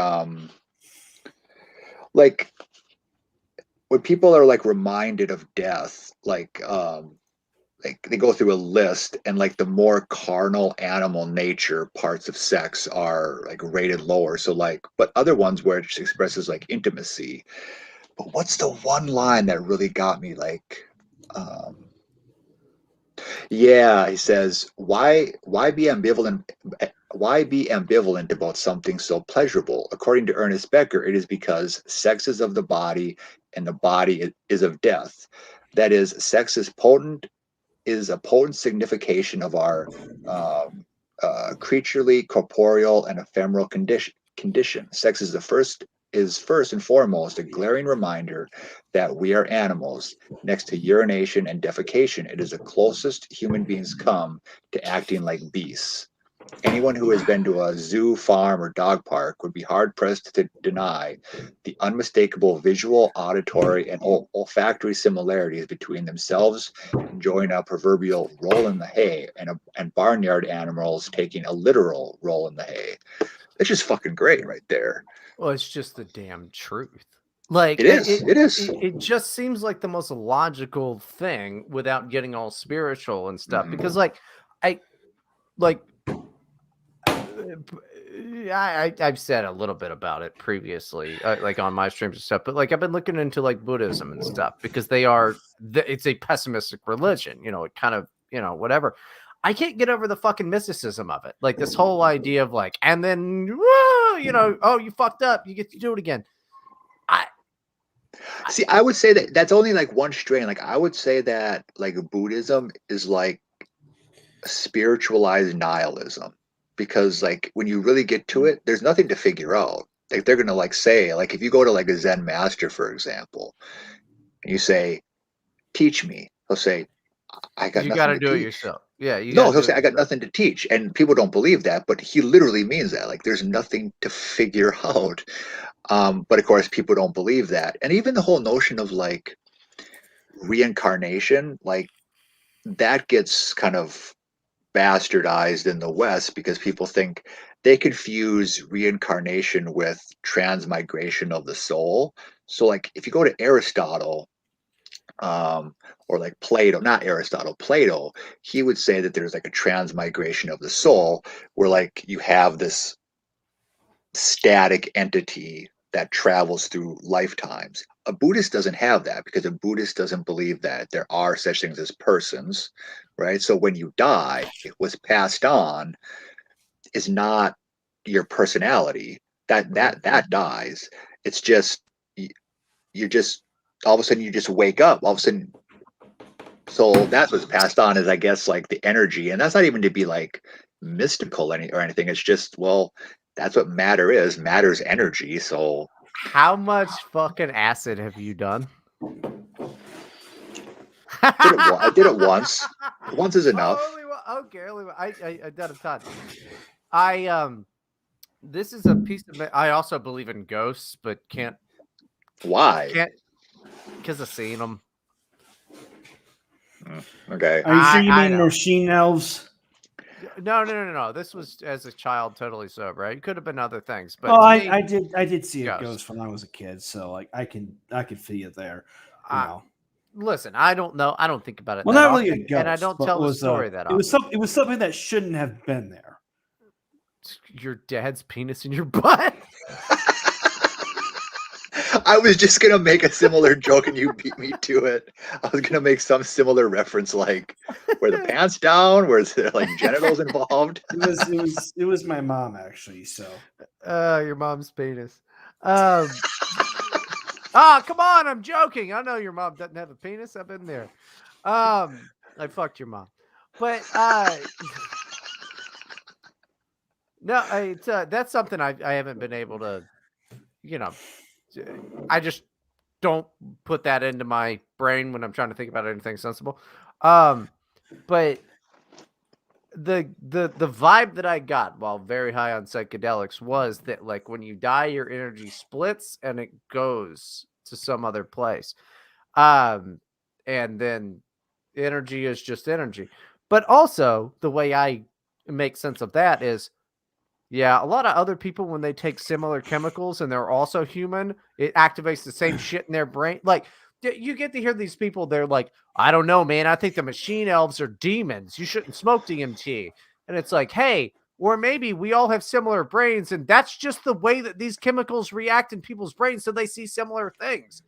when people are like reminded of death, like like they go through a list, and like the more carnal animal nature parts of sex are like rated lower. So like, but other ones where it just expresses like intimacy. But what's the one line that really got me? Like, yeah, he says, why be ambivalent? Why be ambivalent about something so pleasurable? According to Ernest Becker, it is because sex is of the body, and the body is of death. That is, sex is a potent signification of our creaturely, corporeal, and ephemeral condition. Sex is first and foremost a glaring reminder that we are animals. Next to urination and defecation, it is the closest human beings come to acting like beasts. Anyone who has been to a zoo, farm, or dog park would be hard-pressed to deny the unmistakable visual, auditory, and olfactory similarities between themselves enjoying a proverbial roll in the hay and barnyard animals taking a literal roll in the hay. It's just fucking great right there. Well, it's just the damn truth. Like It is. It just seems like the most logical thing without getting all spiritual and stuff. Because I've said a little bit about it previously, like on my streams and stuff. But like I've been looking into like Buddhism and stuff because it's a pessimistic religion. It kind of whatever. I can't get over the fucking mysticism of it. Like this whole idea of like, and then oh, you fucked up, you get to do it again. See, I would say that that's only like one strain. Like I would say that like Buddhism is like spiritualized nihilism, because like when you really get to it, there's nothing to figure out. Like they're gonna like say, like if you go to like a Zen master, for example, and you say, "Teach me," he'll say, "I got." You got to do it yourself. Yeah. No, he'll say, "I got nothing to teach," and people don't believe that, but he literally means that. Like there's nothing to figure out. But of course, people don't believe that, and even the whole notion of like reincarnation, like that gets kind of bastardized in the West because people think they confuse reincarnation with transmigration of the soul. So like if you go to Aristotle, or like Plato, not Aristotle, Plato, he would say that there's like a transmigration of the soul where like you have this static entity that travels through lifetimes. A Buddhist doesn't have that because a Buddhist doesn't believe that there are such things as persons, right? So when you die, what's passed on is not your personality. That dies. It's just you're just all of a sudden you just wake up. All of a sudden, so that's what's passed on is I guess like the energy, and that's not even to be like mystical or anything. It's just that's what matter is. Matter's energy. So how much fucking acid have you done? I did it once. Once is enough. Only one. I done a ton. This is a piece of. I also believe in ghosts, but can't. Why? Can't because I've seen them. Okay. Are you sure you mean machine elves? No. This was as a child, totally sober. It could have been other things, but I did see a ghost when I was a kid, so like I can feel you there. Listen, I don't know. I don't think about it. Well, not really a ghost, and I don't tell the story that often. It was something that shouldn't have been there. Your dad's penis in your butt. I was just gonna make a similar joke, and you beat me to it. I was gonna make some similar reference, like were the pants down? Was there like genitals involved? It was my mom actually. So, your mom's penis. Oh, come on! I'm joking. I know your mom doesn't have a penis. I've been there. I fucked your mom, but no, that's something I haven't been able to, I just don't put that into my brain when I'm trying to think about anything sensible. But the vibe that I got while very high on psychedelics was that like when you die, your energy splits and it goes to some other place. And then energy is just energy. But also the way I make sense of that is, yeah, a lot of other people, when they take similar chemicals and they're also human, it activates the same shit in their brain. Like you get to hear these people. They're like, I don't know, man. I think the machine elves are demons. You shouldn't smoke DMT. And it's like, hey, or maybe we all have similar brains, and that's just the way that these chemicals react in people's brains, so they see similar things.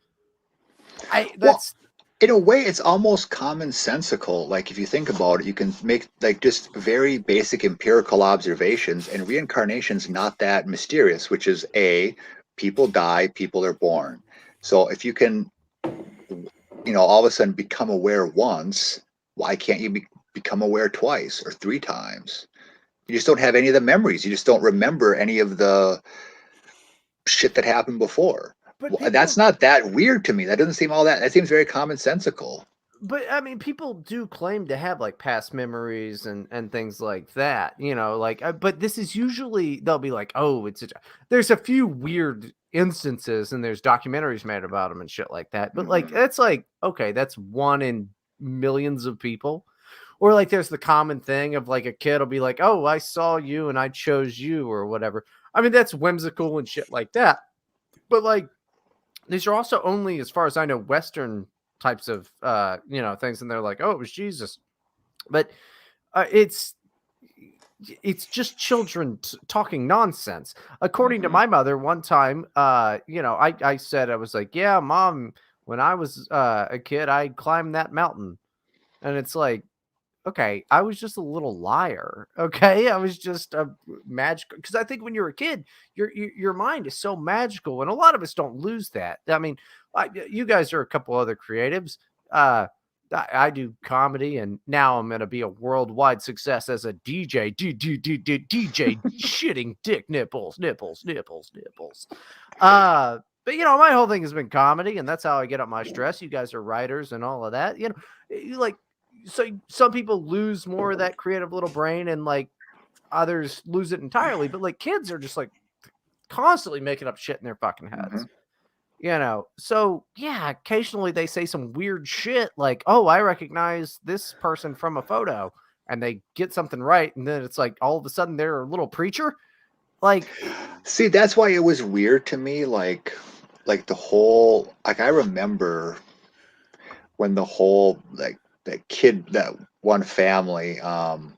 In a way, it's almost commonsensical. Like, if you think about it, you can make like just very basic empirical observations, and reincarnation's not that mysterious, which is people die, people are born. So if you can, all of a sudden become aware once, why can't you become aware twice or 3 times? You just don't have any of the memories. You just don't remember any of the shit that happened before. But that's not that weird to me. That doesn't seem all that. That seems very commonsensical. But I mean, people do claim to have like past memories and things like that, but this is usually, they'll be like, oh, there's a few weird instances and there's documentaries made about them and shit like that. But like, that's like, okay, that's 1 in millions of people. Or like, there's the common thing of like a kid will be like, oh, I saw you and I chose you or whatever. I mean, that's whimsical and shit like that. But like, these are also only, as far as I know, Western types of, things. And they're like, oh, it was Jesus. But it's just children talking nonsense. According to my mother, one time, I said, I was like, yeah, Mom, when I was a kid, I climbed that mountain. And it's like, okay, I was just a little liar. Okay, I was just a magical, because I think when you're a kid, your mind is so magical, and a lot of us don't lose that. I mean, you guys are a couple other creatives. I do comedy, and now I'm gonna be a worldwide success as a DJ. DJ shitting dick nipples. But my whole thing has been comedy, and that's how I get up my stress. You guys are writers and all of that. So some people lose more of that creative little brain, and like others lose it entirely. But like kids are just like constantly making up shit in their fucking heads, So yeah, occasionally they say some weird shit like, oh, I recognize this person from a photo, and they get something right. And then it's like, all of a sudden they're a little preacher. Like, see, that's why it was weird to me. Like the whole, like, I remember when the whole, like, that one family, the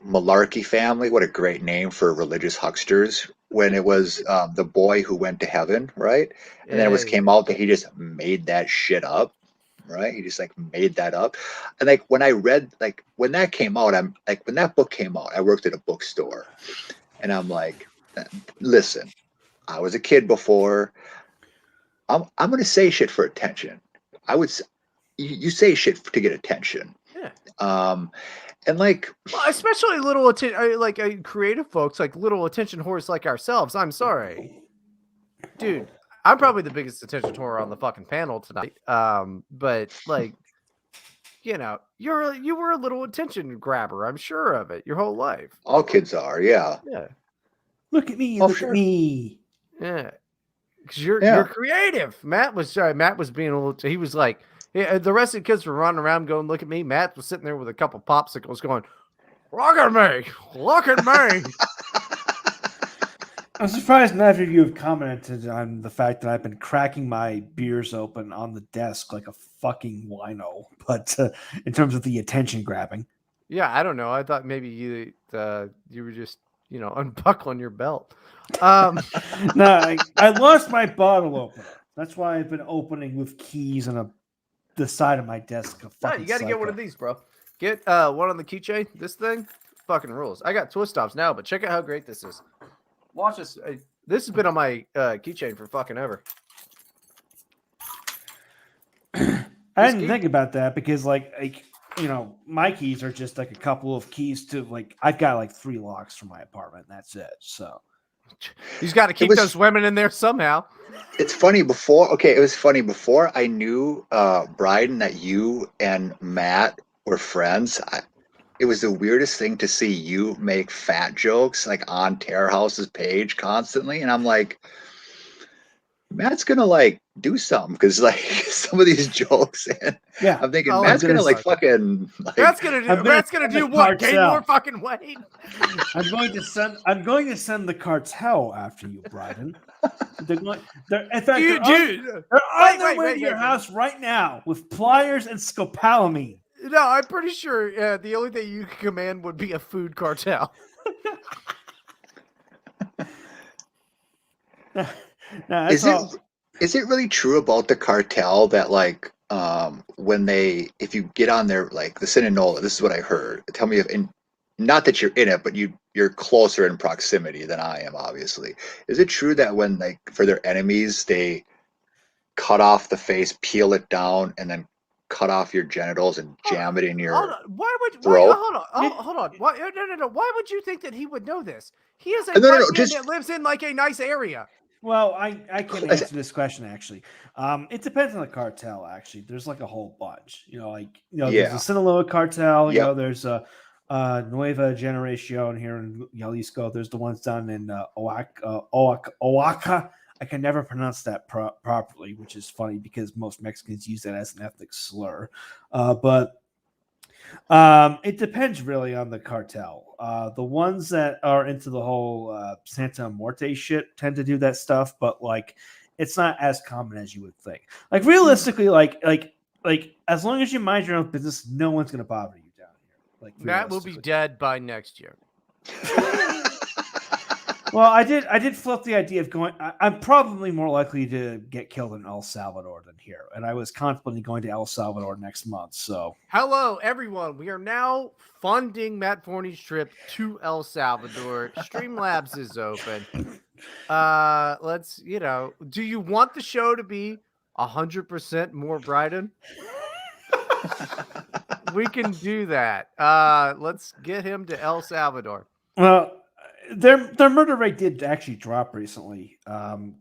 Malarkey family, what a great name for religious hucksters, when it was the boy who went to heaven, right? And then it came out that he just made that shit up, right? He just like made that up. And like when I read, like when that came out, I'm like, when that book came out, I worked at a bookstore, and I'm like, listen, I was a kid before. I'm going to say shit for attention. You say shit to get attention. Yeah. And like, well, especially little attention, creative folks, like little attention whores like ourselves. I'm sorry, dude. I'm probably the biggest attention whore on the fucking panel tonight. But like, you were a little attention grabber. I'm sure of it your whole life. All kids are, yeah. Yeah. Look at me. Look at me. Yeah. Because you're creative. Matt was being a little. He was like, the rest of the kids were running around going, "Look at me." Matt was sitting there with a couple popsicles, going, "Look at me, look at me." I'm surprised neither of you have commented on the fact that I've been cracking my beers open on the desk like a fucking wino. But in terms of the attention grabbing, yeah, I don't know. I thought maybe you were just unbuckling your belt. No, I lost my bottle opener. That's why I've been opening with keys on the side of my desk. No, you got to get one of these, bro. Get one on the keychain. This thing fucking rules. I got twist stops now, but check out how great this is. Watch this. This has been on my keychain for fucking ever. I didn't think about that because my keys are just like a couple of keys to I've got 3 locks for my apartment, and that's it. So he's got to keep those women in there somehow. It's funny before I knew Bryden, that you and Matt were friends. It was the weirdest thing to see you make fat jokes on Terror House's page constantly, and I'm like, Matt's gonna do something because like some of these jokes, and Yeah. I'm thinking Oh, Matt's I'm gonna gonna like start. fucking like. Matt's gonna do what? Gain cartel. more fucking weight? I'm going to send the cartel after you, Bryden. They're in fact, Dude, they're on their way wait, to your wait. house right now with pliers and scopolamine. No, I'm pretty sure the only thing you could command would be a food cartel. No, Is it really true about the cartel that like when if you get on their like the Sinanola, this is what I heard. Tell me if not that you're in it, but you're closer in proximity than I am, obviously. Is it true that when like for their enemies they cut off the face, peel it down, and then cut off your genitals and jam it in your Hold on. throat? Hold on. Why, no. Why would you think that he would know this? He is a No, white man just- that lives in like a nice area. Well, I can answer this question actually. It depends on the cartel. Actually, there's like a whole bunch. There's Yeah. the Sinaloa cartel. Yep. There's a Nueva Generacion here in Jalisco. There's the ones down in Oaxaca. I can never pronounce that properly, which is funny because most Mexicans use that as an ethnic slur. But it depends really on the cartel. The ones that are into the whole Santa Muerte shit tend to do that stuff, but like it's not as common as you would think. Like realistically, like as long as you mind your own business, no one's gonna bother you down here. Like Matt will be dead by next year. Well, I did float the idea of going. I'm probably more likely to get killed in El Salvador than here, and I was contemplating going to El Salvador next month. So, hello, everyone. We are now funding Matt Forney's trip to El Salvador. Streamlabs is open. Let's, do you want the show to be 100% more Bryden? We can do that. Let's get him to El Salvador. Well, their murder rate did actually drop recently,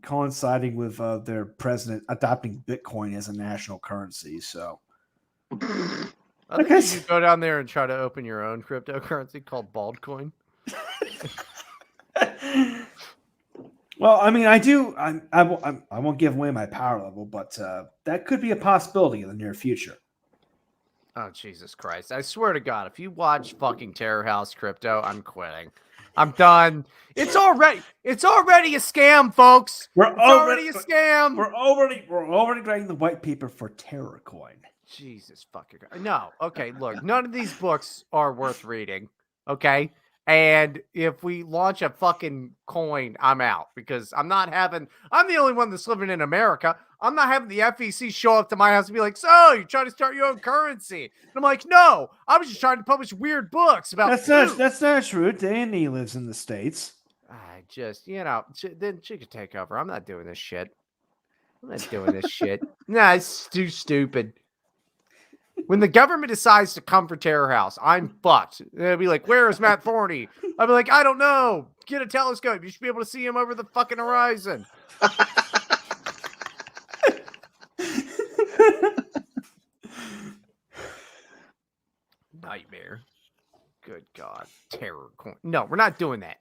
coinciding with their president adopting Bitcoin as a national currency. So, I think you should go down there and try to open your own cryptocurrency called Baldcoin. Well, I mean, I won't give away my power level, but that could be a possibility in the near future. Oh, Jesus Christ. I swear to God, if you watch fucking Terror House Crypto, I'm quitting. I'm done. It's already a scam, folks. It's already a scam. We're already writing the white paper for TerraCoin. Jesus fucking Christ. No. Okay, look, none of these books are worth reading. Okay? And if we launch a fucking coin, I'm out because I'm the only one that's living in America. I'm not having the FEC show up to my house and be like, so you're trying to start your own currency. And I'm like, no, I was just trying to publish weird books about That's not true. Danny lives in the States. I just, then she could take over. I'm not doing this shit. Nah, it's too stupid. When the government decides to come for Terror House, I'm fucked. They'll be like, where is Matt Forney? I'll be like, I don't know. Get a telescope. You should be able to see him over the fucking horizon. Nightmare. Good God. Terror coin. No, we're not doing that.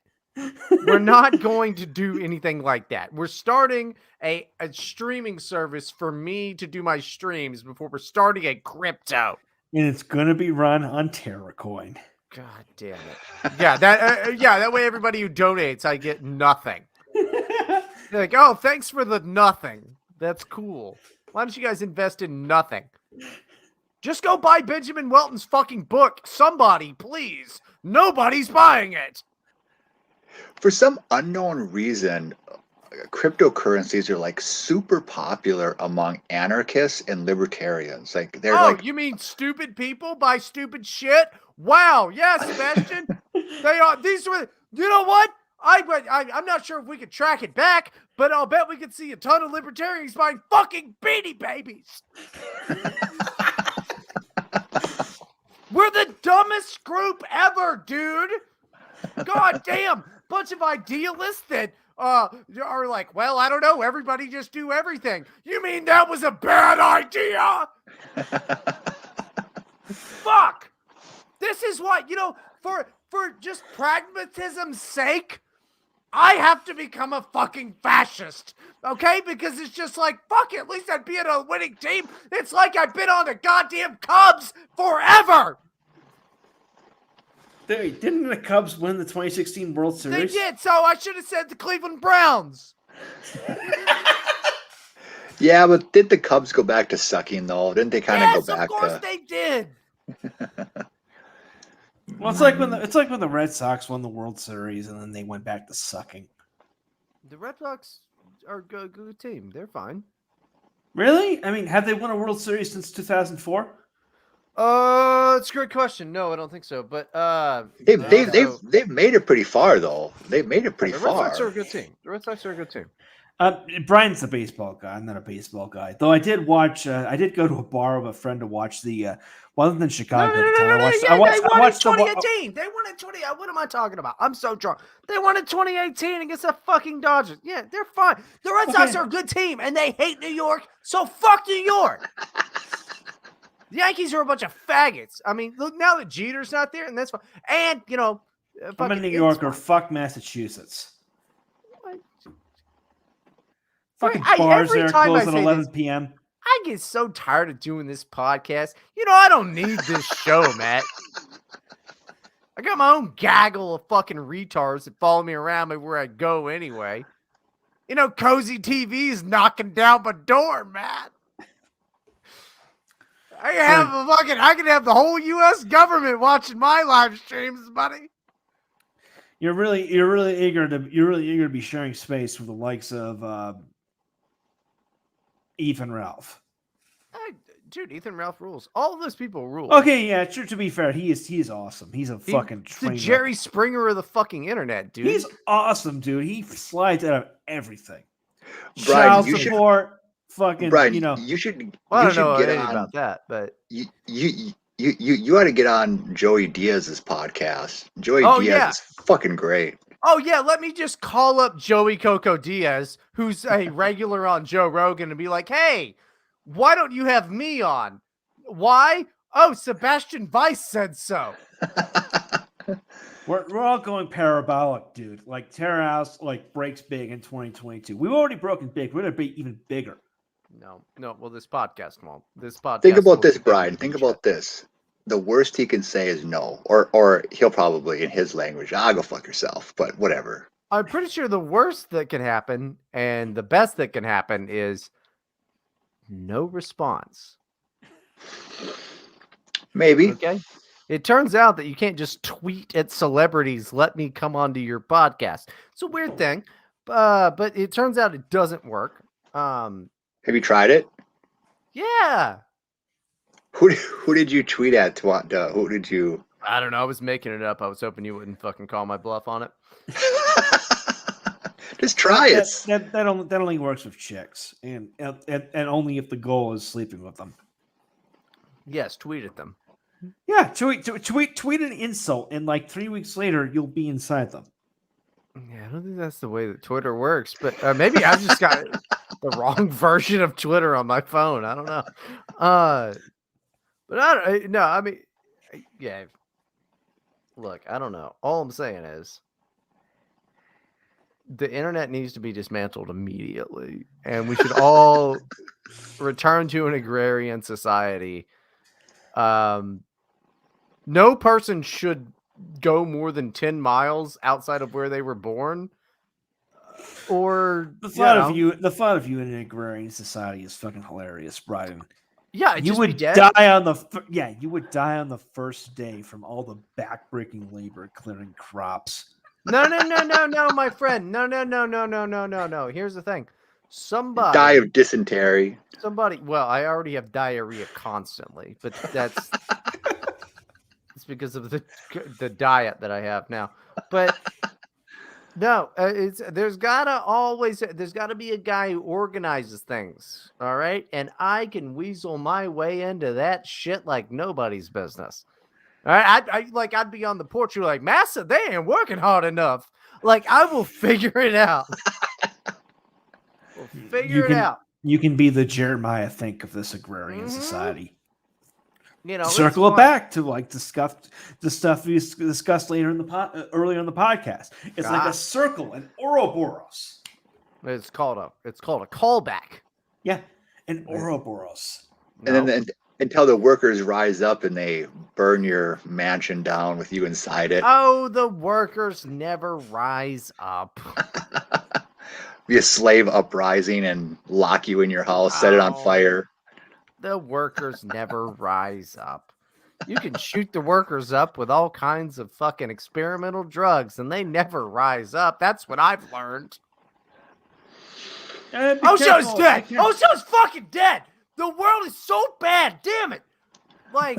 We're not going to do anything like that. We're starting a streaming service for me to do my streams before we're starting a crypto. And it's going to be run on TerraCoin. God damn it. Yeah, that way everybody who donates, I get nothing. They're like, oh, thanks for the nothing. That's cool. Why don't you guys invest in nothing? Just go buy Benjamin Welton's fucking book. Somebody, please. Nobody's buying it. For some unknown reason, cryptocurrencies are like super popular among anarchists and libertarians. Like they're you mean stupid people buy stupid shit? Wow, yeah, Sebastian. They are. These were. You know what? I'm not sure if we could track it back, but I'll bet we could see a ton of libertarians buying fucking Beanie Babies. We're the dumbest group ever, dude. God damn. Bunch of idealists that are like, well, I don't know. Everybody just do everything. You mean that was a bad idea? Fuck. This is what, for just pragmatism's sake, I have to become a fucking fascist, okay? Because it's just like, fuck it, at least I'd be in a winning team. It's like I've been on the goddamn Cubs forever. Didn't the Cubs win the 2016 World They Series? did, so I should have said the Cleveland Browns. Yeah, but did the Cubs go back to sucking though? Didn't they kind of Yes, go back of course to? they did. Well, it's like when the Red Sox won the World Series and then they went back to sucking. The Red Sox are a good team. They're fine. Really? I mean, have they won a World Series since 2004? It's a great question. No, I don't think so. But They've made it pretty far though. They've made it pretty the Red far. Sox are a good team. The Red Sox are a good team. Brian's the baseball guy. I'm not a baseball guy. Though I did watch. I did go to a bar with a friend to watch the. Well, other than Chicago, No, at the time, they I won in watched the. 2018. They won in 20. What am I talking about? I'm so drunk. They won in 2018 against the fucking Dodgers. Yeah, they're fine. The Red Sox are a good team, and they hate New York. So fuck New York. The Yankees are a bunch of faggots. I mean, look, now that Jeter's not there, and that's fine. And you know, I'm a New Yorker. Fuck Massachusetts. Fucking bars there close at 11 p.m. I get so tired of doing this podcast. You know, I don't need this show, Matt. I got my own gaggle of fucking retards that follow me around everywhere I go anyway. You know, Cozy TV's knocking down my door, Matt. I can have the whole U.S. government watching my live streams, buddy. You're really eager to be sharing space with the likes of Ethan Ralph. Dude, Ethan Ralph rules. All of those people rule. Okay, yeah, true. To be fair, he is awesome. He's fucking the Jerry Springer of the fucking internet, dude. He's awesome, dude. He slides out of everything. Brian, Child support. Fucking, Brian, you know. You should. Well, I you don't know should get anything on about that, but you ought to get on Joey Diaz's podcast. Joey Diaz is fucking great. Oh yeah, let me just call up Joey Coco Diaz, who's a regular on Joe Rogan, and be like, "Hey, why don't you have me on? Why? Oh, Sebastian Vice said so." We're all going parabolic, dude. Like Terror House breaks big in 2022. We've already broken big. We're gonna be even bigger. No. Well, this podcast won't. This podcast. Think about this, Brian. Think about this. The worst he can say is no, or he'll probably, in his language, go fuck yourself. But whatever. I'm pretty sure the worst that can happen and the best that can happen is no response. Maybe. Okay. It turns out that you can't just tweet at celebrities, "Let me come onto your podcast." It's a weird thing, but it turns out it doesn't work. Have you tried it? Yeah. Who did you tweet at? Who did you? I don't know. I was making it up. I was hoping you wouldn't fucking call my bluff on it. Just try it. That only works with chicks, and only if the goal is sleeping with them. Yes, tweet at them. Yeah, tweet an insult, and 3 weeks later, you'll be inside them. Yeah, I don't think that's the way that Twitter works, but maybe I've just got the wrong version of Twitter on my phone. I don't know. But I don't know. I mean, yeah. Look, I don't know. All I'm saying is the internet needs to be dismantled immediately, and we should all return to an agrarian society. No person should go more than 10 miles outside of where they were born. Or the thought of you in an agrarian society is fucking hilarious, Bryden. Yeah, you would die on the first day from all the backbreaking labor clearing crops. No, my friend. No. Here's the thing. Somebody die of dysentery. Well, I already have diarrhea constantly, but that's it's because of the diet that I have now. But no, there's gotta be a guy who organizes things. All right, and I can weasel my way into that shit like nobody's business. All right, I'd be on the porch. You're like, "Massa, they ain't working hard enough." Like, I will figure it out. You can be the Jeremiah Think of this agrarian society. You know, circle it back to like discuss the stuff we discussed later in the earlier in the podcast. It's like a circle, an Ouroboros. It's called a callback. Yeah, an Ouroboros. And then until the workers rise up and they burn your mansion down with you inside it. Oh, the workers never rise up. Be a slave uprising and lock you in your house, set it on fire. The workers never rise up. You can shoot the workers up with all kinds of fucking experimental drugs, and they never rise up. That's what I've learned. Osho's dead. Osho's fucking dead. The world is so bad. Damn it. Like,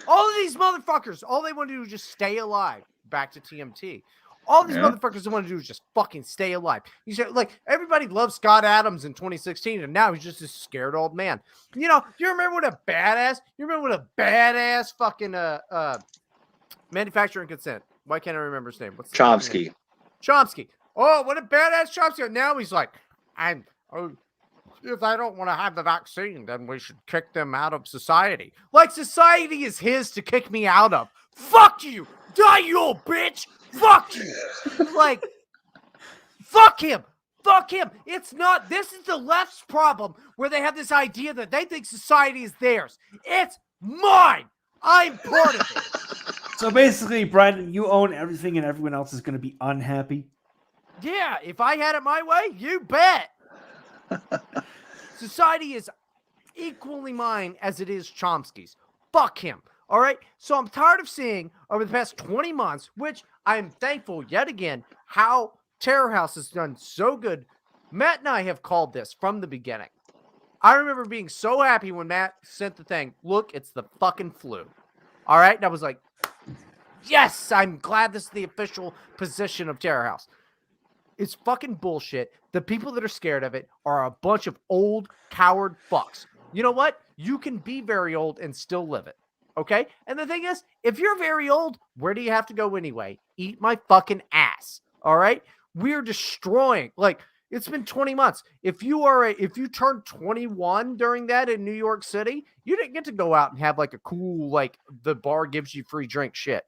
all of these motherfuckers, all they want to do is just stay alive. Back to TMT. All these motherfuckers want to do is just fucking stay alive. You said, like, everybody loved Scott Adams in 2016, and now he's just a scared old man. You know, you remember what a badass fucking manufacturing consent. Why can't I remember his name? What's Chomsky. Chomsky. Oh, what a badass Chomsky. Now he's like, if they don't want to have the vaccine, then we should kick them out of society. Like, society is his to kick me out of. Fuck you. Die, you old bitch. Fuck you. Like, fuck him. Fuck him. It's not. This is the left's problem where they have this idea that they think society is theirs. It's mine. I'm part of it. So basically, Bryden, you own everything and everyone else is going to be unhappy? Yeah, if I had it my way, you bet. Society is equally mine as it is Chomsky's. Fuck him. All right. So I'm tired of seeing over the past 20 months, which I'm thankful yet again, how Terror House has done so good. Matt and I have called this from the beginning. I remember being so happy when Matt sent the thing. Look, it's the fucking flu. All right. And I was like, yes, I'm glad this is the official position of Terror House. It's fucking bullshit. The people that are scared of it are a bunch of old coward fucks. You know what? You can be very old and still live it. Okay? And the thing is, if you're very old, where do you have to go anyway? Eat my fucking ass. All right? We're destroying. Like, it's been 20 months. If you turned 21 during that in New York City, you didn't get to go out and have like a cool, like, the bar gives you free drink shit.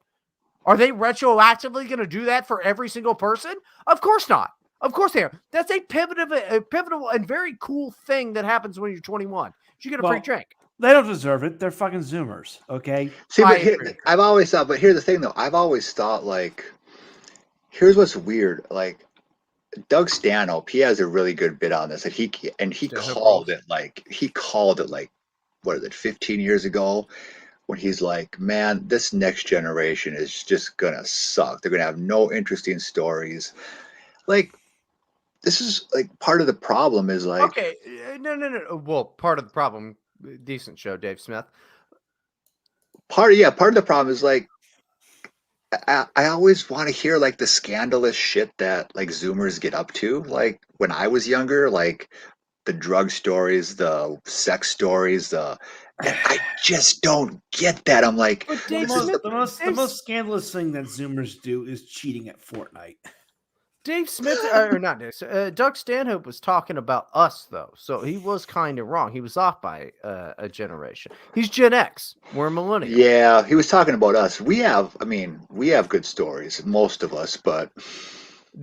Are they retroactively going to do that for every single person? Of course not. Of course they are. That's a pivotal and very cool thing that happens when you're 21. You get a free drink. They don't deserve it. They're fucking Zoomers, okay? See, but I've always thought, but here's the thing, though. I've always thought, like, here's what's weird. Like, Doug Stanhope, he has a really good bit on this. And he called it, what is it, 15 years ago? When he's like, man, this next generation is just going to suck. They're going to have no interesting stories. Like, this is, like, part of the problem is, like... Okay, no. Well, part of the problem, decent show, Dave Smith. Part of the problem is, like, I always want to hear, like, the scandalous shit that, like, Zoomers get up to. Like, when I was younger, like, the drug stories, the sex stories, and I just don't get that. I'm like, the most scandalous thing that Zoomers do is cheating at Fortnite. Dave Smith, or not Dave, Doug Stanhope was talking about us, though. So he was kind of wrong. He was off by a generation. He's Gen X. We're millennials. Yeah, he was talking about us. We have good stories, most of us, but...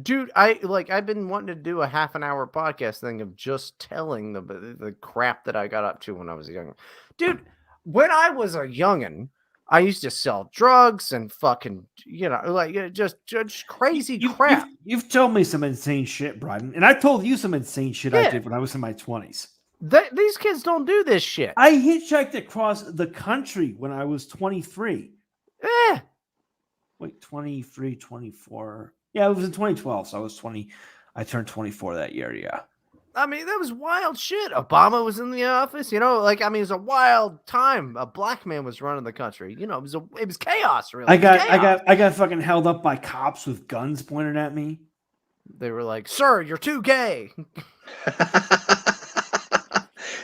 Dude, I've been wanting to do a half an hour podcast thing of just telling the crap that I got up to when I was young. Dude, when I was a youngin', I used to sell drugs and fucking, just crazy crap. You've told me some insane shit, Bryden, and I told you some insane shit I did when I was in my 20s. These kids don't do this shit. I hitchhiked across the country when I was 23. Wait, 23, 24. Yeah, it was in 2012, so I was 20. I turned 24 that year, yeah. I mean, that was wild shit. Obama was in the office, it was a wild time. A black man was running the country. It was chaos, really. I got fucking held up by cops with guns pointed at me. They were like, "Sir, you're too gay."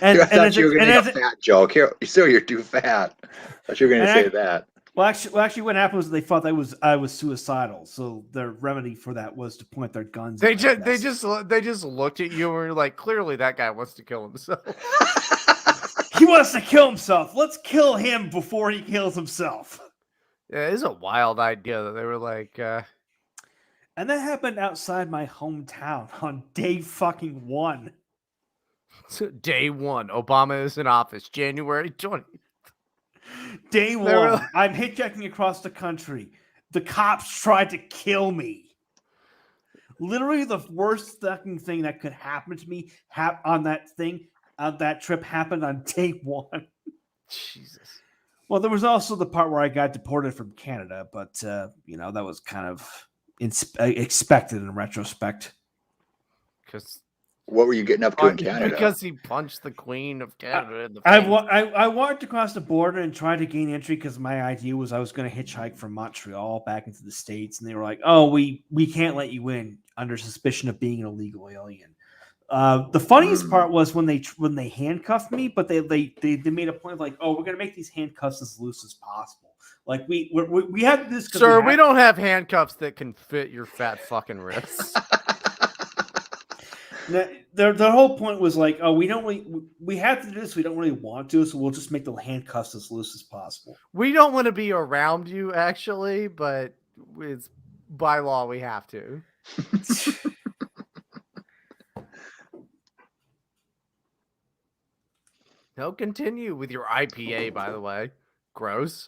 I thought you were going to make a fat joke. Here, sir, you're too fat. I thought you were going to say that. Well, actually, what happened was they thought I was suicidal. So their remedy for that was to point their guns. They just looked at you and were like, clearly that guy wants to kill himself. He wants to kill himself. Let's kill him before he kills himself. Yeah, it's a wild idea that they were like, And that happened outside my hometown on day fucking 1. day 1, Obama is in office, January 20th. Day They were 1, like- I'm hitchhiking across the country. The cops tried to kill me. Literally the worst fucking thing that could happen to me on that trip happened on day 1. Jesus. Well, there was also the part where I got deported from Canada, but that was kind of expected in retrospect. Because What were you getting up to in Canada? Because he punched the Queen of Canada in the I face. walked across the border and tried to gain entry because my idea was I was going to hitchhike from Montreal back into the States, and they were like, "Oh, we can't let you in under suspicion of being an illegal alien." The funniest part was when they handcuffed me, but they made a point of like, "Oh, we're going to make these handcuffs as loose as possible." Like we have this. Sir, we don't have handcuffs that can fit your fat fucking wrists. The whole point was like, oh, we have to do this. We don't really want to, so we'll just make the handcuffs as loose as possible. We don't want to be around you, actually, but it's by law we have to. No, continue with your IPA, by the way. Gross.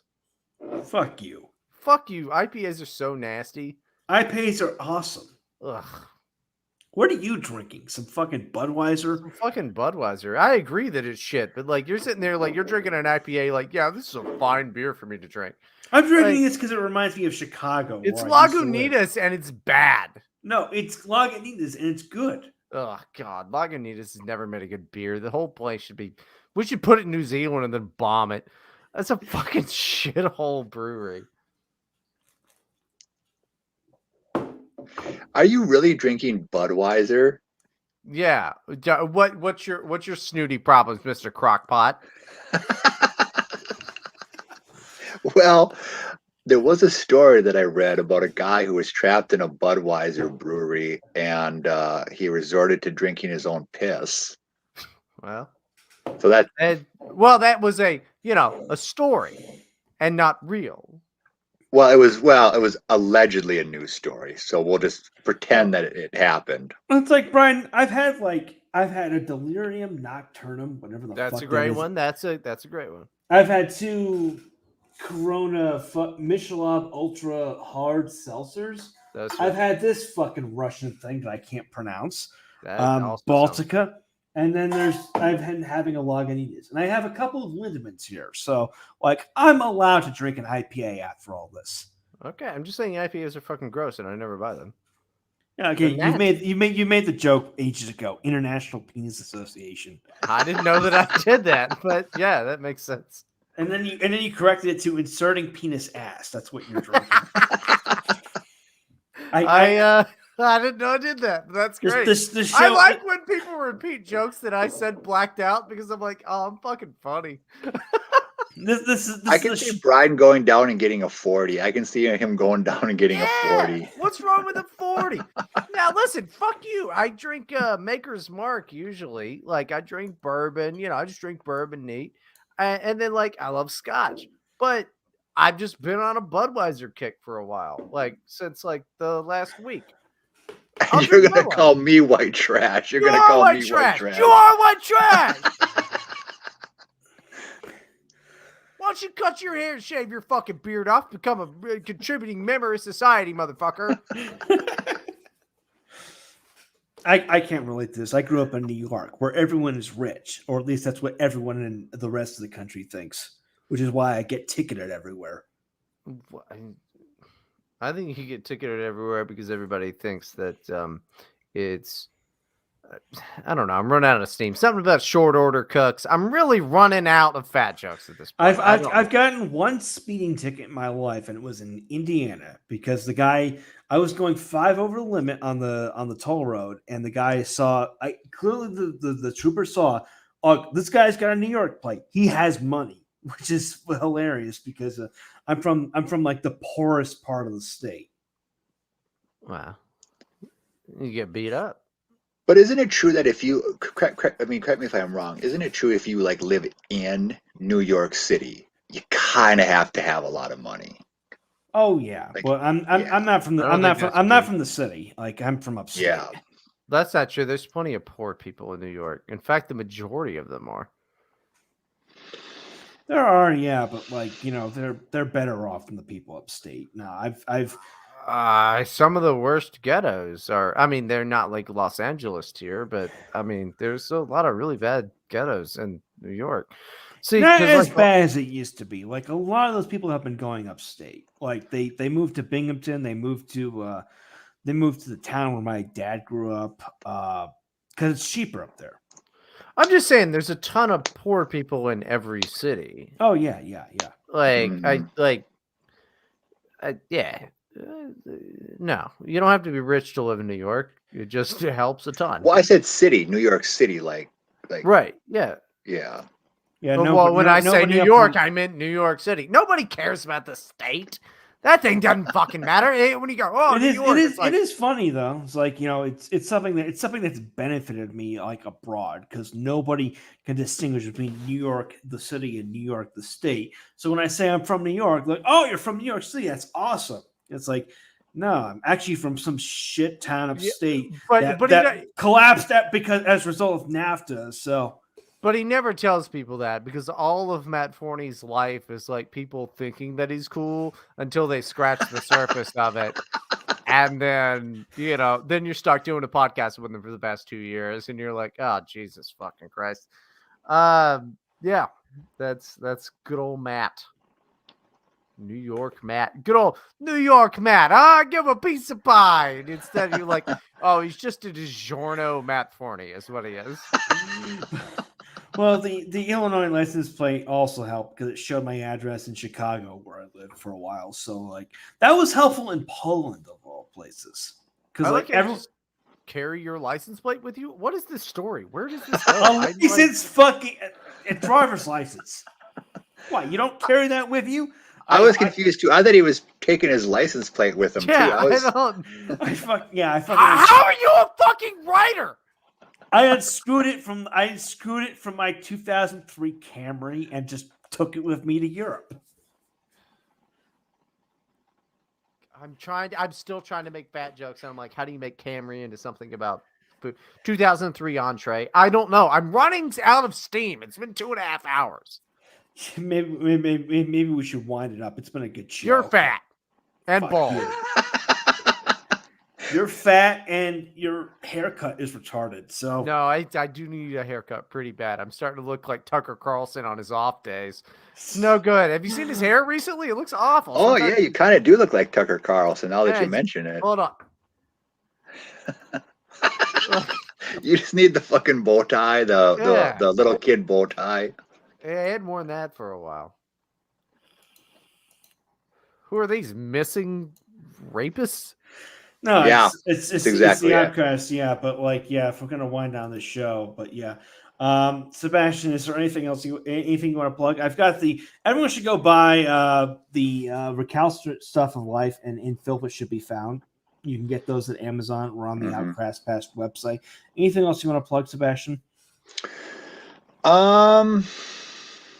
Fuck you. Fuck you. IPAs are so nasty. IPAs are awesome. Ugh. What are you drinking? Some fucking Budweiser? Some fucking Budweiser. I agree that it's shit, but like you're sitting there like you're drinking an IPA, like, yeah, this is a fine beer for me to drink. I'm drinking this because it reminds me of Chicago. It's Lagunitas and it's bad. No, it's Lagunitas and it's good. Oh God, Lagunitas has never made a good beer. The whole place should be. We should put it in New Zealand and then bomb it. That's a fucking shithole brewery. Are you really drinking Budweiser? Yeah. What's your snooty problems, Mr. Crockpot? Well, there was a story that I read about a guy who was trapped in a Budweiser brewery and he resorted to drinking his own piss. Well, so that was a story and not real. Well, it was allegedly a news story, so we'll just pretend that it happened. It's like, Brian, I've had a delirium nocturnum, whatever the fuck. That's a great one. That's a great one. I've had 2 Corona Michelob Ultra hard seltzers. I've had this fucking Russian thing that I can't pronounce. Baltica. And then I've been having a Lagunitas, and I have a couple of Lindemans here. So, like, I'm allowed to drink an IPA after all this. Okay, I'm just saying IPAs are fucking gross, and I never buy them. Yeah, okay, you made the joke ages ago. International Penis Association. I didn't know that I did that, but yeah, that makes sense. And then you corrected it to inserting penis ass. That's what you're drinking. I didn't know I did that. But that's great. This show, I like when people repeat jokes that I said blacked out because I'm like, oh, I'm fucking funny. I can see Bryden going down and getting a 40. I can see him going down and getting a 40. What's wrong with a 40? Now listen, fuck you. I drink Maker's Mark usually. Like I drink bourbon. I just drink bourbon neat, and then like I love Scotch, but I've just been on a Budweiser kick for a while, like since like the last week. You're gonna call me white trash. You're gonna call me white trash. You are white trash. Why don't you cut your hair and shave your fucking beard off, become a contributing member of society, motherfucker? I can't relate to this. I grew up in New York, where everyone is rich, or at least that's what everyone in the rest of the country thinks, which is why I get ticketed everywhere. I think you get ticketed everywhere because everybody thinks that it's. I don't know. I'm running out of steam. Something about short order cooks. I'm really running out of fat jokes at this point. I've gotten one speeding ticket in my life, and it was in Indiana because the guy I was going 5 over the limit on the toll road, and the guy saw. Clearly the trooper saw. Oh, this guy's got a New York plate. He has money, which is hilarious because I'm from like the poorest part of the state. Wow, you get beat up. But isn't it true that if you, correct me if I'm wrong, isn't it true if you like live in New York City, you kind of have to have a lot of money? Oh yeah. Like, Well, I'm yeah. not from the I don't think that's I'm not true. from the city. Like I'm from upstate. Yeah. That's not true. There's plenty of poor people in New York. In fact, the majority of them are. There are, yeah, but like they're better off than the people upstate. No, I've Some of the worst ghettos are. I mean, they're not like Los Angeles tier, but I mean, there's a lot of really bad ghettos in New York. See, not 'cause, as like, bad as it used to be. Like a lot of those people have been going upstate. Like they moved to Binghamton. They moved to the town where my dad grew up because it's cheaper up there. I'm just saying, there's a ton of poor people in every city. Oh yeah. Like Mhm. yeah. No, you don't have to be rich to live in New York. It just helps a ton. Well, I said city, New York City, like, Right? Yeah. yeah. Yeah. But, No, well, but when no, I say nobody New up York, on- I meant New York City. Nobody cares about the state. That thing doesn't fucking matter. When you go, oh, it New is. York, It is. it's like, It is funny though. It's like it's something that's benefited me like abroad because nobody can distinguish between New York the city and New York the state. So when I say I'm from New York, like, oh, you're from New York City, that's awesome. It's like, no, I'm actually from some shit town upstate but that collapsed because as a result of NAFTA. So. But he never tells people that because all of Matt Forney's life is like people thinking that he's cool until they scratch the surface of it. And then, then you're stuck doing a podcast with him for the past 2 years and you're like, oh, Jesus fucking Christ. Yeah, that's good old Matt. New York Matt. Good old New York Matt. Give him a piece of pie. And instead you're like, oh, he's just a DiGiorno Matt Forney is what he is. Well, the Illinois license plate also helped because it showed my address in Chicago where I lived for a while. So like that was helpful in Poland of all places. Because like everyone just carry your license plate with you. What is this story? Where does this go? It's fucking a driver's license. What, you don't carry that with you? I was confused too. I thought he was taking his license plate with him too. I don't. How are you a fucking writer? I unscrewed it from my 2003 Camry and just took it with me to Europe. I'm still trying to make fat jokes. And I'm like, how do you make Camry into something about food? 2003 entree. I don't know. I'm running out of steam. It's been 2.5 hours. Maybe we should wind it up. It's been a good show. You're fat and bald. You're fat and your haircut is retarded. So no, I do need a haircut pretty bad. I'm starting to look like Tucker Carlson on his off days. It's no good. Have you seen his hair recently? It looks awful. Oh yeah, you kind of do look like Tucker Carlson now that you mention it. Hold on. You just need the fucking bow tie, the little kid bow tie. I had more than that for a while. Who are these missing rapists? No, yeah, it's exactly the Outcast, yeah. But like, yeah, if we're gonna wind down the show, but yeah. Sebastian, is there anything else you want to plug? I've got everyone should go buy the Recalcitrant Stuff of Life and In Filth It Should Be Found. You can get those at Amazon or on the Outcast Past website. Anything else you want to plug, Sebastian?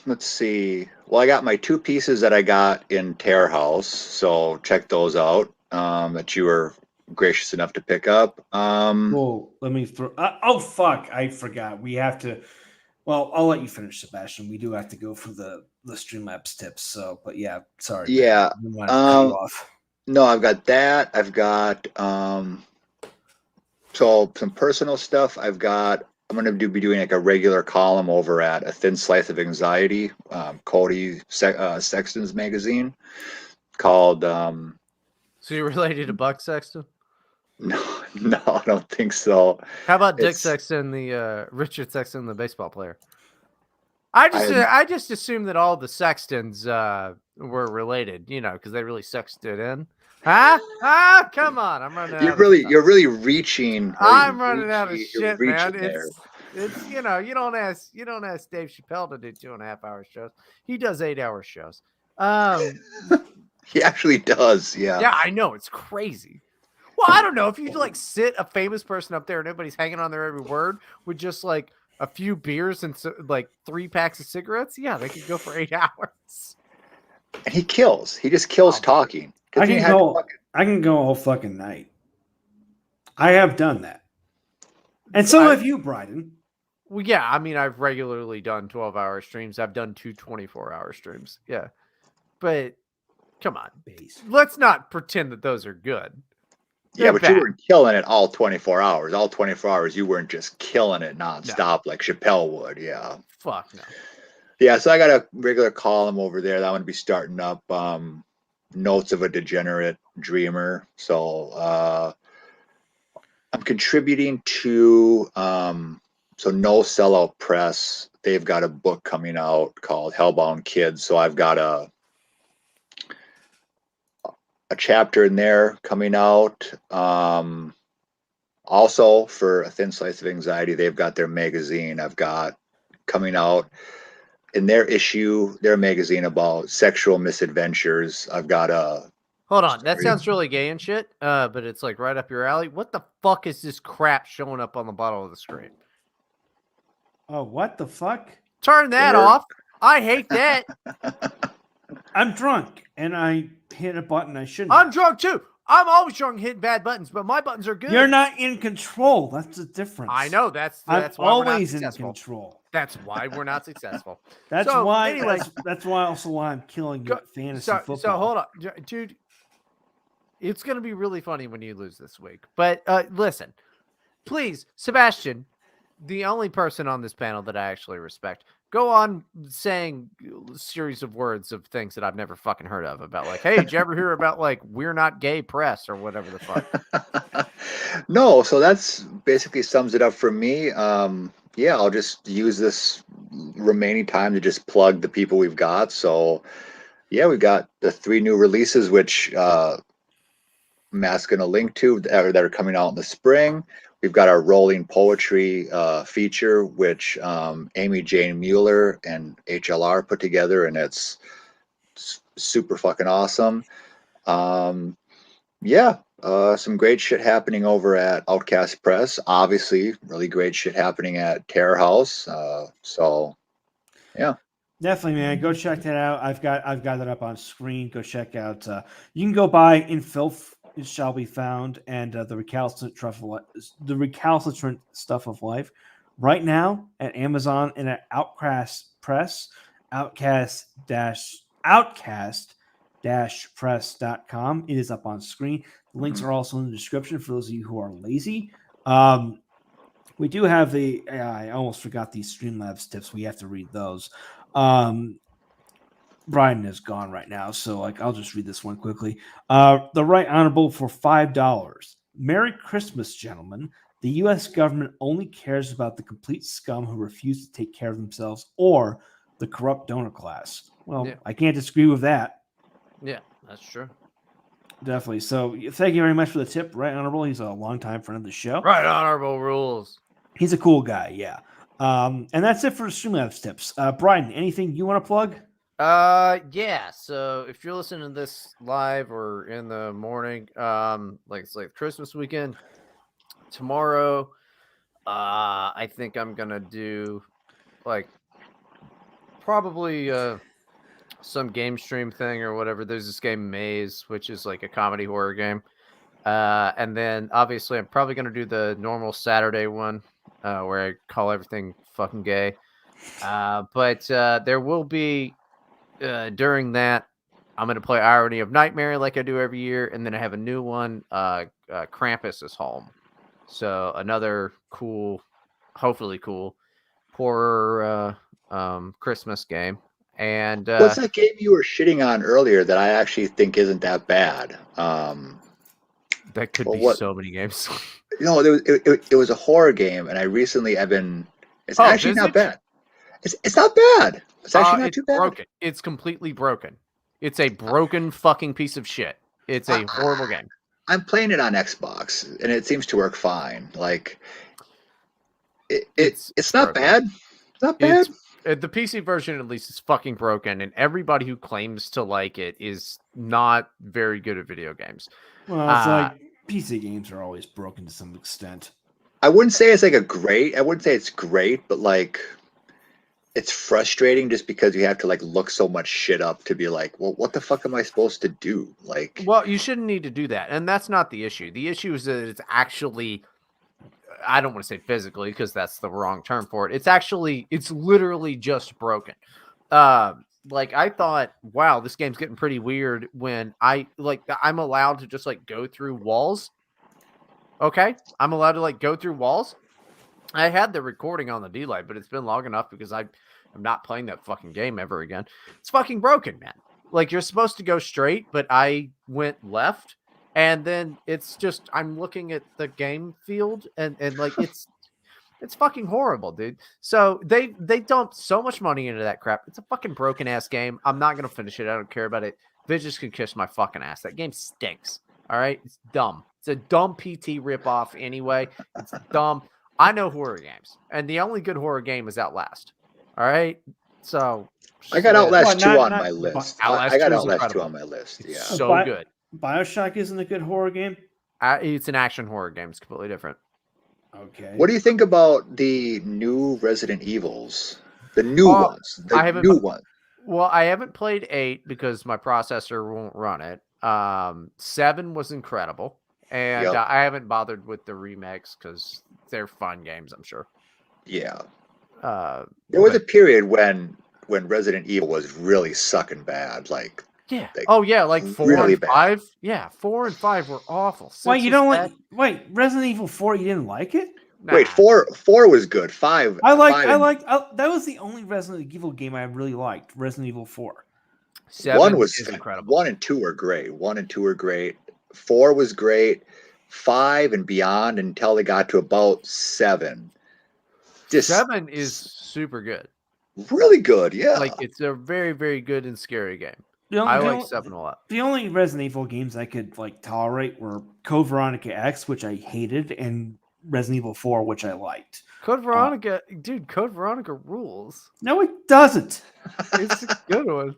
Let's see. Well, I got my 2 pieces that I got in Terror House, so check those out. That you were gracious enough to pick up. Well, let me throw. Oh fuck! I forgot. We have to. Well, I'll let you finish, Sebastian. We do have to go for the Streamlabs tips. So, but yeah, sorry. Yeah. No, I've got that. I've got so some personal stuff. I'm going to be doing like a regular column over at A Thin Slice of Anxiety, Cody Sexton's magazine, called. So you're related to Buck Sexton? No, I don't think so. How about Dick Sexton, the Richard Sexton, the baseball player? I just assumed that all the Sextons were related, because they really sexed it in. Huh? Come on, I'm running out. You're really reaching. I'm running out of shit, man. It's you don't ask Dave Chappelle to do 2.5-hour shows. He does 8-hour shows. He actually does, yeah. Yeah, I know, it's crazy. Well, I don't know if you like sit a famous person up there and everybody's hanging on their every word with just like a few beers and like 3 packs of cigarettes. Yeah, they could go for 8 hours. And he kills. He just kills talking. I can go all fucking night. I have done that. And so have you, Bryden. Well, yeah, I mean, I've regularly done 12-hour streams. I've done 2 24-hour streams. Yeah. But come on. Let's not pretend that those are good. Yeah, but you weren't killing it all 24 hours. All 24 hours, you weren't just killing it nonstop like Chappelle would. Yeah. Fuck no. Yeah, so I got a regular column over there that I'm going to be starting up. Notes of a Degenerate Dreamer. So I'm contributing to so No Sellout Press. They've got a book coming out called Hellbound Kids. So I've got a chapter in there coming out. Also for A Thin Slice of Anxiety, they've got their magazine I've got coming out. In their issue, their magazine about sexual misadventures. I've got a... Hold on. That sounds really gay and shit, but it's like right up your alley. What the fuck is this crap showing up on the bottom of the screen? Oh, what the fuck? Turn that off. I hate that. I'm drunk and I hit a button I shouldn't. I'm drunk too. I'm always drunk hitting bad buttons, but my buttons are good. You're not in control. That's the difference. I know. That's I'm why always we're not in successful. control. That's why we're not successful. That's so, why. Anyway, that's why also why I'm killing you at fantasy football. So hold on, dude. It's gonna be really funny when you lose this week. But listen, please, Sebastian, the only person on this panel that I actually respect, go on saying a series of words of things that I've never fucking heard of about, like, hey, did you ever hear about like We're Not Gay Press or whatever the fuck? No, so that's basically sums it up for me. Yeah, I'll just use this remaining time to just plug the people we've got. So yeah, we've got the 3 new releases, which Matt's going to link to that are coming out in the spring. We've got our rolling poetry feature, which Amy Jane Mueller and HLR put together, and it's super fucking awesome. Yeah, some great shit happening over at Outcast Press. Obviously, really great shit happening at Terror House. So, yeah. Definitely, man. Go check that out. I've got that up on screen. Go check out. You can go buy In Filth It Shall Be Found and the recalcitrant stuff of life right now at Amazon and at Outcast Press, outcast-press.com. It is up on screen. The links are also in the description for those of you who are lazy. We do have I almost forgot these Streamlabs tips. We have to read those. Brian is gone right now, so I'll just read this one quickly. The Right Honorable for $5. Merry Christmas, gentlemen. The U.S. government only cares about the complete scum who refuse to take care of themselves or the corrupt donor class. Well, yeah. I can't disagree with that. Yeah, that's true. Definitely. So thank you very much for the tip, Right Honorable. He's a longtime friend of the show. Right Honorable rules. He's a cool guy, yeah. And that's it for Streamlabs tips. Brian, anything you want to plug? Yeah. So if you're listening to this live or in the morning, it's like Christmas weekend, tomorrow, I think I'm gonna do probably some game stream thing or whatever. There's this game Maze, which is like a comedy horror game. And then obviously I'm probably gonna do the normal Saturday one, where I call everything fucking gay. But there will be during that, I'm going to play Irony of Nightmare like I do every year. And then I have a new one, Krampus is Home. So another cool, hopefully cool, horror Christmas game. And what's that game you were shitting on earlier that I actually think isn't that bad? That could be so many games. No, it was a horror game, and it's actually not bad. It's not bad. It's actually not too bad. Broken. It's completely broken. It's a broken fucking piece of shit. It's a horrible game. I'm playing it on Xbox, and it seems to work fine. It's not bad. It's not bad. The PC version, at least, is fucking broken, and everybody who claims to like it is not very good at video games. Well, it's PC games are always broken to some extent. I wouldn't say it's like I wouldn't say it's great, but like it's frustrating just because you have to like look so much shit up to be like, well, what the fuck am I supposed to do? Like, Well, you shouldn't need to do that. And that's not the issue. The issue is that it's actually, I don't want to say physically because that's the wrong term for it. It's literally just broken. Like I thought, wow, this game's getting pretty weird when I'm allowed to just like go through walls. Okay. I'm allowed to like go through walls. I had the recording on the D-Lite, but it's been long enough because I'm not playing that fucking game ever again. It's fucking broken, man. Like you're supposed to go straight, but I went left, and then it's just I'm looking at the game field, and like it's fucking horrible, dude. So they dumped so much money into that crap. It's a fucking broken ass game. I'm not gonna finish it. I don't care about it. Vidges can kiss my fucking ass. That game stinks. All right, it's dumb. It's a dumb PT ripoff anyway. It's dumb. I know horror games, and the only good horror game is Outlast. All right, so I got Outlast 2 on not- my list. Outlast I got 2 is Outlast 2 incredible. on my list. Yeah. It's so good. Bioshock isn't a good horror game. It's an action horror game. It's completely different. Okay. What do you think about the new Resident Evils? The new ones. The I haven't- new one. Well, I haven't played 8 because my processor won't run it. 7 was incredible, and Yep. I haven't bothered with the remakes because they're fun games, I'm sure. Yeah. There was a period when Resident Evil was really sucking bad. Like, yeah. like, Oh yeah, like 4 really and bad. 5. Yeah, 4 and 5 were awful. 6 Wait, you was don't bad. like Resident Evil 4? You didn't like it? Wait, Nah. 4 was good. 5. That was the only Resident Evil game I really liked. Resident Evil 4. 7 1 was is incredible. 1 and 2 were great. 1 and 2 were great. 4 was great. 5 and beyond until they got to about 7. Just 7 is super good. really good. Yeah. Like it's a very, very good and scary game. The I only- like 7 a lot. The only Resident Evil games I could like tolerate were Code Veronica X, which I hated, and Resident Evil 4, which I liked. Code Veronica, dude, Code Veronica rules. No, it doesn't. It's a good one.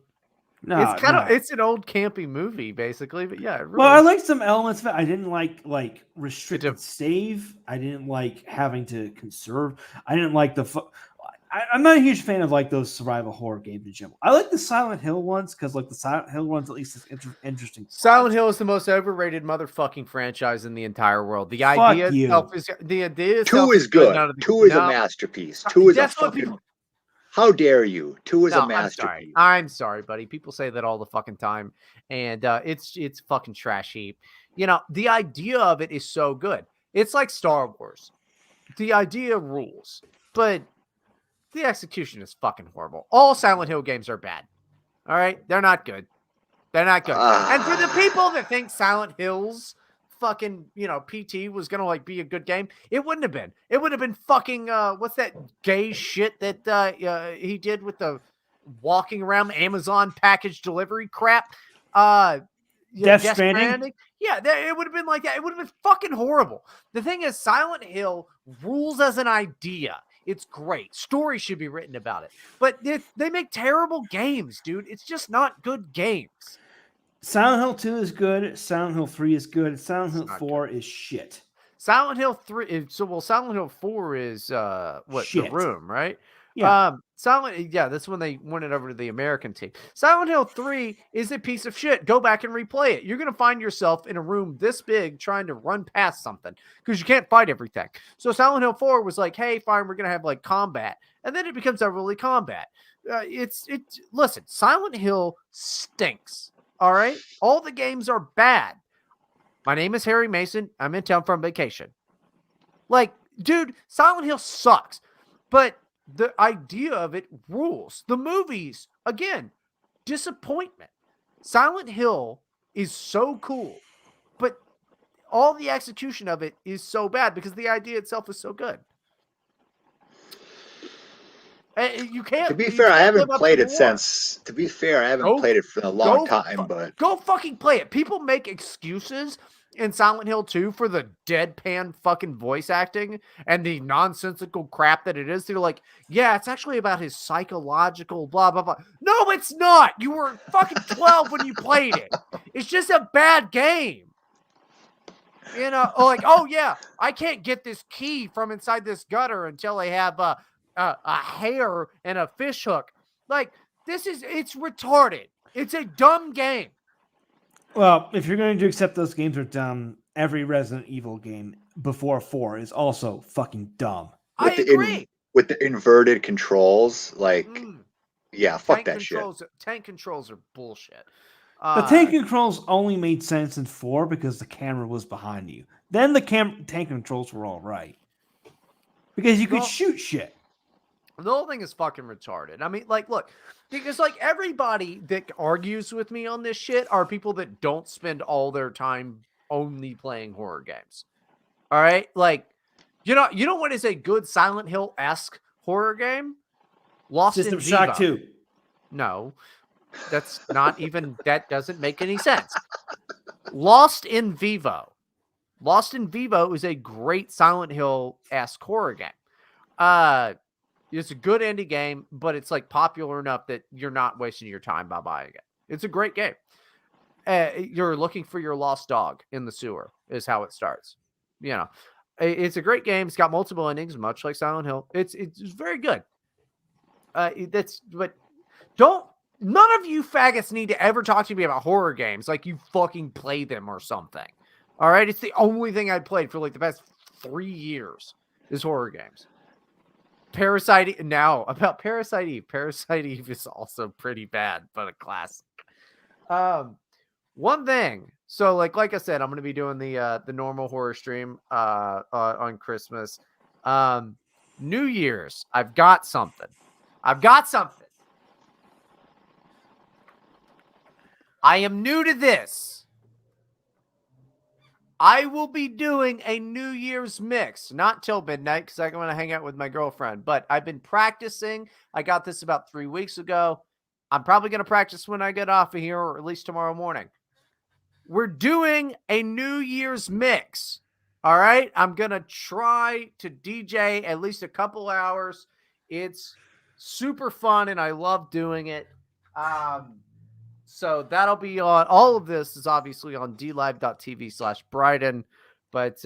No, It's kind of no. it's an old campy movie, basically, but yeah, it rules. Well, I like some elements of it. I didn't like restricted save. I didn't like having to conserve. I didn't like I'm not a huge fan of like those survival horror games in general. I like the Silent Hill ones because like the Silent Hill ones at least is interesting. Silent Hill is the most overrated motherfucking franchise in the entire world. The Fuck idea you. itself is the idea. 2 itself is good. none of the- 2 is No. a masterpiece. 2 is a That's what fucking. people. How dare you? 2 is No, a I'm sorry. masterpiece. I'm sorry, buddy. People say that all the fucking time, and it's fucking trash heap. You know, the idea of it is so good. It's like Star Wars. The idea rules, but the execution is fucking horrible. All Silent Hill games are bad. All right, they're not good. They're not good. And for the people that think Silent Hills fucking, PT was gonna like be a good game, it wouldn't have been. It would have been fucking what's that gay shit that he did with the walking around Amazon package delivery crap? Death Stranding? Yeah, it would have been like that. It would have been fucking horrible. The thing is, Silent Hill rules as an idea. It's great. Stories should be written about it. But they make terrible games, dude. It's just not good games. Silent Hill 2 is good. Silent Hill 3 is good. Silent Hill not 4 is shit. Silent Hill 3 Silent Hill 4 is The Shit. Room, right? Yeah. That's when they went it over to the American team. Silent Hill 3 is a piece of shit. Go back and replay it. You're going to find yourself in a room this big trying to run past something because you can't fight everything. So Silent Hill 4 was like, hey, fine, we're going to have like combat. And then it becomes overly combat. Listen, Silent Hill stinks. All right. All the games are bad. My name is Harry Mason. I'm in town from vacation. Like, dude, Silent Hill sucks. But the idea of it rules. The movies, again, disappointment. Silent Hill is so cool, but all the execution of it is so bad because the idea itself is so good. You can't. To be fair, I haven't played it anymore. since. To be fair, I haven't played it for a long time. But go fucking play it. People make excuses in Silent Hill 2 for the deadpan fucking voice acting and the nonsensical crap that it is. They're like, yeah, it's actually about his psychological blah, blah, blah. No, it's not. You were fucking 12 when you played it. It's just a bad game. You know, like, oh yeah, I can't get this key from inside this gutter until I have a hair and a fish hook. Like, it's retarded. It's a dumb game. Well, if you're going to accept those games are dumb, every Resident Evil game before 4 is also fucking dumb. I agree. With the inverted controls, like, yeah, fuck that shit. Tank controls are bullshit. The tank controls only made sense in 4 because the camera was behind you. Then the tank controls were all right. Because you could shoot shit. The whole thing is fucking retarded. I mean, like, look, because like everybody that argues with me on this shit are people that don't spend all their time only playing horror games. All right? Like, you know what is a good Silent Hill-esque horror game? Lost in Vivo. System Shock 2. No. That's not even, that doesn't make any sense. Lost in Vivo. Lost in Vivo is a great Silent Hill-esque horror game. It's a good indie game, but it's like popular enough that you're not wasting your time by buying it. It's a great game. You're looking for your lost dog in the sewer is how it starts. You know, it's a great game. It's got multiple endings, much like Silent Hill. It's very good. None of you faggots need to ever talk to me about horror games like you fucking play them or something. All right? It's the only thing I played for like the past 3 years is horror games. Parasite Eve is also pretty bad, but a classic. One thing. So like I said, I'm going to be doing the normal horror stream on Christmas. New Year's, I've got something. I am new to this. I will be doing a New Year's mix, not till midnight because I want to hang out with my girlfriend, but I've been practicing. I got this about 3 weeks ago. I'm probably going to practice when I get off of here, or at least tomorrow morning. We're doing a New Year's mix. All right. I'm going to try to DJ at least a couple hours. It's super fun and I love doing it. So that'll be on, all of this is obviously on dlive.tv/Bryden, but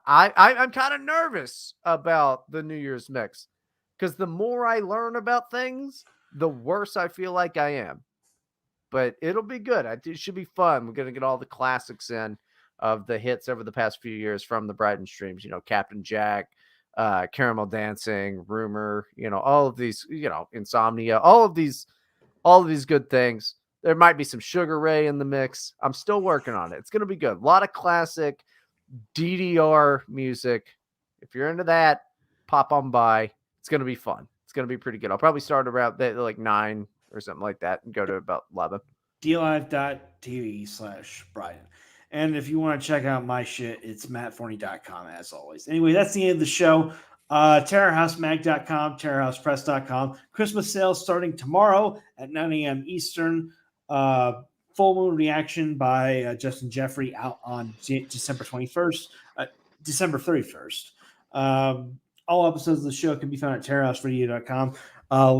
I'm kind of nervous about the New Year's mix because the more I learn about things, the worse I feel like I am, but it'll be good. It should be fun. We're going to get all the classics in of the hits over the past few years from the Bryden streams, Captain Jack, Caramel Dancing, Rumor, all of these, Insomnia, all of these good things. There might be some Sugar Ray in the mix. I'm still working on it. It's going to be good. A lot of classic DDR music. If you're into that, pop on by. It's going to be fun. It's going to be pretty good. I'll probably start around like 9 or something like that and go to about 11. dlive.tv/Bryden. And if you want to check out my shit, it's mattforney.com as always. Anyway, that's the end of the show. TerrorHouseMag.com, TerrorHousePress.com. Christmas sales starting tomorrow at 9 a.m. Eastern. Full Moon Reaction by Justin Jeffrey out on December 31st. All episodes of the show can be found at terrorhouseradio.com.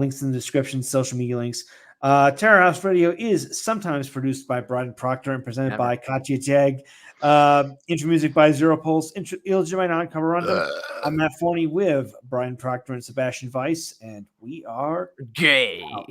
Links in the description, social media links. Terror House Radio is sometimes produced by Bryden Proctor and presented by Katya Jag. Intro music by Zero Pulse. Illegitimate Non-Cover Random. I'm Matt Forney with Bryden Proctor and Sebastian Vice, and we are gay. Out.